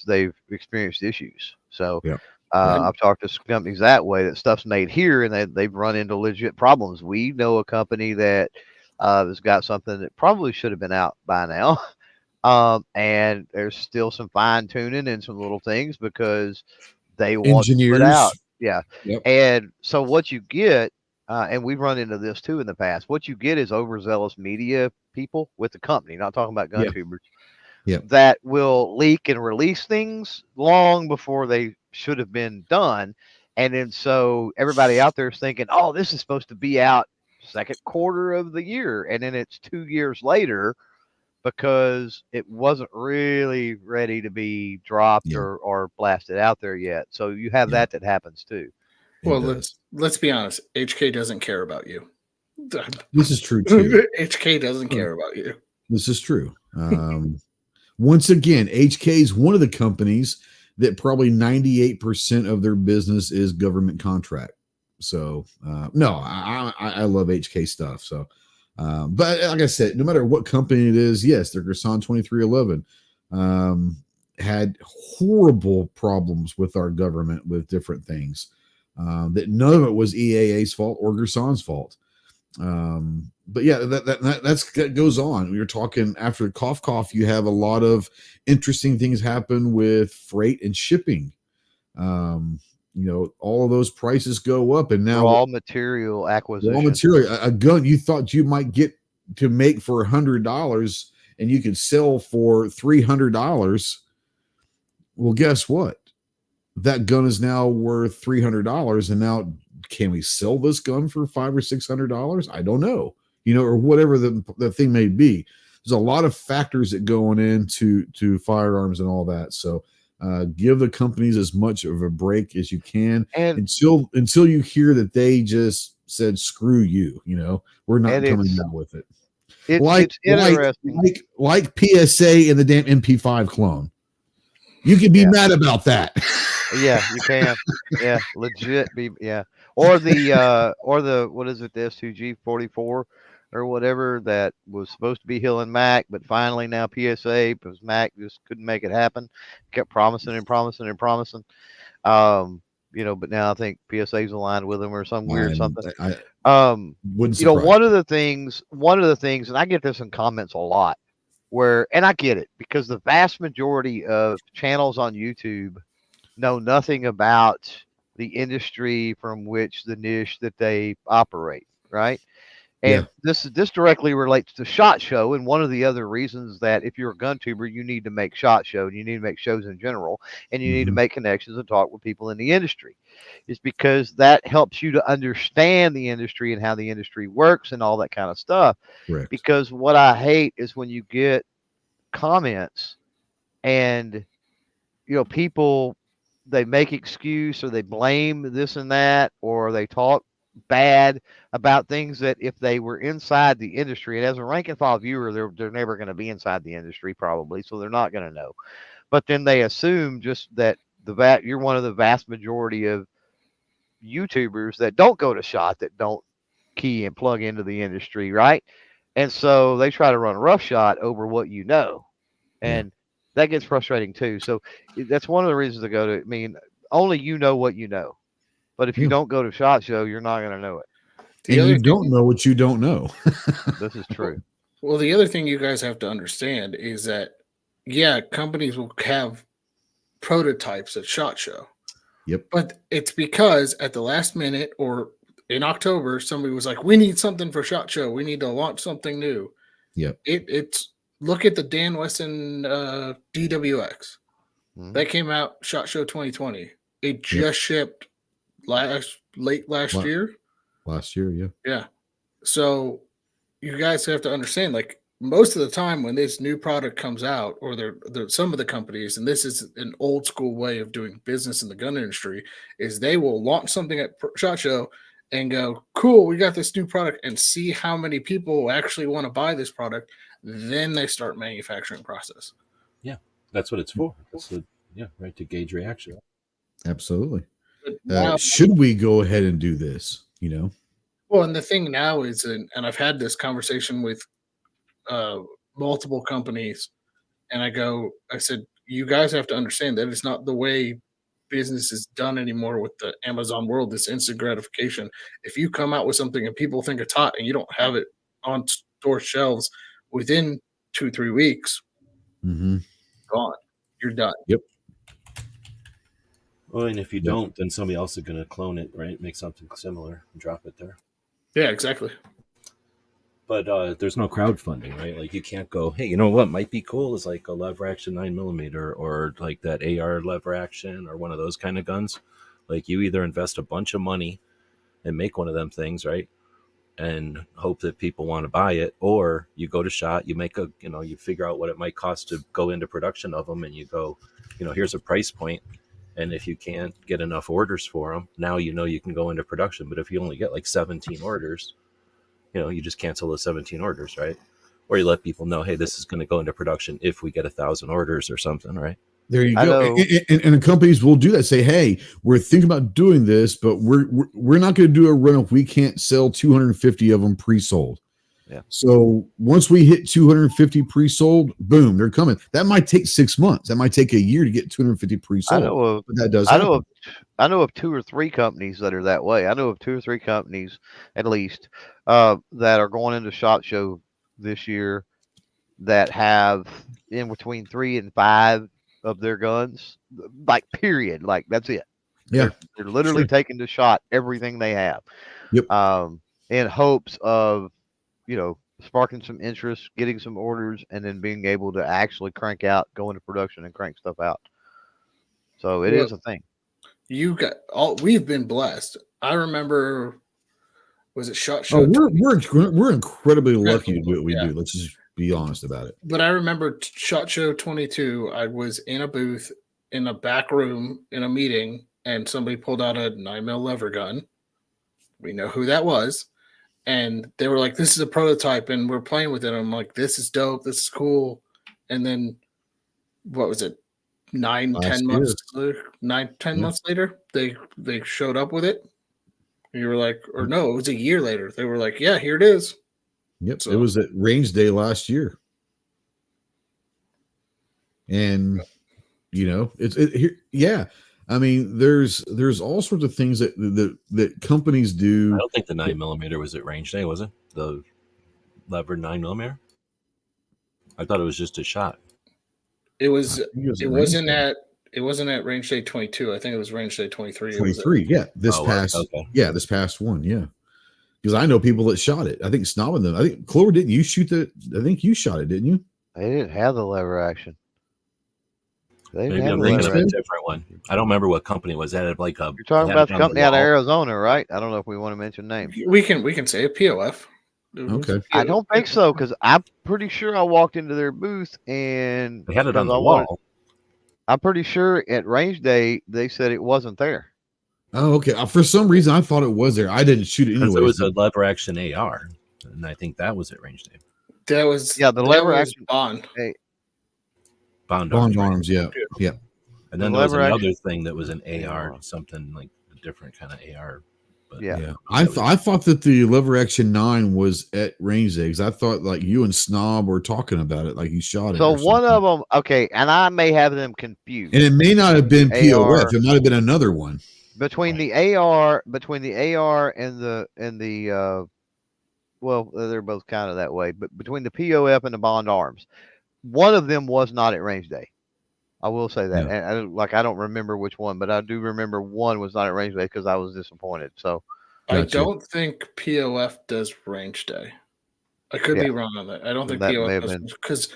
they've experienced issues. So I've talked to some companies that way, that stuff's made here and they've run into legit problems. We know a company that has got something that probably should have been out by now. And there's still some fine tuning and some little things because they want to put out. Yeah. Yep. And so what you get, and we've run into this too in the past, what you get is overzealous media people with the company, not talking about gun tubers. That will leak and release things long before they should have been done. And then so everybody out there is thinking, oh, this is supposed to be out second quarter of the year. And then it's 2 years later because it wasn't really ready to be dropped or blasted out there yet. So you have that happens too. Well, let's be honest. HK doesn't care about you. This is true too. HK doesn't care about you. This is true. Once again, HK is one of the companies that probably 98% of their business is government contract. So no, I love HK stuff. So, but like I said, no matter what company it is, yes, their Gerson 2311 had horrible problems with our government with different things. That none of it was EAA's fault or Gerson's fault. But yeah, that goes on. We were talking after cough, you have a lot of interesting things happen with freight and shipping. You know, all of those prices go up, and now raw material acquisition, a gun you thought you might get to make for $100 and you could sell for $300. Well, guess what? That gun is now worth $300, and now can we sell this gun for $500 or $600? I don't know, you know, or whatever the thing may be. There's a lot of factors that going into firearms and all that. So give the companies as much of a break as you can, and until you hear that they just said screw you. You know, we're not coming down with it. It's interesting. Like PSA and the damn MP5 clone. You can be mad about that. Yeah, you can. Yeah, legit. Or the what is it? The S2G 44 or whatever that was supposed to be Hill and Mac, but finally now PSA because Mac just couldn't make it happen. Kept promising and promising and promising. You know, but now I think PSA's aligned with them or some weird something. Wouldn't you know, one of the things, and I get this in comments a lot, and I get it because the vast majority of channels on YouTube know nothing about the industry from which the niche that they operate, right? And this directly relates to SHOT Show, and one of the other reasons that if you're a gun tuber, you need to make SHOT Show, and you need to make shows in general, and you need to make connections and talk with people in the industry, is because that helps you to understand the industry and how the industry works and all that kind of stuff. Correct. Because what I hate is when you get comments and, you know, people they make excuse or they blame this and that, or they talk bad about things that if they were inside the industry, and as a rank and file viewer, they're never going to be inside the industry probably, so they're not going to know. But then they assume just that you're one of the vast majority of YouTubers that don't go to SHOT, that don't key and plug into the industry, right? And so they try to run roughshod over what you know, and that gets frustrating too. So that's one of the reasons to go to. I mean, only you know what you know, but if you don't go to SHOT Show, you're not going to know it. And you don't know what you don't know. This is true. Well, the other thing you guys have to understand is that, companies will have prototypes at SHOT Show. Yep. But it's because at the last minute or in October, somebody was like, we need something for SHOT Show. We need to launch something new. Yep. It's look at the Dan Wesson DWX. Mm-hmm. That came out SHOT Show 2020. It just shipped late last year. Last year, yeah. Yeah. So you guys have to understand, like, most of the time when this new product comes out, or some of the companies, and this is an old school way of doing business in the gun industry, is they will launch something at SHOT Show and go, cool, we got this new product, and see how many people actually want to buy this product. Then they start manufacturing process. Yeah, that's what it's for. Right, to gauge reaction. Absolutely. Should we go ahead and do this? Well, and the thing now is, and I've had this conversation with multiple companies, and I said, you guys have to understand that it's not the way business is done anymore with the Amazon world, this instant gratification. If you come out with something and people think it's hot and you don't have it on store shelves within 2-3 weeks, gone. You're done. Yep. Well, and if you don't, then somebody else is going to clone it, right? Make something similar and drop it there. Yeah, exactly. But there's no crowdfunding, right? Like, you can't go, hey, you know what might be cool is like a lever action 9mm or like that AR lever action or one of those kind of guns. Like, you either invest a bunch of money and make one of them things, right? And hope that people want to buy it, or you go to SHOT, you make you figure out what it might cost to go into production of them, and you go, here's a price point. And if you can't get enough orders for them, now you can go into production. But if you only get like 17 orders, you just cancel the 17 orders, right? Or you let people know, hey, this is going to go into production if we get 1,000 orders or something, right? There you go. And the companies will do that. Say, hey, we're thinking about doing this, but we're not going to do a run if we can't sell 250 of them pre-sold. Yeah. So once we hit 250 pre-sold, boom, they're coming. That might take 6 months. That might take a year to get 250 pre-sold. I know of 2 or 3 companies that are that way. I know of 2 or 3 companies at least that are going into SHOT Show this year that have in between 3 and 5 of their guns, like, period. Like, that's it. Yeah. They're literally taking to SHOT everything they have. Yep. In hopes of, sparking some interest, getting some orders, and then being able to actually crank out, go into production and crank stuff out. So it is a thing. We've been blessed. I remember, was it SHOT Show? Oh, we're incredibly lucky to do what we do. Let's just be honest about it. But I remember SHOT Show 22. I was in a booth in a back room in a meeting, and somebody pulled out a 9mm lever gun. We know who that was. And they were like, this is a prototype, and we're playing with it. I'm like, this is dope. This is cool. And then, what was it? 10 months later, they showed up with it. And you were like, or no, it was a year later. They were like, yeah, here it is. Yep. So, it was at Range Day last year. And, I mean, there's all sorts of things that companies do. I don't think the 9mm was at Range Day, was it? The levered 9mm? I thought it was just a shot. It wasn't at Range Day 22. I think it was Range Day 23. 23, yeah. This past one, yeah. Because I know people that shot it. I think Snobbing them. I think Clover, didn't you shoot I think you shot it, didn't you? They didn't have the lever action. Maybe I'm thinking of a different one. I don't remember what company it was. That like you're talking about the company out of Arizona, right? I don't know if we want to mention names. We can say a POF. Okay. I don't think so, because I'm pretty sure I walked into their booth and they had it on the wall. I'm pretty sure at range day they said it wasn't there. Oh, okay. For some reason, I thought it was there. I didn't shoot it Because anyways. it was a lever action AR, and I think that was at range day. That was the lever action Bond. Hey, Bond arms, yeah. And then there was another thing that was an AR, something like a different kind of AR. But yeah. I thought that the lever action 9 was at range day because I thought like you and Snob were talking about it, like you shot it. So one of them, okay, and I may have them confused. And it may not have been POF. It might have been another one. Between the AR and the well, they're both kind of that way, but between the POF and the Bond arms, one of them was not at range day. I will say that. Yeah. And I don't remember which one, but I do remember one was not at range day because I was disappointed. So I don't think POF does range day. I could be wrong on that. I don't think POF does because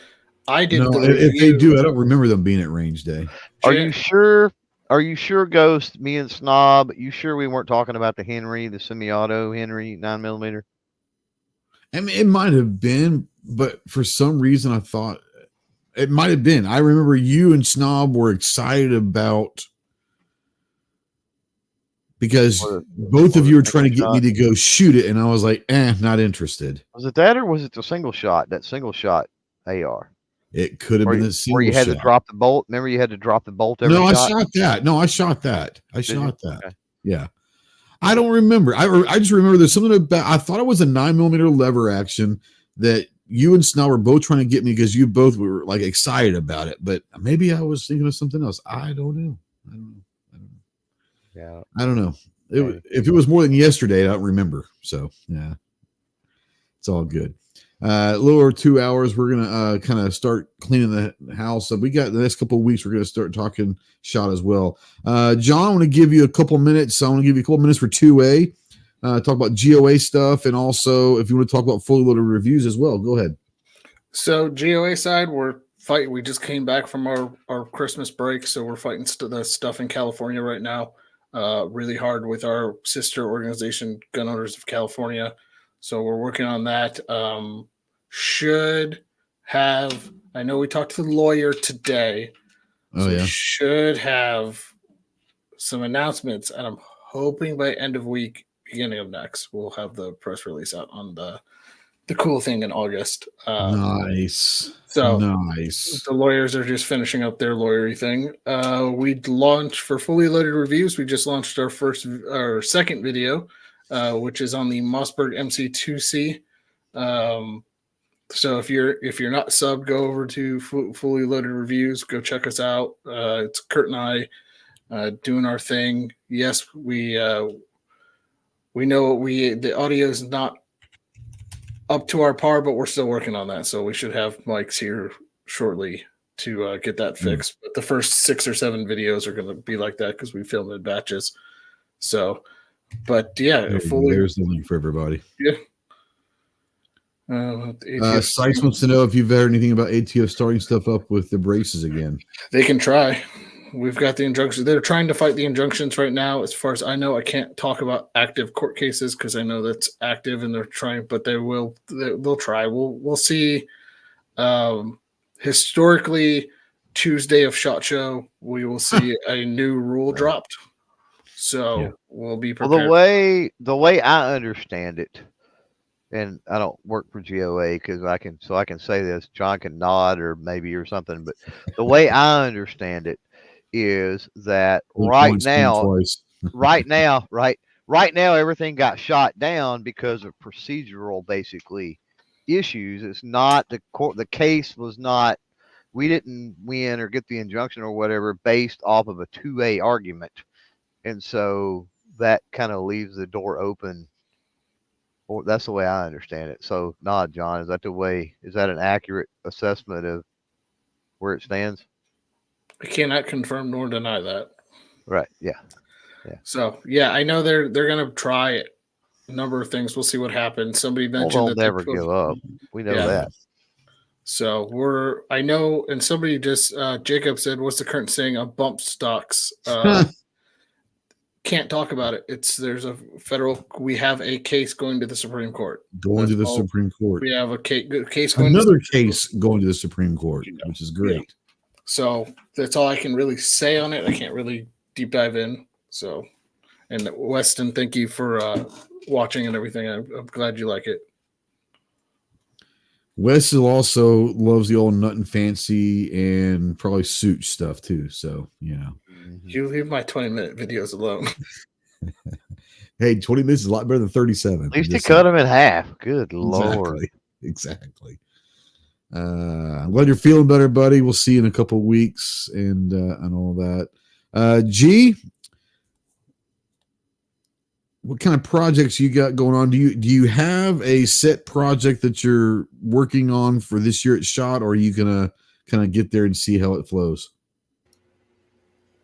I did. No, if they do, I don't remember them being at range day. Are you sure? Are you sure, Ghost? Me and Snob. You sure we weren't talking about the Henry, the semi-auto Henry 9mm? I mean, it might have been, but for some reason, I thought it might have been. I remember you and Snob were excited about because both of you were trying to get me to go shoot it, and I was like, not interested. Was it that, or was it the single shot? That single shot AR. It could have been a single shot. Where you had to drop the bolt. Remember, you had to drop the bolt every shot? I shot that. No, I shot that. Okay. Yeah. I don't remember. I just remember there's something about. I thought it was a 9mm lever action that you and Snell were both trying to get me because you both were like excited about it. But maybe I was thinking of something else. I don't know. Yeah. I don't know. If it was more than yesterday, I don't remember. So yeah, it's all good. A little over 2 hours, we're gonna kind of start cleaning the house. So we got the next couple of weeks. We're gonna start talking shot as well. John, I want to give you a couple minutes. I want to give you a couple minutes for 2A. Talk about GOA stuff, and also if you want to talk about fully loaded reviews as well, go ahead. So GOA side, we're fighting. We just came back from our Christmas break, so we're fighting the stuff in California right now. Really hard with our sister organization, Gun Owners of California. So we're working on that. Should have. I know we talked to the lawyer today. Should have some announcements, and I'm hoping by end of week, beginning of next, we'll have the press release out on the cool thing in August. Nice. So nice. The lawyers are just finishing up their lawyery thing. We launched for fully loaded reviews. We just launched our second video, which is on the Mossberg MC2C. So if you're not subbed, go over to fully loaded reviews. Go check us out. It's Kurt and I doing our thing. Yes, we know the audio is not up to our par, but we're still working on that. So we should have mics here shortly to get that fixed. But the first 6 or 7 videos are going to be like that because we filmed in batches. So, but yeah, there's the link for everybody. Yeah. Sykes wants to know if you've heard anything about ATF starting stuff up with the braces again. They can try. We've got the injunctions. They're trying to fight the injunctions right now. As far as I know, I can't talk about active court cases because I know that's active and they're trying, but they'll try. We'll see. Historically, Tuesday of SHOT Show, we will see a new rule dropped. So we'll be prepared. Well, the way I understand it, and I don't work for GOA because I can say this. John can nod or something, but the way I understand it is that right now everything got shot down because of procedural basically issues. It's not the case was not, we didn't win or get the injunction or whatever based off of a 2A argument, and so that kind of leaves the door open. Well, that's the way I understand it. So nod, John. Is that an accurate assessment of where it stands? I cannot confirm nor deny that. Right. Yeah. So yeah, I know they're gonna try a number of things. We'll see what happens. Somebody mentioned that they'll never give up. We know that. So I know, and somebody just Jacob said, "What's the current saying on bump stocks?" Can't talk about it. We have a case going to the Supreme Court. Supreme Court. We have a case going to the Supreme Court, which is great. So that's all I can really say on it. I can't really deep dive in. So, and Weston, thank you for watching and everything. I'm glad you like it. Wes also loves the old nut and fancy and probably suit stuff too. So, You leave my 20-minute videos alone. Hey, 20 minutes is a lot better than 37. At least he cut them in half. Good Lord. Exactly. I'm glad you're feeling better, buddy. We'll see you in a couple of weeks and all that. G, what kind of projects you got going on? Do you have a set project that you're working on for this year at SHOT, or are you gonna kind of get there and see how it flows?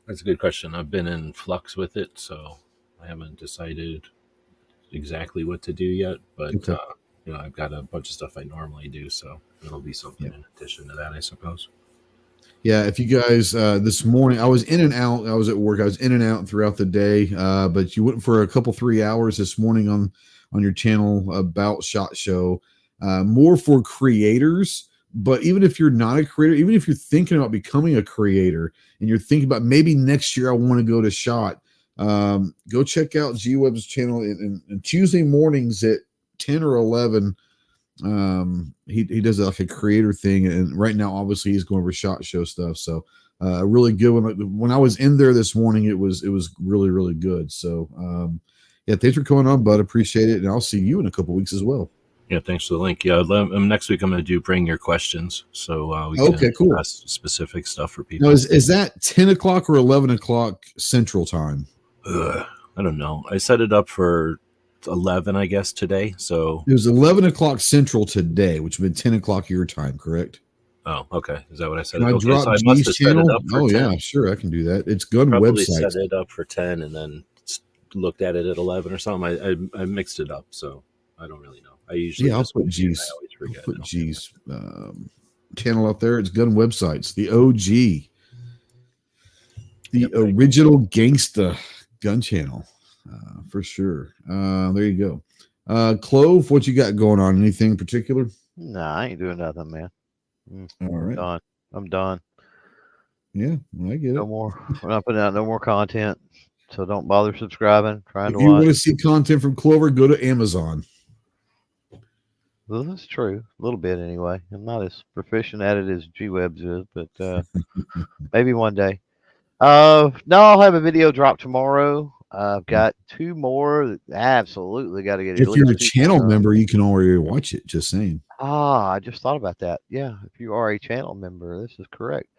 That's a good question. I've been in flux with it, so I haven't decided exactly what to do yet. But Okay. I've got a bunch of stuff I normally do, so it'll be something in addition to that, I suppose. Yeah, if you guys this morning, I was in and out. I was at work. I was in and out throughout the day, but you went for a couple 3 hours this morning on your channel about SHOT Show, more for creators. But even if you're not a creator, even if you're thinking about becoming a creator and you're thinking about maybe next year I want to go to SHOT, go check out G Webb's channel. And Tuesday mornings at 10 or 11. He does like a creator thing, and right now obviously he's going over SHOT Show stuff. So a really good one. When I was in there this morning, it was really, really good. So yeah, thanks for coming on, bud. Appreciate it, and I'll see you in a couple weeks as well. Yeah, thanks for the link. Yeah, next week I'm going to bring your questions, so we can cool. ask specific stuff for people. Now, is that 10 o'clock or 11 o'clock Central Time? I don't know. I set it up for 11, I guess, today. So it was 11 o'clock Central today, which would be 10 o'clock your time, correct? Oh, okay. Is that what I said? Can I drop so I must have channel? set it up for 10. Yeah, sure, I can do that. It's gun Probably website. Set it up for 10 and then looked at it at 11 or something. I mixed it up, so I don't really know. I usually I'll put G's. I'll put G's channel up there. It's gun websites, the OG, the original gangsta gun channel, for sure. There you go. Clove, what you got going on? Anything in particular? Nah, I ain't doing nothing, man. All right. I'm done. Yeah, I get it. No more. We're not putting out no more content, so don't bother subscribing. If you want to see content from Clover, go to Amazon. Well, that's true. A little bit anyway. I'm not as proficient at it as G-Webs is, but maybe one day. No, I'll have a video drop tomorrow. I've got 2 more. Absolutely got to get it. If you're a channel member, you can already watch it. Just saying. I just thought about that. Yeah, if you are a channel member, this is correct.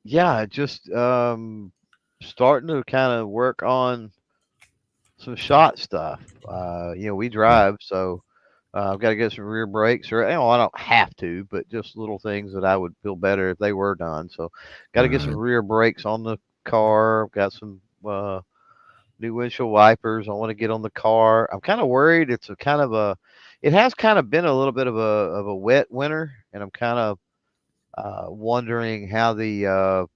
Yeah, just starting to kind of work on some SHOT stuff. We drive, so I've got to get some rear brakes, or I don't have to, but just little things that I would feel better if they were done. So got to get some rear brakes on the car. I've got some new windshield wipers. I want to get on the car. I'm kind of worried. It has kind of been a little bit of a wet winter, and I'm kind of wondering how the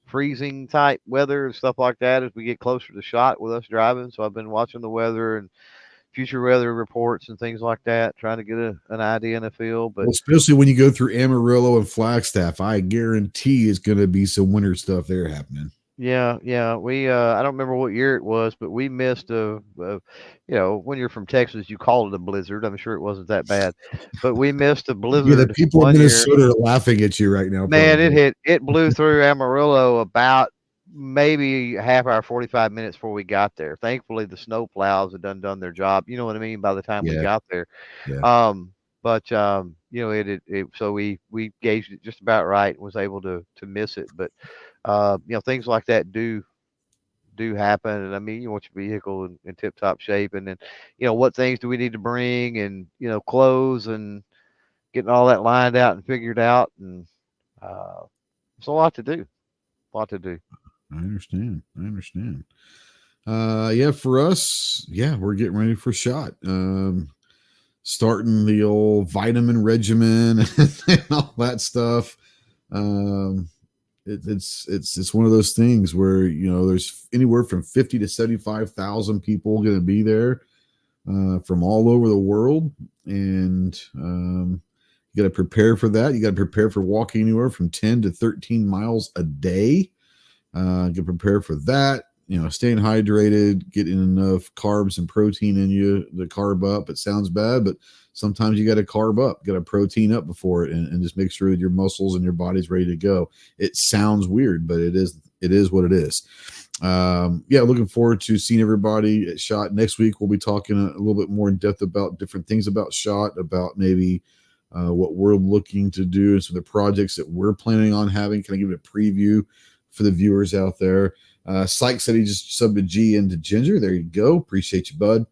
freezing type weather and stuff like that as we get closer to SHOT with us driving. So I've been watching the weather and future weather reports and things like that, trying to get an idea and a feel. But especially when you go through Amarillo and Flagstaff, I guarantee it's going to be some winter stuff there happening. Yeah. We I don't remember what year it was, but we missed when you're from Texas, you call it a blizzard. I'm sure it wasn't that bad, but we missed a blizzard. Yeah, the people in Minnesota are laughing at you right now. Man, it blew through Amarillo about maybe half hour, 45 minutes before we got there. Thankfully, the snow plows had done their job. You know what I mean? By the time we got there, so we gauged it just about right and was able to miss it. But things like that do happen. And I mean, you want your vehicle in tip top shape, and then what things do we need to bring, and clothes, and getting all that lined out and figured out, and it's a lot to do. I understand. For us, we're getting ready for SHOT. Starting the old vitamin regimen and all that stuff. It's one of those things where there's anywhere from 50 to 75,000 people going to be there from all over the world, and You got to prepare for that. You got to prepare for walking anywhere from 10 to 13 miles a day. Get prepared for that. Staying hydrated, getting enough carbs and protein in you. The carb up. It sounds bad, but sometimes you got to carb up, got to protein up before it, and just make sure that your muscles and your body's ready to go. It sounds weird, but it is what it is. Looking forward to seeing everybody at SHOT next week. We'll be talking a little bit more in depth about different things about SHOT, about maybe what we're looking to do and some of the projects that we're planning on having. Can I give it a preview for the viewers out there? Syke said he just subbed a G into Ginger. There you go. Appreciate you, bud.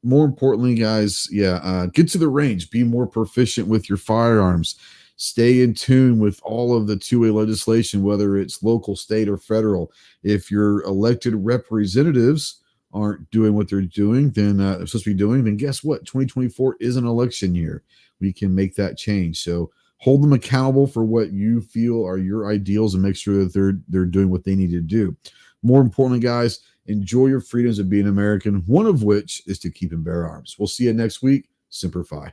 More importantly, guys, get to the range. Be more proficient with your firearms. Stay in tune with all of the two-way legislation, whether it's local, state, or federal. If your elected representatives aren't doing what they're doing, then they're supposed to be doing, then guess what? 2024 is an election year. We can make that change. So hold them accountable for what you feel are your ideals and make sure that they're doing what they need to do. More importantly, guys, enjoy your freedoms of being American, one of which is to keep and bear arms. We'll see you next week. Semper Fi.